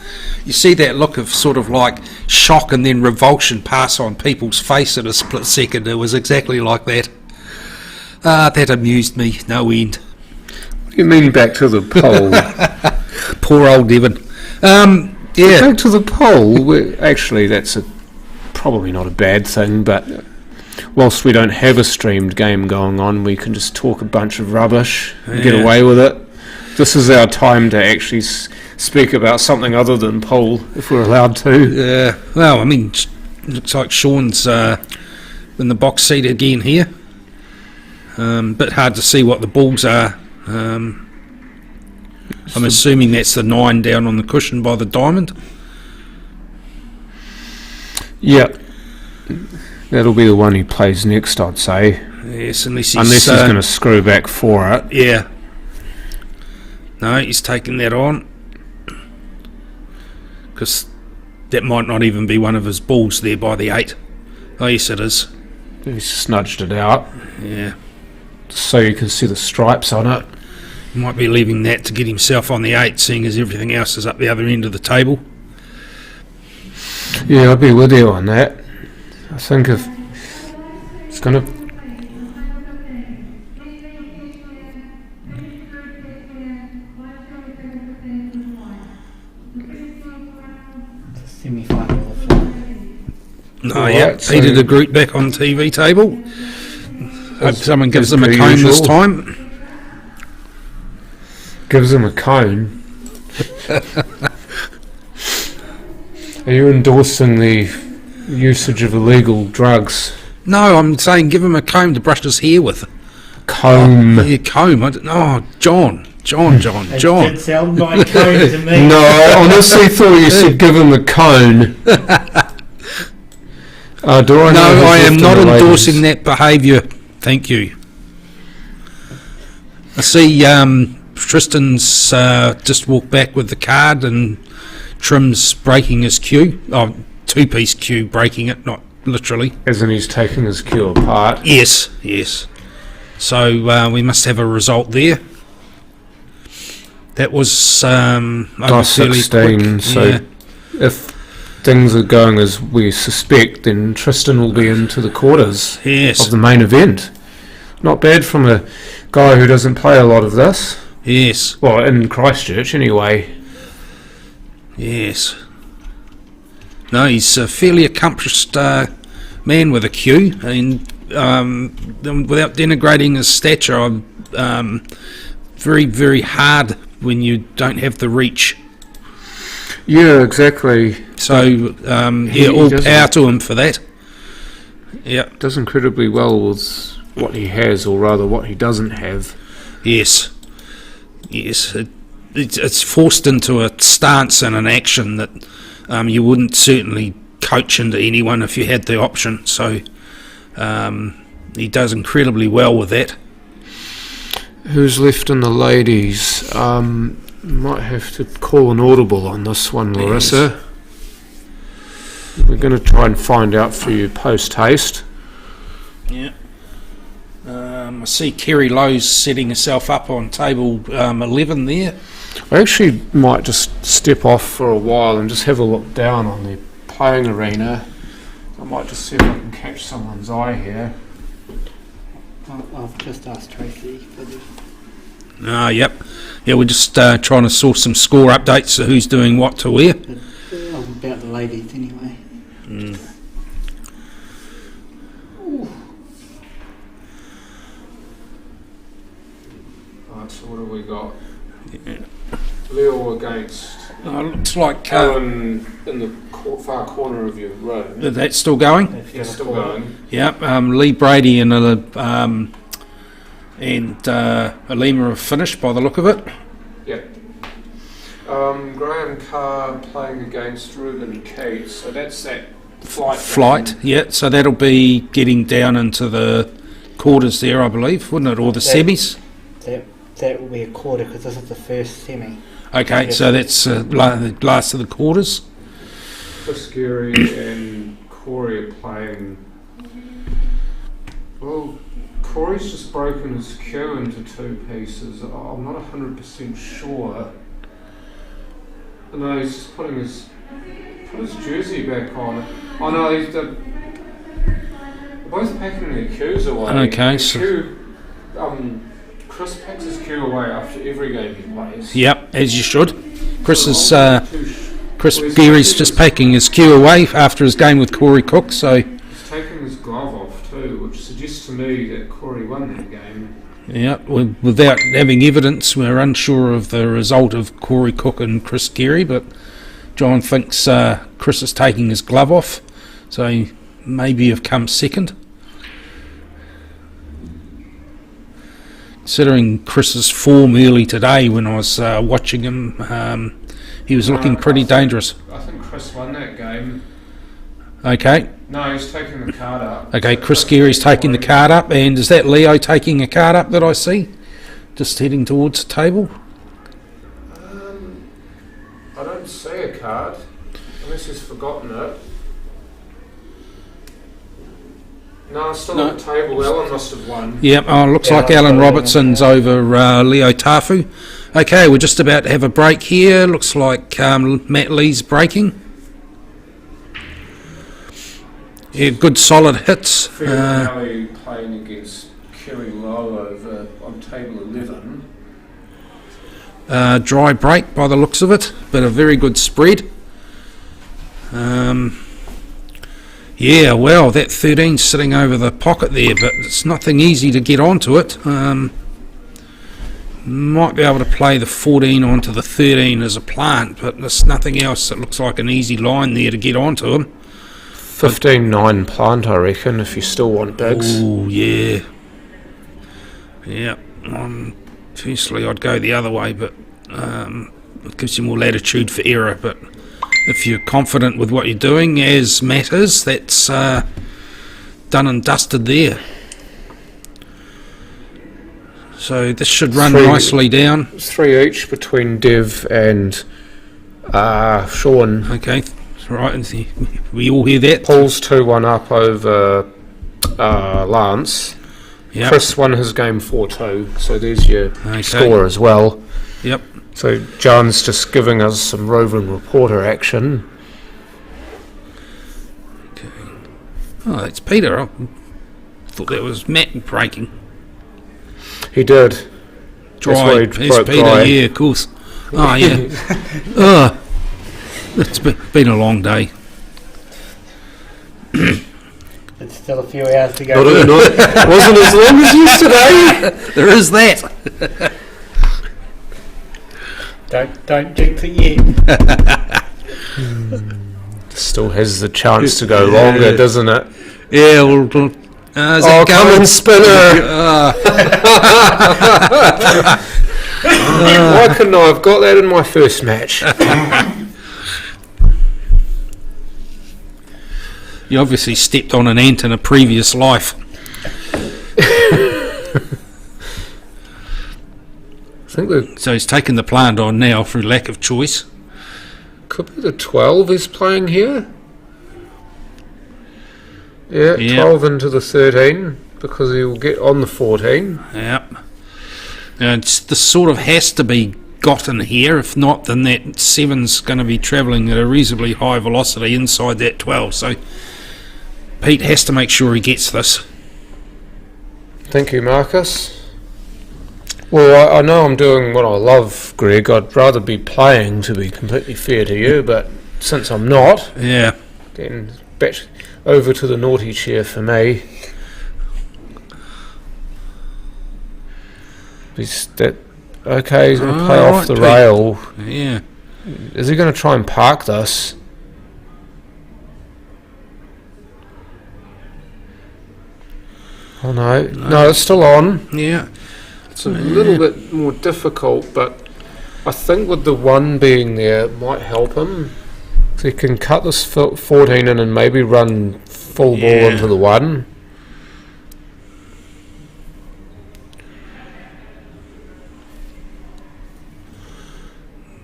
you see that look of sort of like shock and then revulsion pass on people's face in a split second. It was exactly like that. That amused me no end.
What do you mean back to the poll?
Poor old Devon. Yeah.
Back to the poll. Actually, that's probably not a bad thing, but whilst we don't have a streamed game going on, we can just talk a bunch of rubbish and get away with it. This is our time to actually speak about something other than poll, if we're allowed to.
Yeah. Well, I mean, looks like Sean's in the box seat again here. Bit hard to see what the balls are. I'm assuming that's the 9 down on the cushion by the diamond.
Yeah. That'll be the one he plays next, I'd say.
Yes, unless
He's going to screw back for it.
Yeah. No, he's taking that on. Because that might not even be one of his balls there by the 8. Oh, yes, it is.
He's snudged it out.
Yeah.
So you can see the stripes on it.
He might be leaving that to get himself on the 8, seeing as everything else is up the other end of the table.
Yeah, I'll be with you on that. I think if it's going to...
Semi-final of flight.
No,
Alright,
yeah.
so-
Peter the Groot back on TV table. Hope someone gives
as
him a
per
comb this
usual.
time.
Gives him a cone. Are you endorsing the usage of illegal drugs?
No, I'm saying give him a comb to brush his hair with.
Comb.
Yeah, comb. John.
It did sound like cone to me.
No, I honestly thought you said give him a cone. Do I
No,
know
I
who's
am
left
not
in the
endorsing
ladies?
that behaviour. Thank you. I see Tristan's just walked back with the card and Trim's breaking his cue. Oh, two-piece cue breaking it, not literally.
As in he's taking his cue apart.
Yes. So we must have a result there. That was over
Dice
fairly
16,
quick.
so
Yeah.
if things are going as we suspect, then Tristan will be into the quarters
Yes.
of the main event. Not bad from a guy who doesn't play a lot of this.
Yes.
Well, in Christchurch anyway.
Yes. No, he's a fairly accomplished man with a cue, and without denigrating his stature, I'm very, very hard when you don't have the reach.
Yeah, exactly.
So,
He
all
doesn't-
power to him for that. Yeah.
Does incredibly well with what he has, or rather what he doesn't have.
Yes. It's forced into a stance and an action that you wouldn't certainly coach into anyone if you had the option. So he does incredibly well with that.
Who's left in the ladies? Might have to call an audible on this one, Larissa. We're going to try and find out for you post-haste.
Yeah. I see Kerry Lowe's setting herself up on table 11 there.
I actually might just step off for a while and just have a look down on the playing arena. I might just see if I can catch someone's eye here.
I've just asked Tracy for the...
Yep. Yeah, we're just trying to source some score updates of who's doing what to where.
about the ladies anyway.
Right, so what have we got?
Yeah.
Leo against
Looks like
Alan in the far corner of your room.
that's still going.
Yeah, still going.
Yep. Lee Brady and Alima have finished by the look of it.
Yep. Graham Carr playing against Ruben Keats, so that's that flight. game.
Yeah. So that'll be getting down into the quarters there, I believe, wouldn't it, or the semis?
That will be a quarter because this is the first semi.
Okay, so that's the last of the quarters.
Chris Geary and Corey are playing. Well, Corey's just broken his cue into two pieces. I'm not 100% sure. No, he's just put his jersey back on. Oh no, they're both packing their cues away.
Okay,
The cue, Chris packs his cue away after every game he plays.
Yep, as you should. Chris
He's
Geary's just packing his cue away after his game with Corey Cook, so
taking his glove off too, which suggests to me that Corey won that game.
yeah, without having evidence, we're unsure of the result of Corey Cook and Chris Geary, but John thinks Chris is taking his glove off, so he maybe have come second. Considering Chris's form early today when I was watching him, he was looking pretty dangerous.
I think Chris won that game.
Okay.
No, he's taking the card up.
Okay, Chris Geary's taking the card up, and is that Leo taking a card up that I see? Just heading towards the table?
I don't see a card, unless he's forgotten it. No, it's still on the table. Alan must have won.
Yep, looks like Alan Robertson's over Leo Tafu. Okay, we're just about to have a break here. Looks like Matt Lee's breaking. Yeah, good solid hits.
Fairly playing against Kerry Lowe over on table 11.
Dry break by the looks of it, but a very good spread. Yeah, well, that 13's sitting over the pocket there, but it's nothing easy to get onto it. Might be able to play the 14 onto the 13 as a plant, but there's nothing else that looks like an easy line there to get onto him.
15-9 plant, I reckon, if you still want bigs.
Oh, yeah. Yeah. Firstly, I'd go the other way, but it gives you more latitude for error. But if you're confident with what you're doing, as Matt is, that's done and dusted there. So this should run nicely down.
3 each between Dev and Sean.
Okay, right. We all hear that.
Paul's 2-1 up over Lance.
Yep.
Chris won his game 4-2, so there's your score as well.
Yep.
So John's just giving us some roving reporter action.
Okay. Oh, that's Peter. I thought that was Matt breaking.
He did.
Dry. There's Peter,
dry.
Yeah, of course. Oh, yeah. It's been a long day.
It's still a few hours to go.
It wasn't as long as yesterday.
There is that.
Don't jinx it yet.
Still has the chance to go longer, doesn't it?
Yeah, well,
come and spinner! Why couldn't I have got that in my first match?
You obviously stepped on an ant in a previous life. So he's taken the plant on now through lack of choice.
Could be the 12 he's playing here. Yeah, 12 into the 13 because he will get on the 14.
Yep. And this sort of has to be gotten here. If not, then that 7's going to be travelling at a reasonably high velocity inside that 12. So Pete has to make sure he gets this.
Thank you, Marcus. Well, I know I'm doing what I love, Greg. I'd rather be playing, to be completely fair to you, but since I'm not, getting back over to the naughty chair for me. He's going to play off the rail.
Yeah.
Is he going to try and park this? Oh no, it's still on.
Yeah.
It's a little bit more difficult, but I think with the 1 being there, it might help him. So he can cut this 14 in and maybe run full ball into the 1.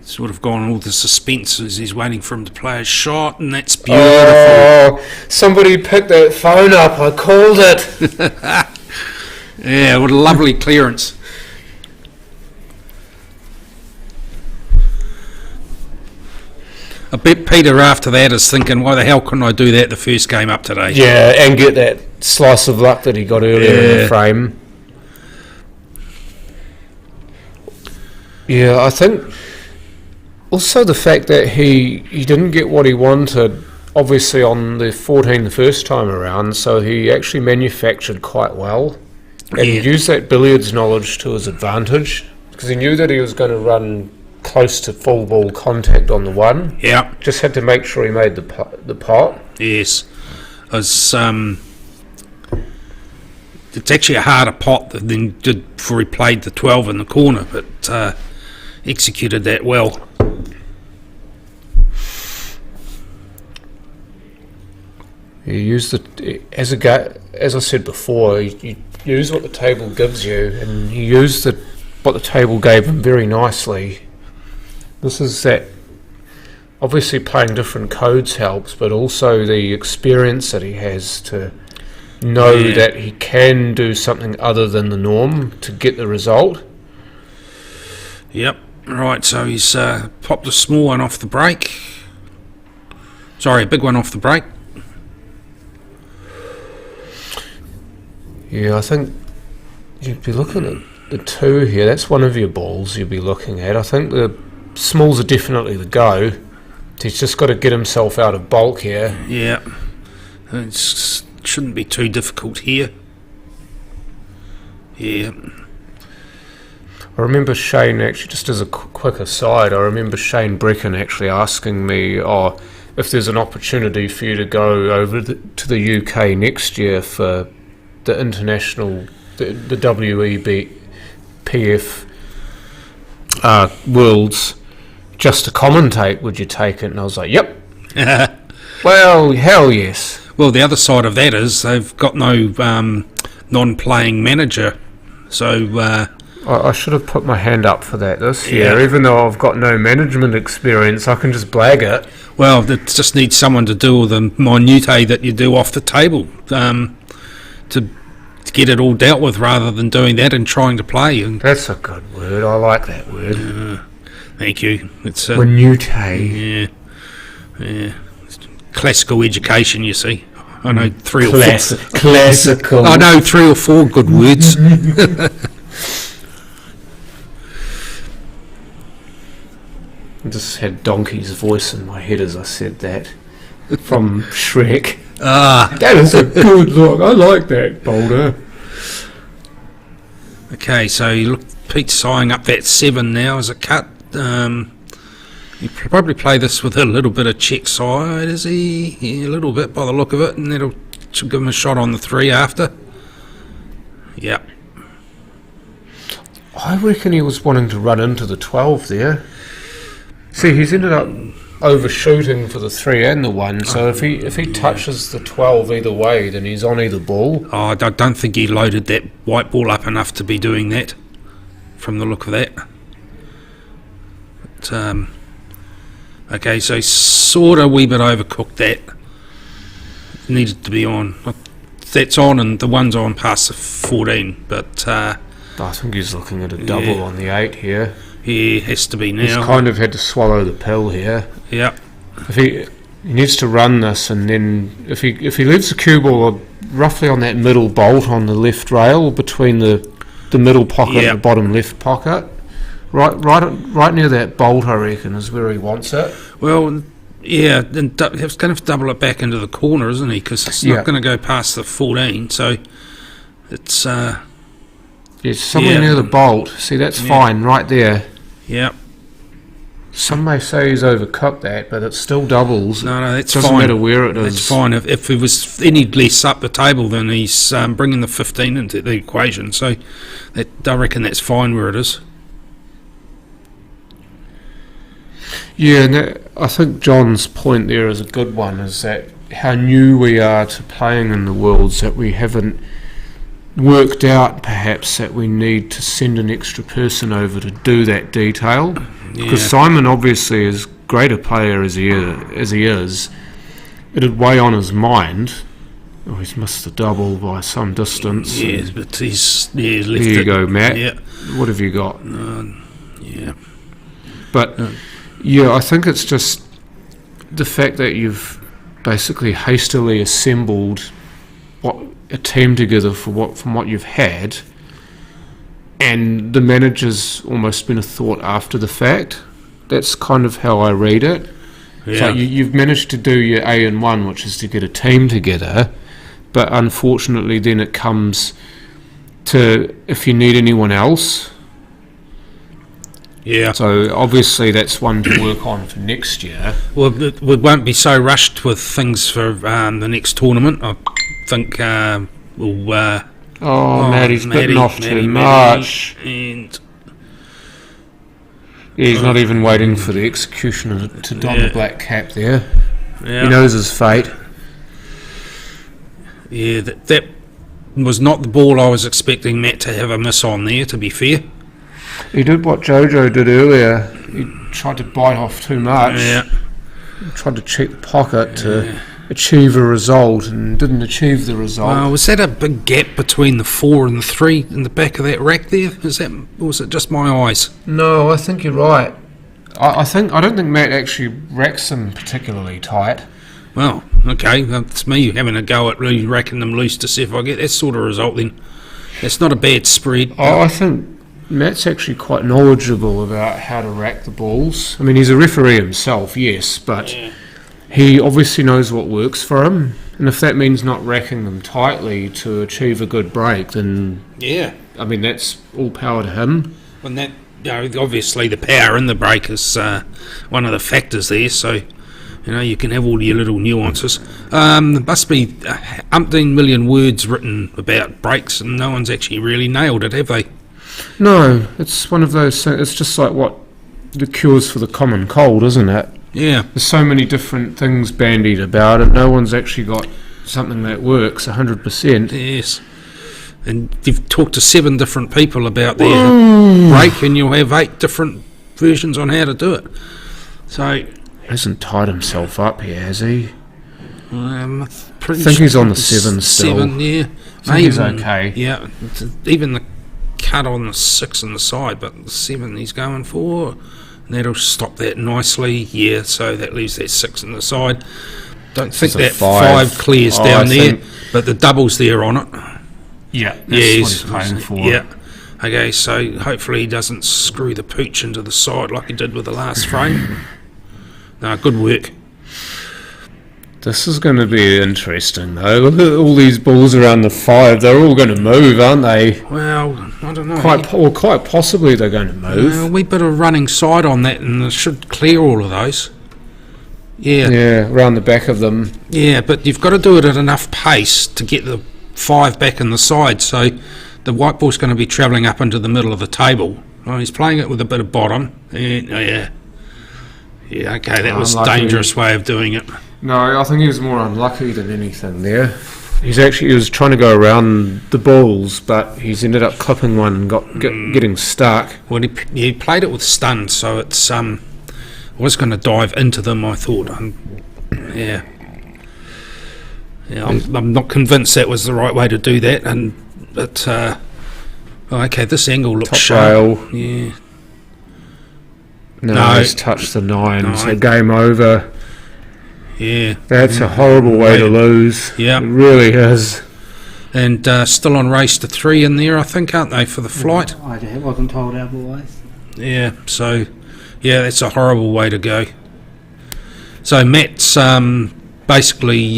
Sort of gone all the suspense as he's waiting for him to play a shot, and that's beautiful.
Oh, somebody picked that phone up. I called it.
Yeah, what a lovely clearance. I bet Peter after that is thinking, why the hell couldn't I do that the first game up today?
Yeah, and get that slice of luck that he got earlier in the frame. Yeah, I think also the fact that he didn't get what he wanted, obviously on the 14 the first time around, so he actually manufactured quite well and used that billiards knowledge to his advantage because he knew that he was going to run close to full ball contact on the 1.
Yeah.
Just had to make sure he made the pot.
Yes. It's actually a harder pot than did before he played the 12 in the corner, but executed that well.
You use as I said before, you use what the table gives you, and he used what the table gave him very nicely. This is that. Obviously, playing different codes helps, but also the experience that he has to know that he can do something other than the norm to get the result.
Yep. Right. So he's popped a small one off the break. Sorry, a big one off the break.
Yeah, I think you'd be looking at the 2 here. That's one of your balls you'd be looking at. I think the smalls are definitely the go. He's just got to get himself out of bulk here.
Yeah. It shouldn't be too difficult here. Yeah.
I remember Shane, actually, just as a quick aside, I remember Shane Bricken actually asking me, if there's an opportunity for you to go over to the UK next year for the international, the WEBPF Worlds, just to commentate, would you take it? And I was like, yep. Well, hell yes.
Well, the other side of that is they've got no non-playing manager. So
I should have put my hand up for that this year. Even though I've got no management experience, I can just blag it.
Well, it just needs someone to do all the minutiae that you do off the table to get it all dealt with, rather than doing that and trying to play. And
that's a good word. I like that word.
Thank you. It's
minutiae.
Yeah. Classical education, you see. I know
classical.
I know 3 or 4 good words.
I just had Donkey's voice in my head as I said that, from Shrek. That is a good look. I like that, Boulder.
Okay, so Pete's eyeing up that 7 now as a cut. You probably play this with a little bit of check side, is he? Yeah, a little bit by the look of it, and that'll should give him a shot on the 3 after. Yep.
I reckon he was wanting to run into the 12 there. See, he's ended up overshooting for the 3 and the 1, so if he touches the 12 either way, then he's on either ball.
I don't think he loaded that white ball up enough to be doing that, from the look of that. But, okay, so sort of a wee bit overcooked that. Needed to be on. That's on, and the 1's on past the 14, but
I think he's looking at a double on the 8 here.
Yeah, has to be now.
He's kind of had to swallow the pill here.
Yep.
If he needs to run this, and then if he leaves the cue ball roughly on that middle bolt on the left rail, between the middle pocket and the bottom left pocket, right near that bolt, I reckon, is where he wants it.
Well, yeah, and he's going to double it back into the corner, isn't he? Because it's not going to go past the 14, so it's somewhere
near the bolt. See, that's fine right there.
Yep.
Some may say he's overcooked that, but it still doubles.
No, that's
fine. Doesn't matter where it is.
That's fine. If he was any less up the table, then he's bringing the 15 into the equation. So I reckon that's fine where it is.
Yeah, and I think John's point there is a good one, is that how new we are to playing in the Worlds, that we haven't worked out perhaps that we need to send an extra person over to do that detail. Because Simon obviously, as great a player as he is, it'd weigh on his mind. Oh, he's missed the double by some distance.
Yes, but he's left it.
There you go, Matt.
Yeah.
What have you got? But I think it's just the fact that you've basically hastily assembled a team together from what you've had, and the manager's almost been a thought after the fact. That's kind of how I read it. So you've managed to do your A and 1, which is to get a team together, but unfortunately then it comes to if you need anyone else.
Yeah.
So obviously that's one to work on for next year.
Well, we won't be so rushed with things for the next tournament. I think we'll...
Maddie's bitten off too much.
And
he's not even waiting for the executioner to don the black cap there.
Yeah.
He knows his fate.
Yeah, that was not the ball I was expecting Matt to have a miss on there, to be fair.
He did what JoJo did earlier. He tried to bite off too much.
Yeah.
He tried to check the pocket to achieve a result and didn't achieve the result.
Was that a big gap between the 4 and the 3 in the back of that rack there? Or was it just my eyes?
No, I think you're right. I don't think Matt actually racks them particularly tight.
Well, okay, it's me having a go at really racking them loose to see if I get that sort of result then. It's not a bad spread.
I think Matt's actually quite knowledgeable about how to rack the balls. I mean, he's a referee himself, yes, but he obviously knows what works for him. And if that means not racking them tightly to achieve a good break, then I mean, that's all power to him.
And that, obviously the power in the break is one of the factors there, so you can have all your little nuances. There must be umpteen million words written about breaks, and no one's actually really nailed it, have they?
No, it's one of those things. It's just like what the cures for the common cold, isn't it?
Yeah.
There's so many different things bandied about it. No one's actually got something that works 100%.
Yes. And you've talked to 7 different people about their break, and you'll have 8 different versions on how to do it. So
he hasn't tied himself up here, has he?
I
think he's on the 7 still.
7, yeah.
I think he's okay.
Yeah. Even the cut on the 6 on the side, but the 7 he's going for, and that'll stop that nicely. Yeah, so that leaves that 6 on the side. Don't think that 5 clears down there, but the double's there on it.
Yeah, that's what he's playing for.
Yeah. Okay, so hopefully he doesn't screw the pooch into the side like he did with the last frame. No, good work.
This is going to be interesting, though. Look at all these balls around the 5. They're all going to move, aren't they?
Well, I don't know.
Quite possibly they're going to move.
A wee bit of running side on that, and it should clear all of those. Yeah.
Yeah, around the back of them.
Yeah, but you've got to do it at enough pace to get the 5 back in the side, so the white ball's going to be travelling up into the middle of the table. Oh, he's playing it with a bit of bottom. Yeah, okay, that was a dangerous way of doing it.
No, I think he was more unlucky than anything there. He was trying to go around the balls, but he's ended up clipping one and getting stuck.
Well, he played it with stun, so it's was going to dive into them, I thought. Yeah, I'm not convinced that was the right way to do that. But okay, this angle looks sharp.
Rail.
Yeah.
No, he's touched the 9, so game over.
Yeah.
That's a horrible way to lose.
Yeah.
It really is.
And still on race to 3 in there, I think, aren't they, for the flight?
I wasn't told otherwise.
Yeah, so, yeah, that's a horrible way to go. So Matt's basically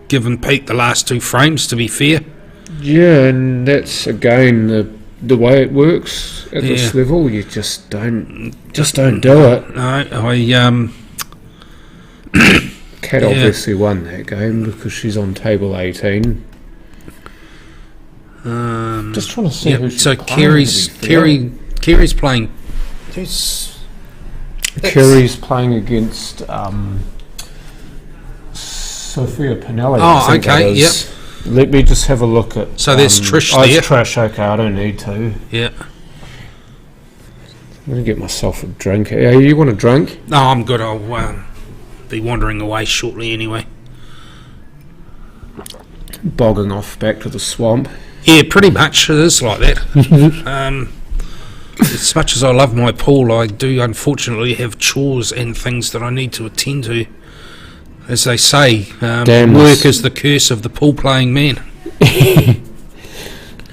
given Pete the last 2 frames, to be fair.
Yeah, and that's, again, the way it works at this level. You just don't do it.
No,
Kat obviously won that game because she's on table 18. Just trying to see who she's playing.
Kerry's playing.
Kerry's playing against Sophia Pinelli.
Oh, okay, yep.
Let me just have a look at...
So there's Trish there.
It's Trish, okay, I don't need to.
Yeah.
I'm going to get myself a drink. Hey, you want a drink?
No, I'm good. I'll be wandering away shortly anyway.
Bogging off back to the swamp.
Yeah, pretty much. It is like that. As much as I love my pool, I do unfortunately have chores and things that I need to attend to. As they say, work is the curse of the pool-playing man.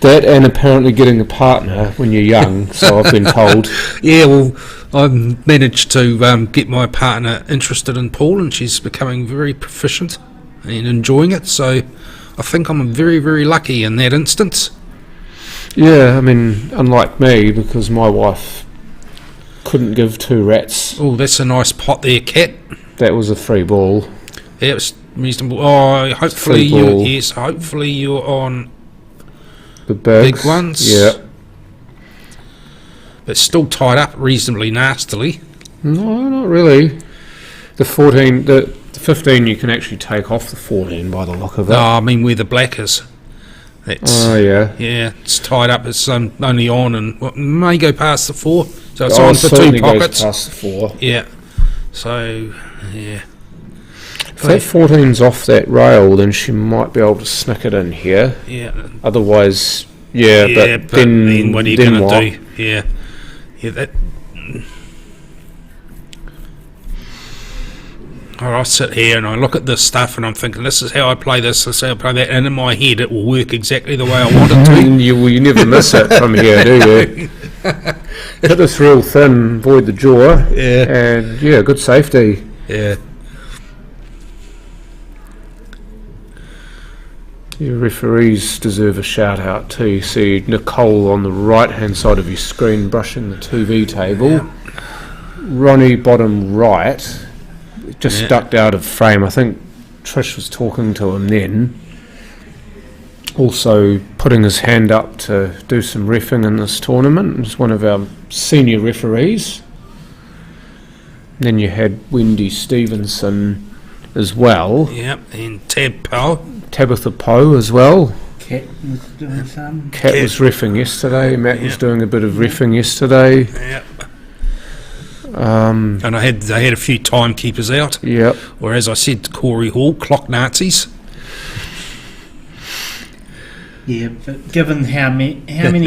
That and apparently getting a partner when you're young, so I've been told.
Yeah, well, I've managed to get my partner interested in pool, and she's becoming very proficient and enjoying it, so I think I'm very, very lucky in that instance.
Yeah, I mean, unlike me, because my wife couldn't give 2 rats.
Oh, that's a nice pot there, Kat.
That was a free ball.
Yeah, it was reasonable. Oh, hopefully you're on
the big
ones.
Yeah.
But still tied up reasonably nastily.
No, not really. The The 15 you can actually take off the 14 by the look of it.
No, I mean where the black is. That's,
Oh, yeah.
yeah, it's tied up. It's only on and may go past the 4. So it's
Oh,
on
it
for
certainly
2
goes
pockets.
past the 4.
Yeah. So, yeah.
If that 14's off that rail, then she might be able to snick it in here.
Yeah.
Otherwise, yeah, but
then what are you going
what?
to do? Yeah. Yeah, that... Or I sit here and I look at this stuff and I'm thinking, this is how I play this is how I play that, and in my head it will work exactly the way I want it to.
You never miss it from here, do you? Hit this real thin, avoid the jaw, and yeah, good safety.
Yeah.
Your referees deserve a shout out too. You see Nicole on the right hand side of your screen brushing the 2V table.
Yeah.
Ronnie bottom right, just ducked out of frame. I think Trish was talking to him then. Also putting his hand up to do some reffing in this tournament. He's one of our senior referees. Then you had Wendy Stevenson as well.
Yeah, and
Tabitha Poe as well.
Cat was doing some.
Cat was reffing yesterday. Matt was doing a bit of reffing yesterday.
Yeah. And I had a few timekeepers out.
Yep.
Or as I said to Corey Hall, clock Nazis.
Yeah, but given how many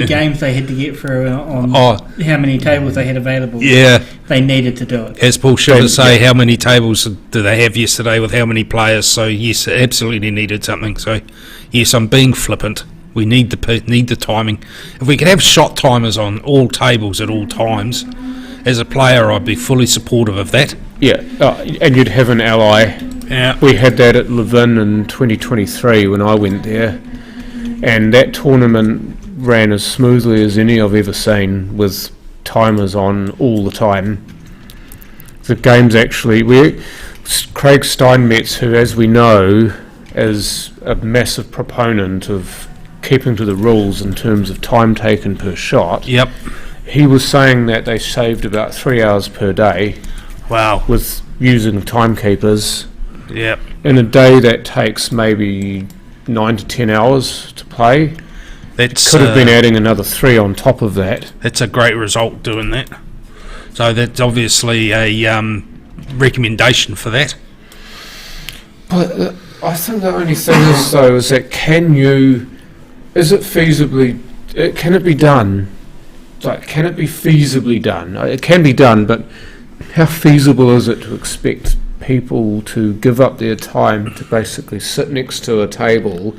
games they had to get through on how many tables they had available,
Yeah.
they needed to do it.
As Paul Schiller say, how many tables did they have yesterday with how many players? So yes, it absolutely needed something. So yes, I'm being flippant. We need the timing. If we could have shot timers on all tables at all times, as a player, I'd be fully supportive of that.
Yeah, and you'd have an ally.
Yeah.
We had that at Levin in 2023 when I went there, and that tournament ran as smoothly as any I've ever seen, with timers on all the time. The games actually, Craig Steinmetz, who, as we know, is a massive proponent of keeping to the rules in terms of time taken per shot.
Yep.
He was saying that they saved about 3 hours per day.
Wow.
With using timekeepers.
Yep.
In a day that takes maybe 9 to 10 hours to play.
That's
could have been adding another 3 on top of that.
That's a great result doing that. So that's obviously a recommendation for that.
But I think the only thing is though is that can it be done? Like, can it be feasibly done? It can be done, but how feasible is it to expect people to give up their time to basically sit next to a table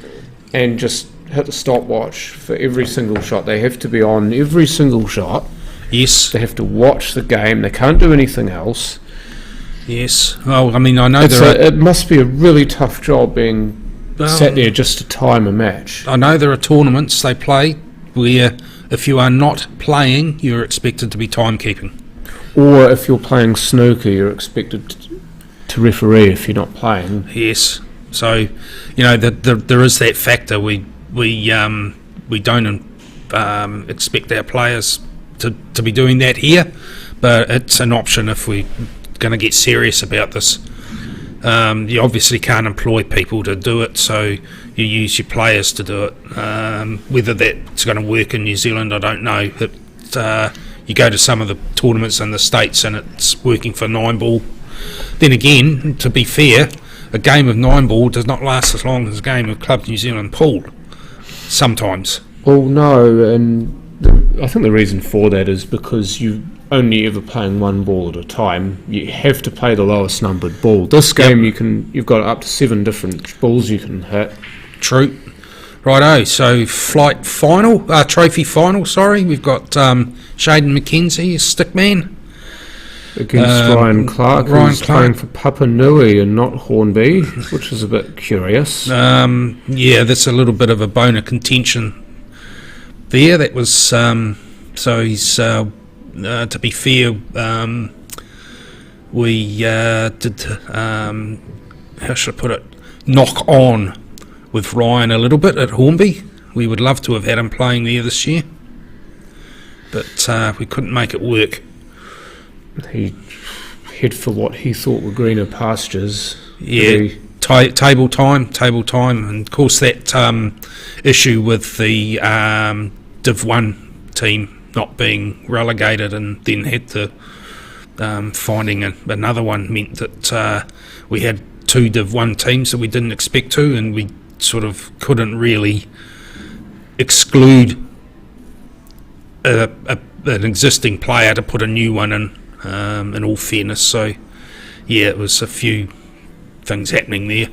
and just hit the stopwatch for every single shot? They have to be on every single shot.
Yes.
They have to watch the game. They can't do anything else.
Yes. Well, I mean, I know
it must be a really tough job being sat there just to time a match.
I know there are tournaments they play where if you are not playing, you're expected to be timekeeping. Or
if you're playing snooker, you're expected to referee if you're not playing.
Yes. So, you know, there is that factor. We don't expect our players to be doing that here, but it's an option if we're going to get serious about this. You obviously can't employ people to do it, so you use your players to do it. Whether that's going to work in New Zealand, I don't know. You go to some of the tournaments in the States and it's working for 9-ball. Then again, to be fair, a game of 9-ball does not last as long as a game of Club New Zealand pool. Sometimes.
Well, no, and I think the reason for that is because you only ever playing one ball at a time. You have to play the lowest numbered ball. This game, you've got up to 7 different balls you can hit.
True. Righto, so trophy final, we've got Shaden McKenzie, stickman.
Against Ryan Clark, who's playing for Papua Nui and not Hornby, which is a bit curious.
Yeah, that's a little bit of a bone of contention there. That was, so he's, to be fair, we did, how should I put it, knock on with Ryan a little bit at Hornby. We would love to have had him playing there this year, but we couldn't make it work.
He head for what he thought were greener pastures.
Yeah, table time, and of course that issue with the Div 1 team not being relegated and then had to finding another one meant that we had 2 Div 1 teams that we didn't expect to, and we sort of couldn't really exclude an existing player to put a new one in all fairness. So yeah, it was a few things happening there.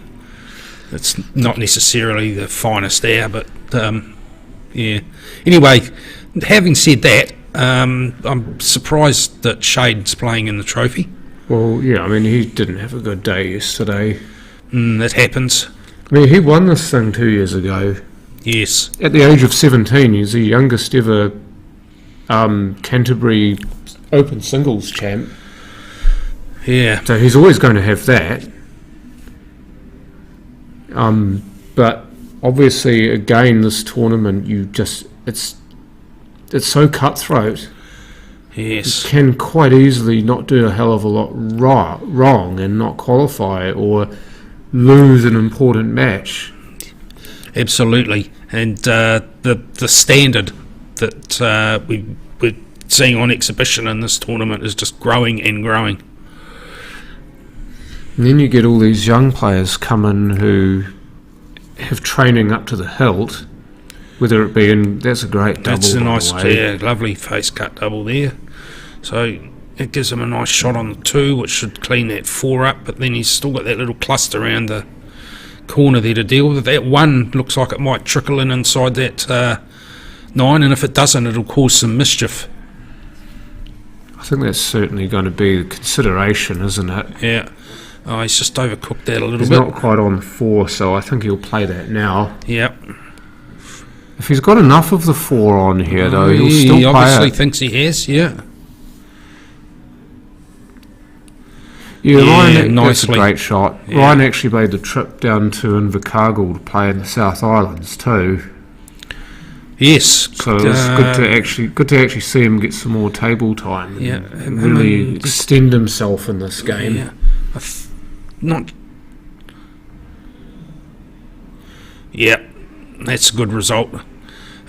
It's not necessarily the finest hour, but yeah. Anyway, having said that, I'm surprised that Shaden's playing in the trophy.
Well, yeah, I mean, he didn't have a good day yesterday.
That happens.
I mean, he won this thing 2 years ago.
Yes.
At the age of 17, he's the youngest ever Canterbury Open Singles champ.
Yeah.
So he's always going to have that. But obviously, again, this tournament, it's so cutthroat.
Yes.
You can quite easily not do a hell of a lot wrong and not qualify or lose an important match.
Absolutely. And the standard that we're seeing on exhibition in this tournament is just growing and growing.
And then you get all these young players come in who have training up to the hilt, whether it be in... That's a great double,
That's a nice,
by the way.
yeah, lovely face cut double there. So it gives him a nice shot on the 2, which should clean that 4 up, but then he's still got that little cluster around the corner there to deal with. That 1 looks like it might trickle in inside that 9, and if it doesn't, it'll cause some mischief.
I think that's certainly going to be the consideration, isn't it?
Yeah. Oh, he's just overcooked that a little
He's
bit.
not quite on 4, so I think he'll play that now.
Yep.
If he's got enough of the 4 on here, though, he'll still
He
play
obviously
it.
thinks he has, yeah.
Yeah,
Yeah,
Ryan, that's a
nicely.
great shot.
Yeah.
Ryan actually made the trip down to Invercargill to play in the South Islands too.
Yes.
So it was good to actually see him get some more table time.
Yeah,
and really extend himself in this game.
Yeah. Not. Yeah, that's a good result.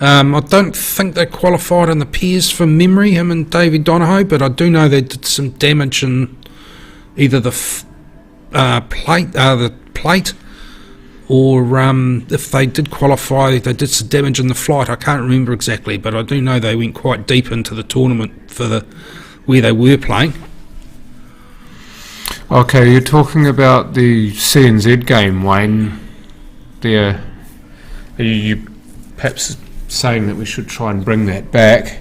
I don't think they qualified in the pairs from memory, him and Davey Donahoe, but I do know they did some damage in either the plate, or if they did qualify, they did some damage in the flight. I can't remember exactly, but I do know they went quite deep into the tournament for where they were playing.
Okay, you're talking about the CNZ game, Wayne. There, are you perhaps saying that we should try and bring that back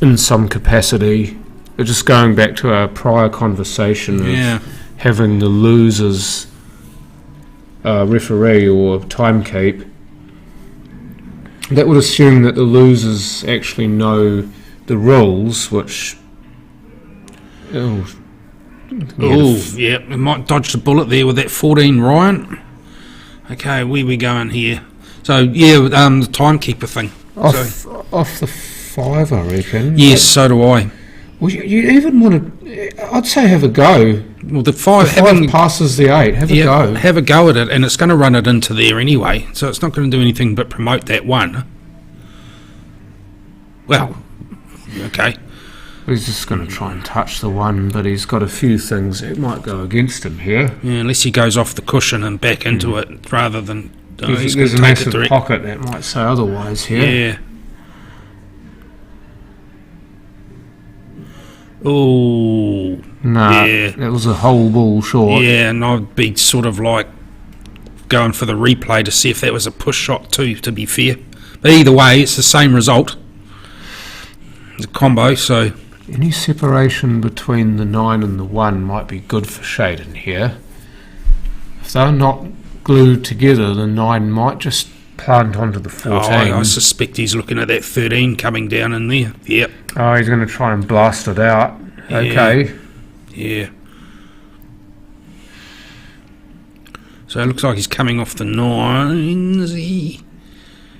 in some capacity? But just going back to our prior conversation of having the losers referee or timekeep, that would assume that the losers actually know the rules, which...
We might dodge the bullet there with that 14, Ryan. Okay, where we going here? So, yeah, the timekeeper thing.
Off the 5, I reckon.
Yes, so do I.
Well, you even want to... I'd say have a go.
Well, the 5
passes the 8. Have a go.
Have a go at it, and it's going to run it into there anyway, so it's not going to do anything but promote that 1. Well, okay.
He's just going to try and touch the 1, but he's got a few things that might go against him here.
Yeah, unless he goes off the cushion and back into it, rather than...
There's a massive pocket that might say otherwise here.
Yeah. Oh.
Nah,
yeah.
That was a whole ball short.
Yeah, and I'd be sort of like going for the replay to see if that was a push shot too, to be fair. But either way, it's the same result. It's a combo, so...
Any separation between the 9 and the 1 might be good for Shaden here. If they're not glued together, the 9 might just plant onto the 14.
I suspect he's looking at that 13 coming down in there. Yep.
Oh, he's going to try and blast it out.
Yeah.
Okay.
Yeah. So it looks like he's coming off the 9, is he?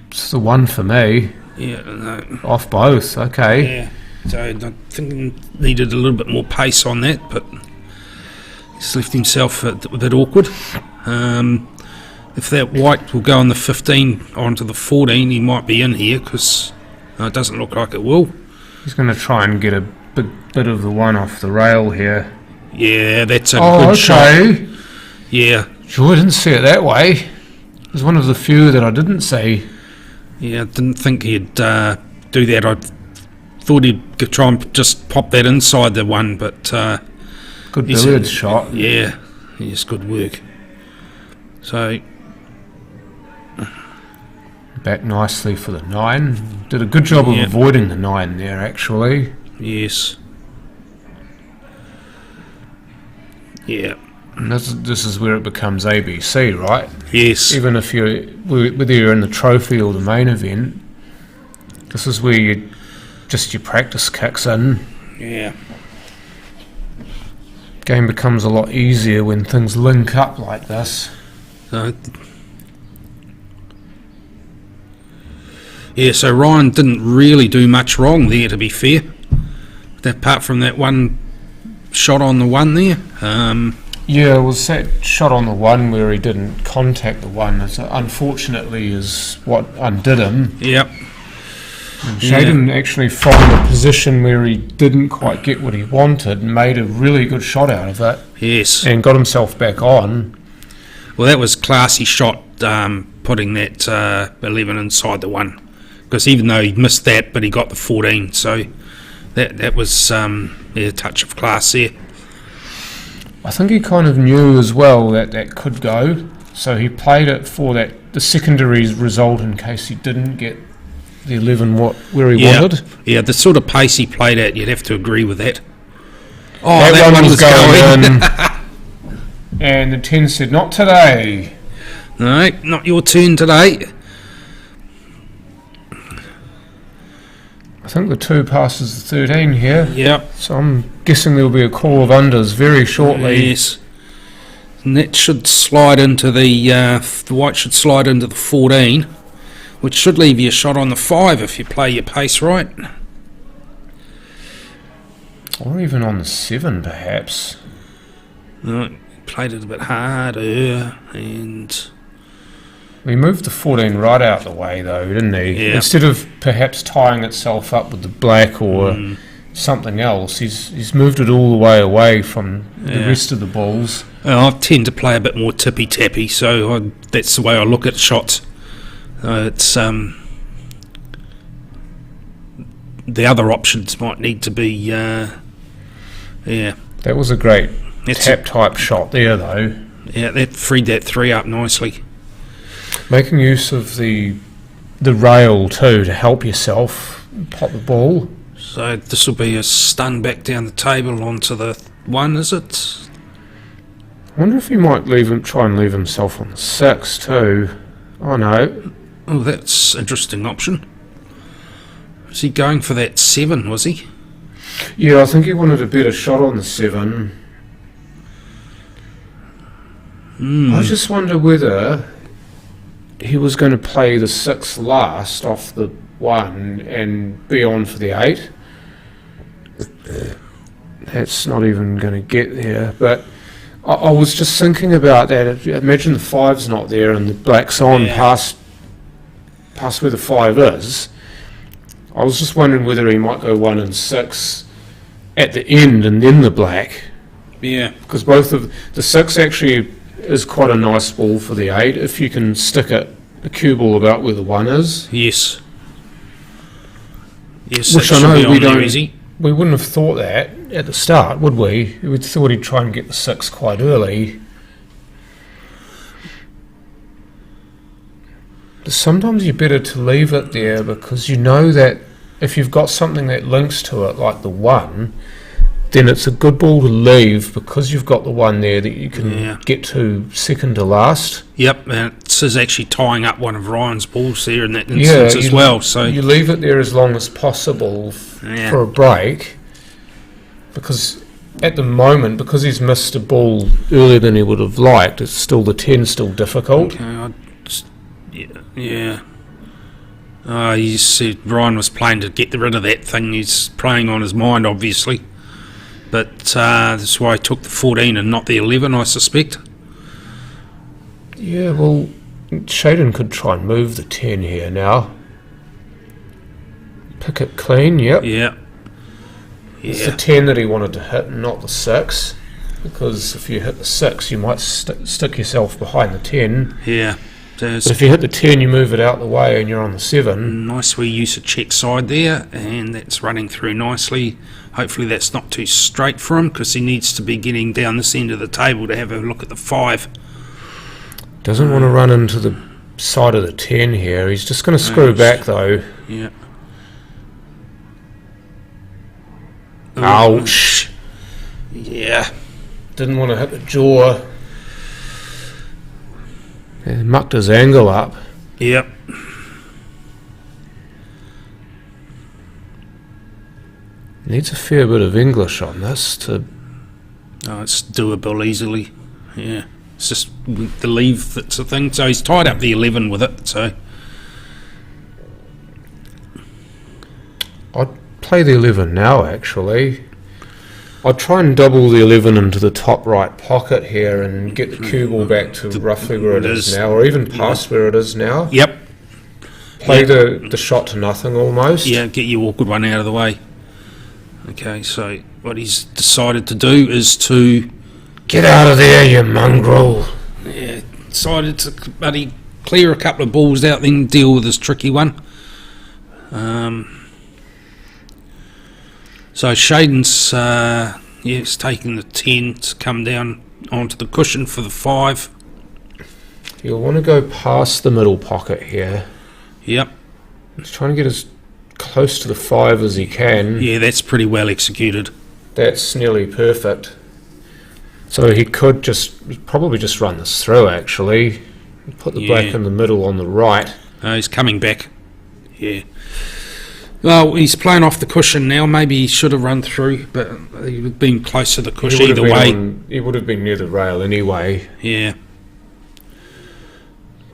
It's the 1 for me.
Yeah, no.
Off both, okay.
Yeah. So I think he needed a little bit more pace on that, but He's left himself a bit awkward. If that white will go on the 15 onto the 14, he might be in here, because it doesn't look like it will.
He's going to try and get a bit of the one off the rail here.
Yeah, that's a good shot. Yeah.
Sure, I didn't see it that way. It was one of the few that I didn't see.
Yeah, I didn't think he'd do that. I thought he'd try and just pop that inside the one, but...
good billiards shot.
Yeah, yes, good work. So...
back nicely for the 9. Did a good job of avoiding the 9 there, actually.
Yes. Yeah.
And this is where it becomes ABC, right?
Yes.
Even if whether you're in the trophy or the main event, this is where your practice kicks in.
Yeah.
Game becomes a lot easier when things link up like this.
So Ryan didn't really do much wrong there, to be fair. Apart from that one shot on the 1 there.
Yeah, it was that shot on the 1 where he didn't contact the 1. Unfortunately, is what undid him.
Yep.
And Shaden actually found a position where he didn't quite get what he wanted and made a really good shot out of it.
Yes.
And got himself back on.
Well, that was classy shot, putting that 11 inside the 1. Because even though he missed that, but he got the 14, so that was a touch of class there.
I think he kind of knew as well that could go, so he played it for the secondary result in case he didn't get the 11 where he wanted.
Yeah, the sort of pace he played at, you'd have to agree with that. Oh,
that one was going in. And the 10 said, not today.
No, not your turn today.
I think the 2 passes the 13 here.
Yep.
So I'm guessing there'll be a call of unders very shortly.
Yes. And that should slide into the white should slide into the 14, which should leave you a shot on the 5 if you play your pace right.
Or even on the 7, perhaps.
No, played it a bit harder, and...
He moved the 14 right out the way, though, didn't he?
Yeah.
Instead of perhaps tying itself up with the black or something else, he's moved it all the way away from the rest of the balls.
I tend to play a bit more tippy-tappy, so that's the way I look at shots. It's the other options might need to be, That
was a great tap-type shot there, though.
Yeah, that freed that 3 up nicely.
Making use of the rail too to help yourself pop the ball.
So this will be a stun back down the table onto the 1, is it?
I wonder if he might try and leave himself on the 6 too. Oh no.
Oh, that's an interesting option. Was he going for that 7, was he?
Yeah, I think he wanted a better shot on the 7. I just wonder whether he was going to play the 6 last off the 1 and be on for the 8. That's not even going to get there, but I was just thinking about that. Imagine the 5's not there and the black's on past where the 5 is. I was just wondering whether he might go 1 and 6 at the end and then the black.
Yeah.
Because both of the 6 actually is quite a nice ball for the 8 if you can stick a cue ball about where the 1 is.
Yes. Yes,
which I know
we
wouldn't have thought that at the start, would we? We'd thought he'd try and get the 6 quite early. But sometimes you're better to leave it there because you know that if you've got something that links to it, like the 1, then it's a good ball to leave because you've got the 1 there that you can get to second to last.
Yep, and this is actually tying up one of Ryan's balls there in that instance as well. So
you leave it there as long as possible for a break, because at the moment, because he's missed a ball earlier than he would have liked, it's still the 10's still difficult.
Okay, he said Ryan was playing to get rid of that thing. He's playing on his mind, obviously. But that's why I took the 14 and not the 11, I suspect.
Yeah, well, Shaden could try and move the 10 here now. Pick it clean, yep.
Yeah.
It's the 10 that he wanted to hit, not the 6. Because if you hit the 6, you might stick yourself behind the 10.
Yeah.
But if you hit the 10, you move it out the way and you're on the 7.
Nice wee use of check side there, and that's running through nicely. Hopefully that's not too straight for him, because he needs to be getting down this end of the table to have a look at the 5.
Doesn't want to run into the side of the 10 here. He's just going to screw back though.
Yeah.
Ouch.
Yeah.
Didn't want to hit the jaw. He mucked his angle up.
Yep.
Needs a fair bit of English on this to...
Oh, it's doable easily. Yeah. It's just the leave that's the thing. So he's tied up the 11 with it, so...
I'd play the 11 now, actually. I'd try and double the 11 into the top right pocket here and get the cue ball back to roughly where it is now, or even past where it is now.
Yep.
Play the shot to nothing almost.
Yeah, get your awkward one out of the way. Okay, so what he's decided to do is to...
Get out of there, you mongrel.
Yeah, decided to clear a couple of balls out, then deal with this tricky one. So Shaden's he's taking the 10 to come down onto the cushion for the 5.
You'll want to go past the middle pocket here.
Yep.
He's trying to get as close to the 5 as he can.
Yeah, that's pretty well executed.
That's nearly perfect. So he could probably just run this through, actually. Put the black in the middle on the right.
He's coming back. Yeah. Well, he's playing off the cushion now. Maybe he should have run through, but he would have been close to the cushion either way.
He would have been near the rail anyway.
Yeah.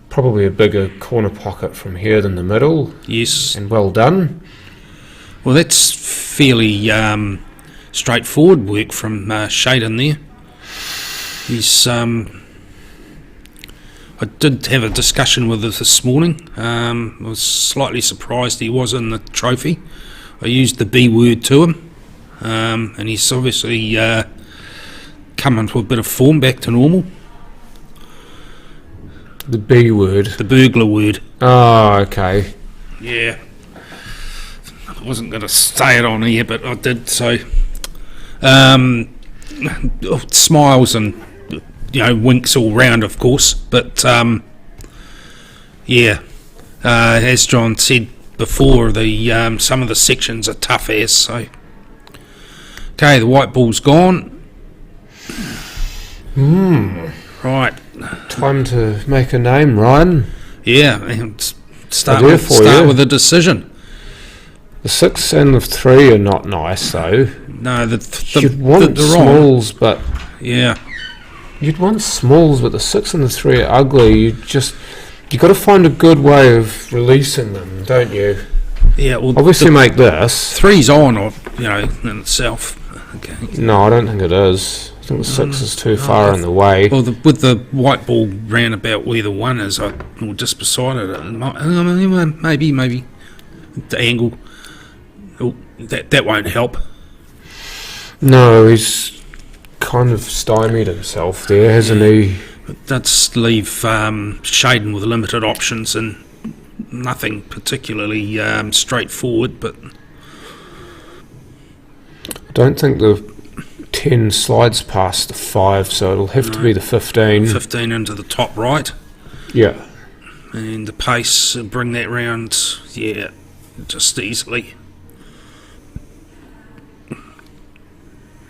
Probably a bigger corner pocket from here than the middle.
Yes.
And well done.
Well, that's fairly straightforward work from Shaden there. He's... I did have a discussion with him this morning. I was slightly surprised he was in the trophy. I used the B word to him, and he's obviously come into a bit of form, back to normal.
The B word?
The burglar word.
Oh, okay.
Yeah. I wasn't going to say it on here, but I did, so... smiles and... winks all round, of course, but as John said before, the some of the sections are tough as. So, okay, the white ball's gone. Right,
time to make a name, Ryan.
Yeah, and start
with
a decision.
The 6 and the 3 are not nice, though.
No,
you'd want smalls, but
yeah.
You'd want smalls, but the 6 and the 3 are ugly. You got to find a good way of releasing them, don't you?
Yeah. Well,
obviously make this
3's on, or in itself. Okay.
No, I don't think it is. I think the 6 is too far in the way.
Well, with the white ball round about where the 1 is, or just beside it. Maybe the angle. Oh, that won't help.
No, he's kind of stymied himself there, hasn't he?
That's leave Shaden with limited options and nothing particularly straightforward, but
I don't think the 10 slides past the 5, so it'll have to be the 15.
15 into the top right.
Yeah.
And the pace, bring that round, just easily.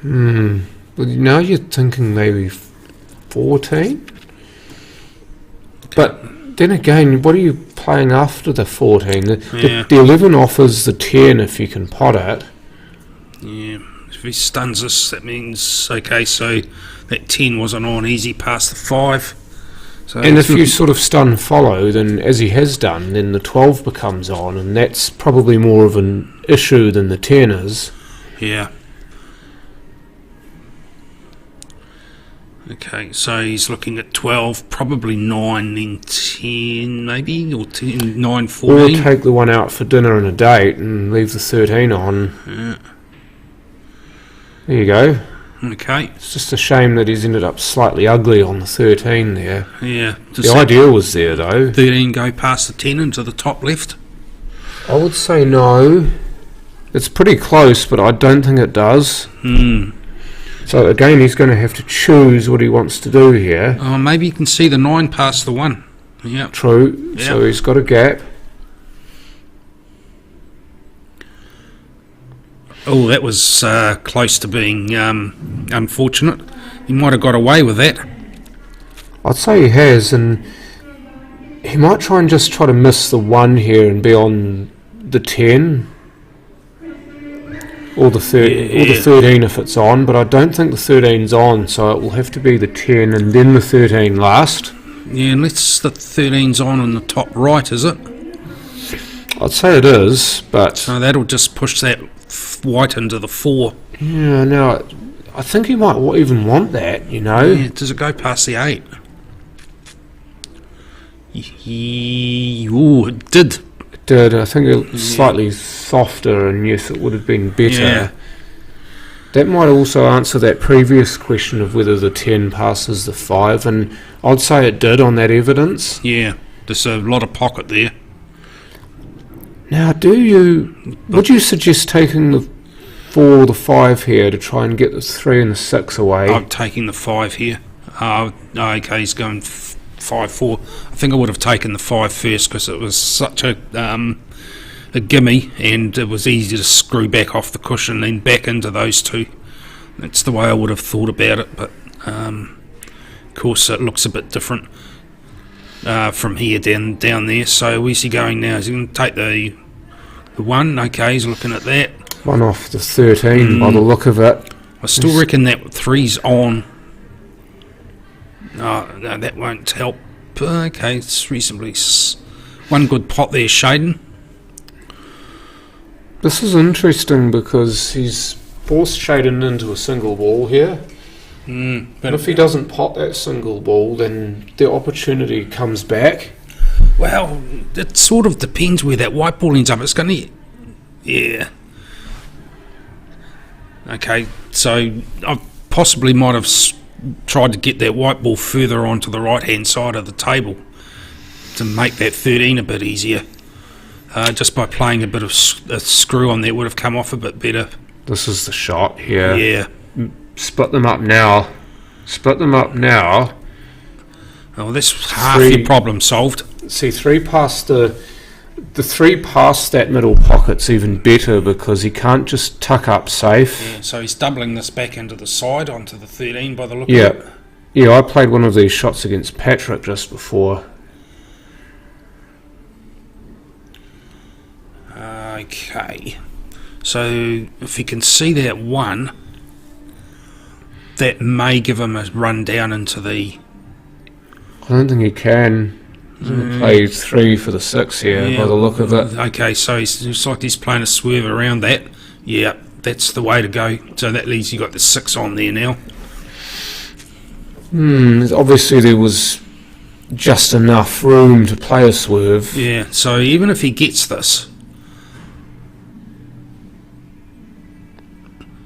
But now you're thinking maybe 14? But then again, what are you playing after the 14? The 11 offers the 10 if you can pot it.
Yeah, if he stuns us, that means, okay, so that 10 wasn't on easy past the 5. So
and if you sort of stun follow, then as he has done, then the 12 becomes on, and that's probably more of an issue than the 10 is.
Yeah. Okay, so he's looking at 12, probably 9, then 10 maybe, or 10, 9, 14.
Or take the one out for dinner and a date and leave the 13 on.
Yeah.
There you go.
Okay.
It's just a shame that he's ended up slightly ugly on the 13 there.
Yeah.
The idea was there though.
13 go past the 10 into the top left?
I would say no. It's pretty close, but I don't think it does. So again, he's going to have to choose what he wants to do here.
Oh, maybe you can see the 9 past the 1. Yeah.
True.
Yep.
So he's got a gap.
Oh, that was close to being unfortunate. He might have got away with that.
I'd say he has, and he might try to miss the 1 here and be on the 10. Or the 13 if it's on, but I don't think the 13's on, so it will have to be the 10 and then the 13 last.
Yeah, unless the 13's on the top right, is it?
I'd say it is, but...
So that'll just push that white into the 4.
Yeah, no, I think he might even want that, you know?
Yeah, does it go past the 8? Ooh, it did.
I think it's slightly softer, and yes, it would have been better.
Yeah.
That might also answer that previous question of whether the 10 passes the 5, and I'd say it did on that evidence.
Yeah, there's a lot of pocket there.
Now, would you suggest taking the 4 or the 5 here to try and get the 3 and the 6 away?
I'm taking the 5 here. Okay, he's going 5-4. I think I would have taken the 5 first because it was such a gimme, and it was easy to screw back off the cushion and then back into those 2. That's the way I would have thought about it, but of course it looks a bit different from here down there. So where's he going now? Is he going to take the 1? Okay, he's looking at that. 1
off the 13 by the look of it.
I still reckon that 3's on. No, that won't help. Okay, it's reasonably... 1 good pot there, Shaden.
This is interesting because he's forced Shaden into a single ball here. But if he doesn't pot that single ball, then the opportunity comes back.
Well, it sort of depends where that white ball ends up. It's going to... Yeah. Okay, so I possibly might have tried to get that white ball further onto the right-hand side of the table to make that 13 a bit easier. Just by playing a bit of a screw on there would have come off a bit better.
This is the shot here.
Yeah.
Split them up now.
Oh, that's half your problem solved.
See, 3 past the 3 past that middle pocket's even better because he can't just tuck up safe.
Yeah, so he's doubling this back into the side onto the 13 by the look of it.
Yeah, I played one of these shots against Patrick just before.
Okay, so if you can see that 1, that may give him a run down into the...
I don't think he can. He's going to play 3 for the 6 here by the look of it.
Okay, so it's like he's playing a swerve around that. Yeah, that's the way to go. So that leaves you got the 6 on there now.
Obviously there was just enough room to play a swerve.
Yeah, so even if he gets this...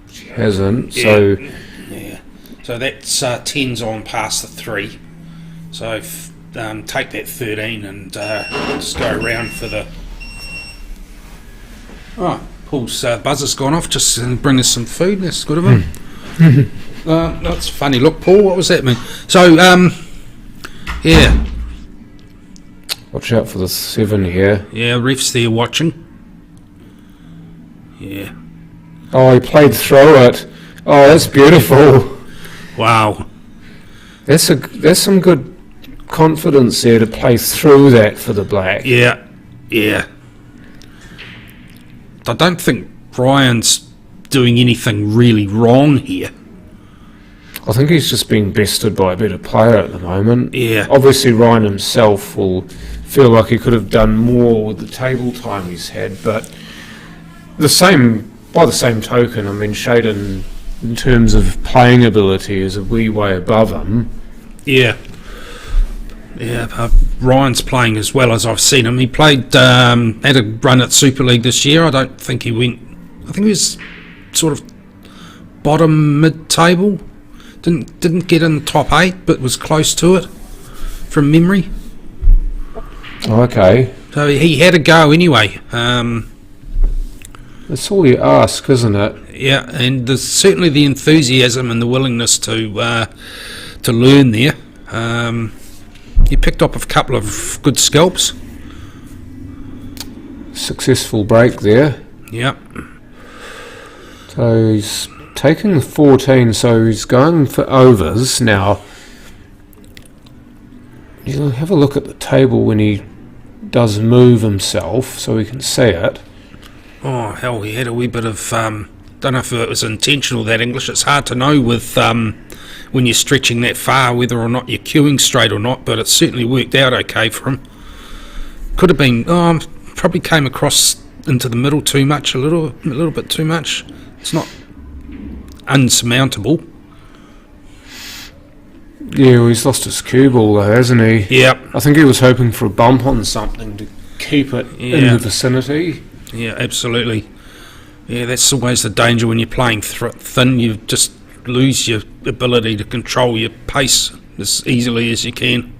He hasn't, so...
Yeah, so that's 10's on past the 3. So take that 13 and just go around for the... Oh, Paul's buzzer's gone off, just bring us some food. That's good of him. That's funny. Look, Paul, what was that mean? So, yeah.
Watch out for the 7 here.
Yeah, ref's there watching. Yeah.
Oh, he played through it. Oh, that's beautiful.
Wow.
There's some good confidence there to play through that for the black.
Yeah. I don't think Brian's doing anything really wrong here.
I think he's just being bested by a better player at the moment.
Yeah.
Obviously, Ryan himself will feel like he could have done more with the table time he's had, but by the same token, I mean, Shaden in terms of playing ability is a wee way above him.
Yeah. Yeah, Ryan's playing as well as I've seen him. He played, had a run at Super League this year. I don't think he went... I think he was sort of bottom mid-table. Didn't get in the top 8, but was close to it from memory.
Okay.
So he had a go anyway.
That's all you ask, isn't it?
Yeah, and there's certainly the enthusiasm and the willingness to learn there. He picked up a couple of good scalps.
Successful break there.
Yep.
So he's taking the 14, so he's going for overs. Now, you'll have a look at the table when he does move himself so we can see it.
Oh, hell, he had a wee bit of... don't know if it was intentional, that English. It's hard to know with when you're stretching that far whether or not you're queuing straight or not, but it certainly worked out okay for him. Could have been... probably came across into the middle too much, a little bit too much. It's not unsurmountable.
Yeah, well, he's lost his cue ball though, hasn't he?
Yep.
I think he was hoping for a bump on something to keep it in the vicinity.
Yeah, absolutely. Yeah, that's always the danger when you're playing thin. You just lose your ability to control your pace as easily as you can.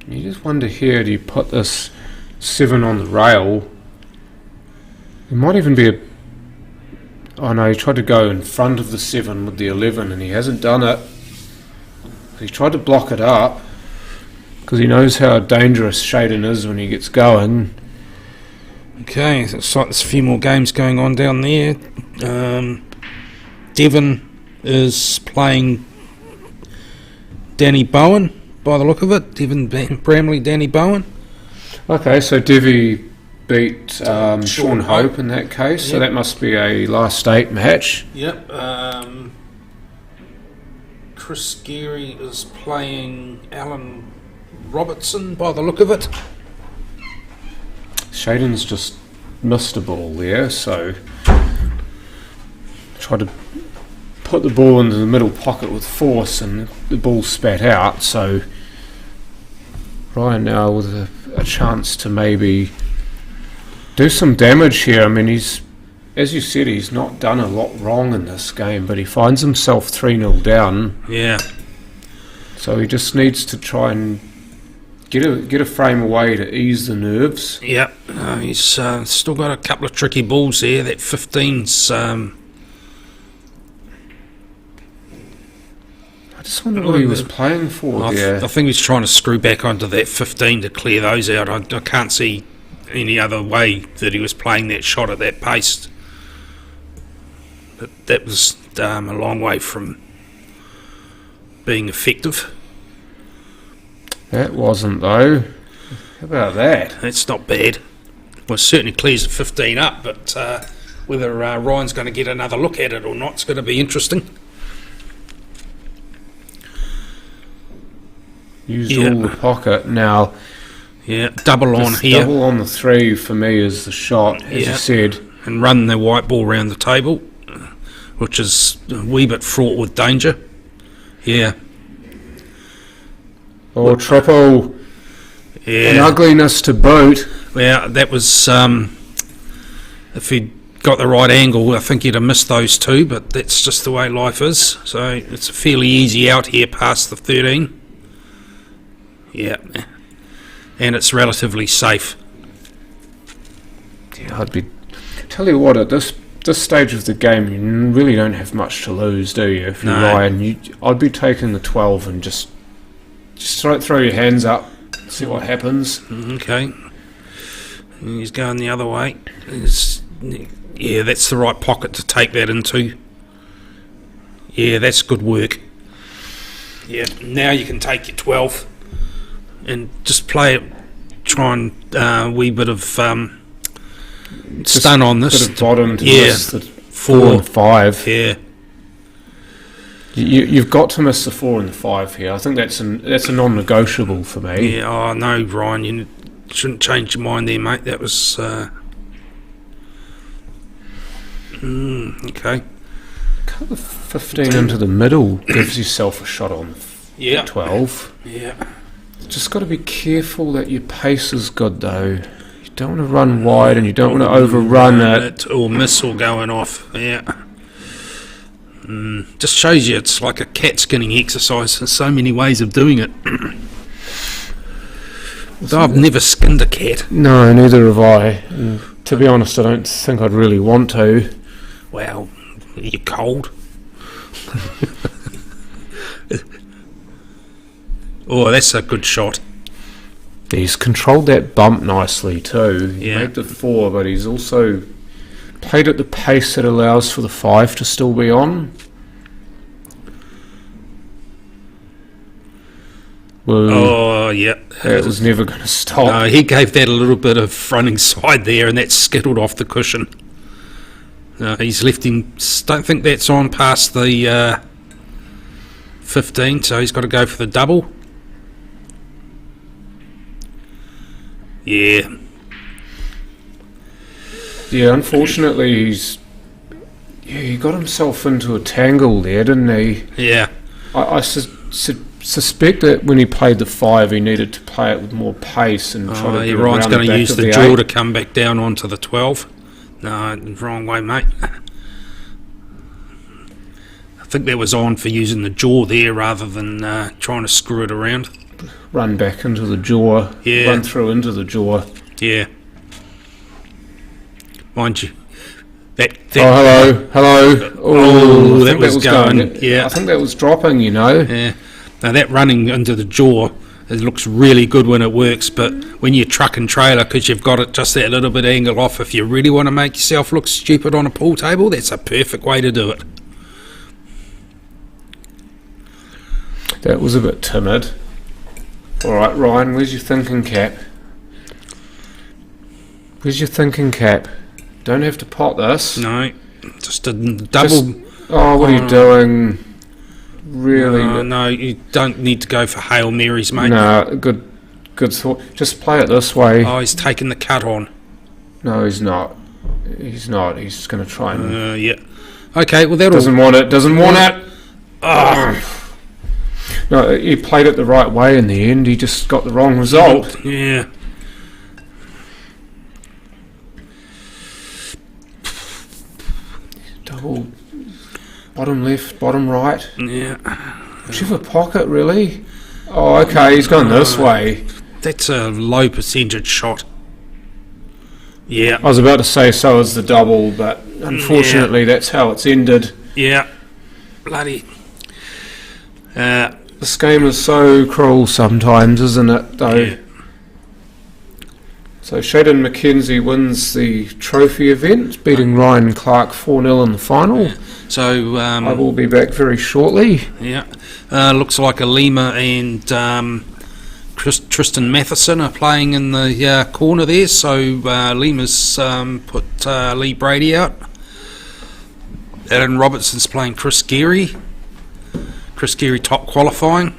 You just wonder here, do you put this 7 on the rail? It might even be a... Oh no, he tried to go in front of the 7 with the 11 and he hasn't done it. He tried to block it up because he knows how dangerous Shaden is when he gets going.
Okay, so it's like there's a few more games going on down there. Devon is playing Danny Bowen, by the look of it. Devon Bramley, Danny Bowen.
Okay, so Devi beat Sean Hope in that case, so that must be a last 8 match.
Yep. Chris Geary is playing Alan Robertson, by the look of it.
Shaden's just missed a ball there, so tried to put the ball into the middle pocket with force and the ball spat out, so Ryan now with a chance to maybe do some damage here. I mean, he's, as you said, he's not done a lot wrong in this game, but he finds himself 3-0 down.
Yeah.
So he just needs to try and get a frame away to ease the nerves.
Yep. He's still got a couple of tricky balls there. That 15's...
I just wonder what he was playing for there.
I think he's trying to screw back onto that 15 to clear those out. I can't see any other way that he was playing that shot at that pace. But that was a long way from being effective.
That wasn't, though. How about that?
That's not bad. Well, it certainly clears the 15 up, but whether Ryan's going to get another look at it or not, it's going to be interesting.
Used all the pocket. Now,
double on here.
Double on the 3 for me is the shot, as you said.
And run the white ball round the table, which is a wee bit fraught with danger. Yeah.
Or triple.
Yeah.
An ugliness to boot.
Well, that was... if he'd got the right angle, I think he'd have missed those 2, but that's just the way life is. So it's a fairly easy out here past the 13. Yeah, and it's relatively safe.
Yeah, tell you what, at this stage of the game, you really don't have much to lose, do you? If you're Ryan, I'd be taking the 12 and just throw your hands up, see what happens.
Okay, and he's going the other way. Yeah, that's the right pocket to take that into. Yeah, that's good work. Yeah, now you can take your 12. And just play it, try and wee bit of stun on this.
Bit of bottom to miss the 4 and 5.
Yeah.
You've got to miss the 4 and the 5 here. I think that's a non-negotiable for me.
Yeah, oh no, Ryan, you shouldn't change your mind there, mate. That was... okay.
Put the 15 into the middle, gives yourself a shot on
Yeah.
12.
Yeah.
Just got to be careful that your pace is good though. You don't want to run wide and you don't want to overrun it.
Or miss or going off. Yeah. Just shows you it's like a cat skinning exercise. There's so many ways of doing it. Though I've never skinned a cat.
No, neither have I. And to be honest, I don't think I'd really want to.
Wow, are you cold? Oh, that's a good shot.
He's controlled that bump nicely too. He
Yeah.
made the 4, but he's also played at the pace that allows for the 5 to still be on. Well,
Oh, yeah.
that was never going to stop.
No, he gave that a little bit of running side there, and that skittled off the cushion. He's left him. Don't think that's on past the 15, so he's got to go for the double. Yeah.
Yeah, unfortunately, he got himself into a tangle there, didn't he?
Yeah.
I suspect that when he played the 5, he needed to play it with more pace and try to get
Ryan's
around
going
the
to
back
use
of
the
the
jaw
8.
to come back down onto the 12. No, wrong way, mate. I think that was on for using the jaw there rather than trying to screw it around.
Run back into the jaw.
Yeah.
Run through into the jaw.
Yeah. Mind you. That
Oh, hello.
Oh,
I
that
think
was going. Yeah.
I think that was dropping, you know.
Yeah. Now that running into the jaw, it looks really good when it works, but when you're truck and trailer, because you've got it just that little bit angle off, if you really want to make yourself look stupid on a pool table, that's a perfect way to do it.
That was a bit timid. Alright, Ryan, where's your thinking cap? Where's your thinking cap? Don't have to pot this.
No, just a double.
Oh, what are you doing? Really?
No, you don't need to go for Hail Marys, mate.
No, good thought. Just play it this way.
Oh, he's taking the cut on.
No, he's not. He's not. He's going to try and...
Yeah. Okay, well that'll...
Doesn't want it. Doesn't want it. Oh. No, he played it the right way in the end. He just got the wrong result.
Yeah.
Double... Bottom left, bottom right.
Yeah.
Whichever pocket, really. Oh, okay, he's gone this way.
That's a low percentage shot. Yeah.
I was about to say so is the double, but unfortunately that's how it's ended.
Yeah. Bloody.
This game is so cruel sometimes, isn't it, though?
Yeah.
So Shaden McKenzie wins the trophy event, beating Ryan Clark 4-0 in the final.
So,
I will be back very shortly.
yeah. Looks like Alima and Tristan Matheson are playing in the corner there. So Lima's put Lee Brady out. Alan Robertson's playing Chris Geary. Chris Geary top qualifying.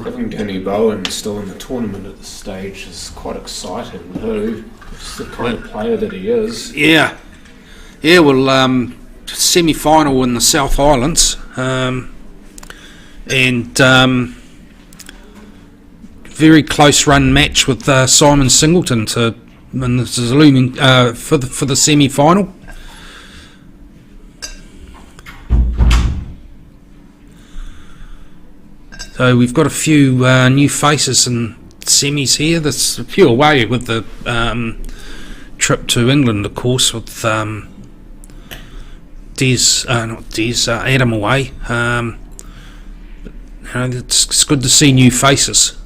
Having Danny Bowen still in the tournament at this stage is quite exciting too. It's the kind of player that he is.
Yeah. Yeah, well, semi-final in the South Islands. And very close run match with Simon Singleton and this is looming for the semi-final. So we've got a few new faces and semis here. There's a few away with the trip to England, of course, with Adam away. It's good to see new faces.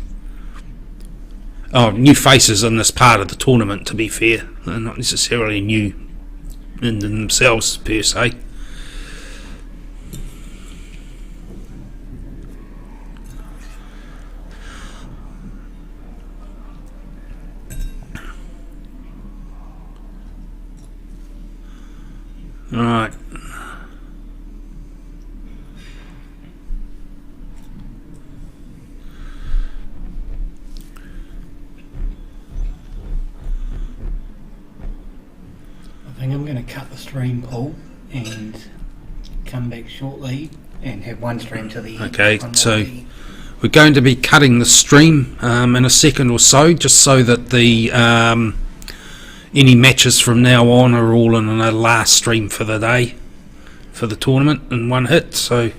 Oh, new faces in this part of the tournament, to be fair. They're not necessarily new in themselves, per se. Alright.
going to cut the stream, Paul, and come back shortly and have one stream to the end.
Okay, so we're going to be cutting the stream in a second or so, just so that the any matches from now on are all in a last stream for the day, for the tournament in one hit. So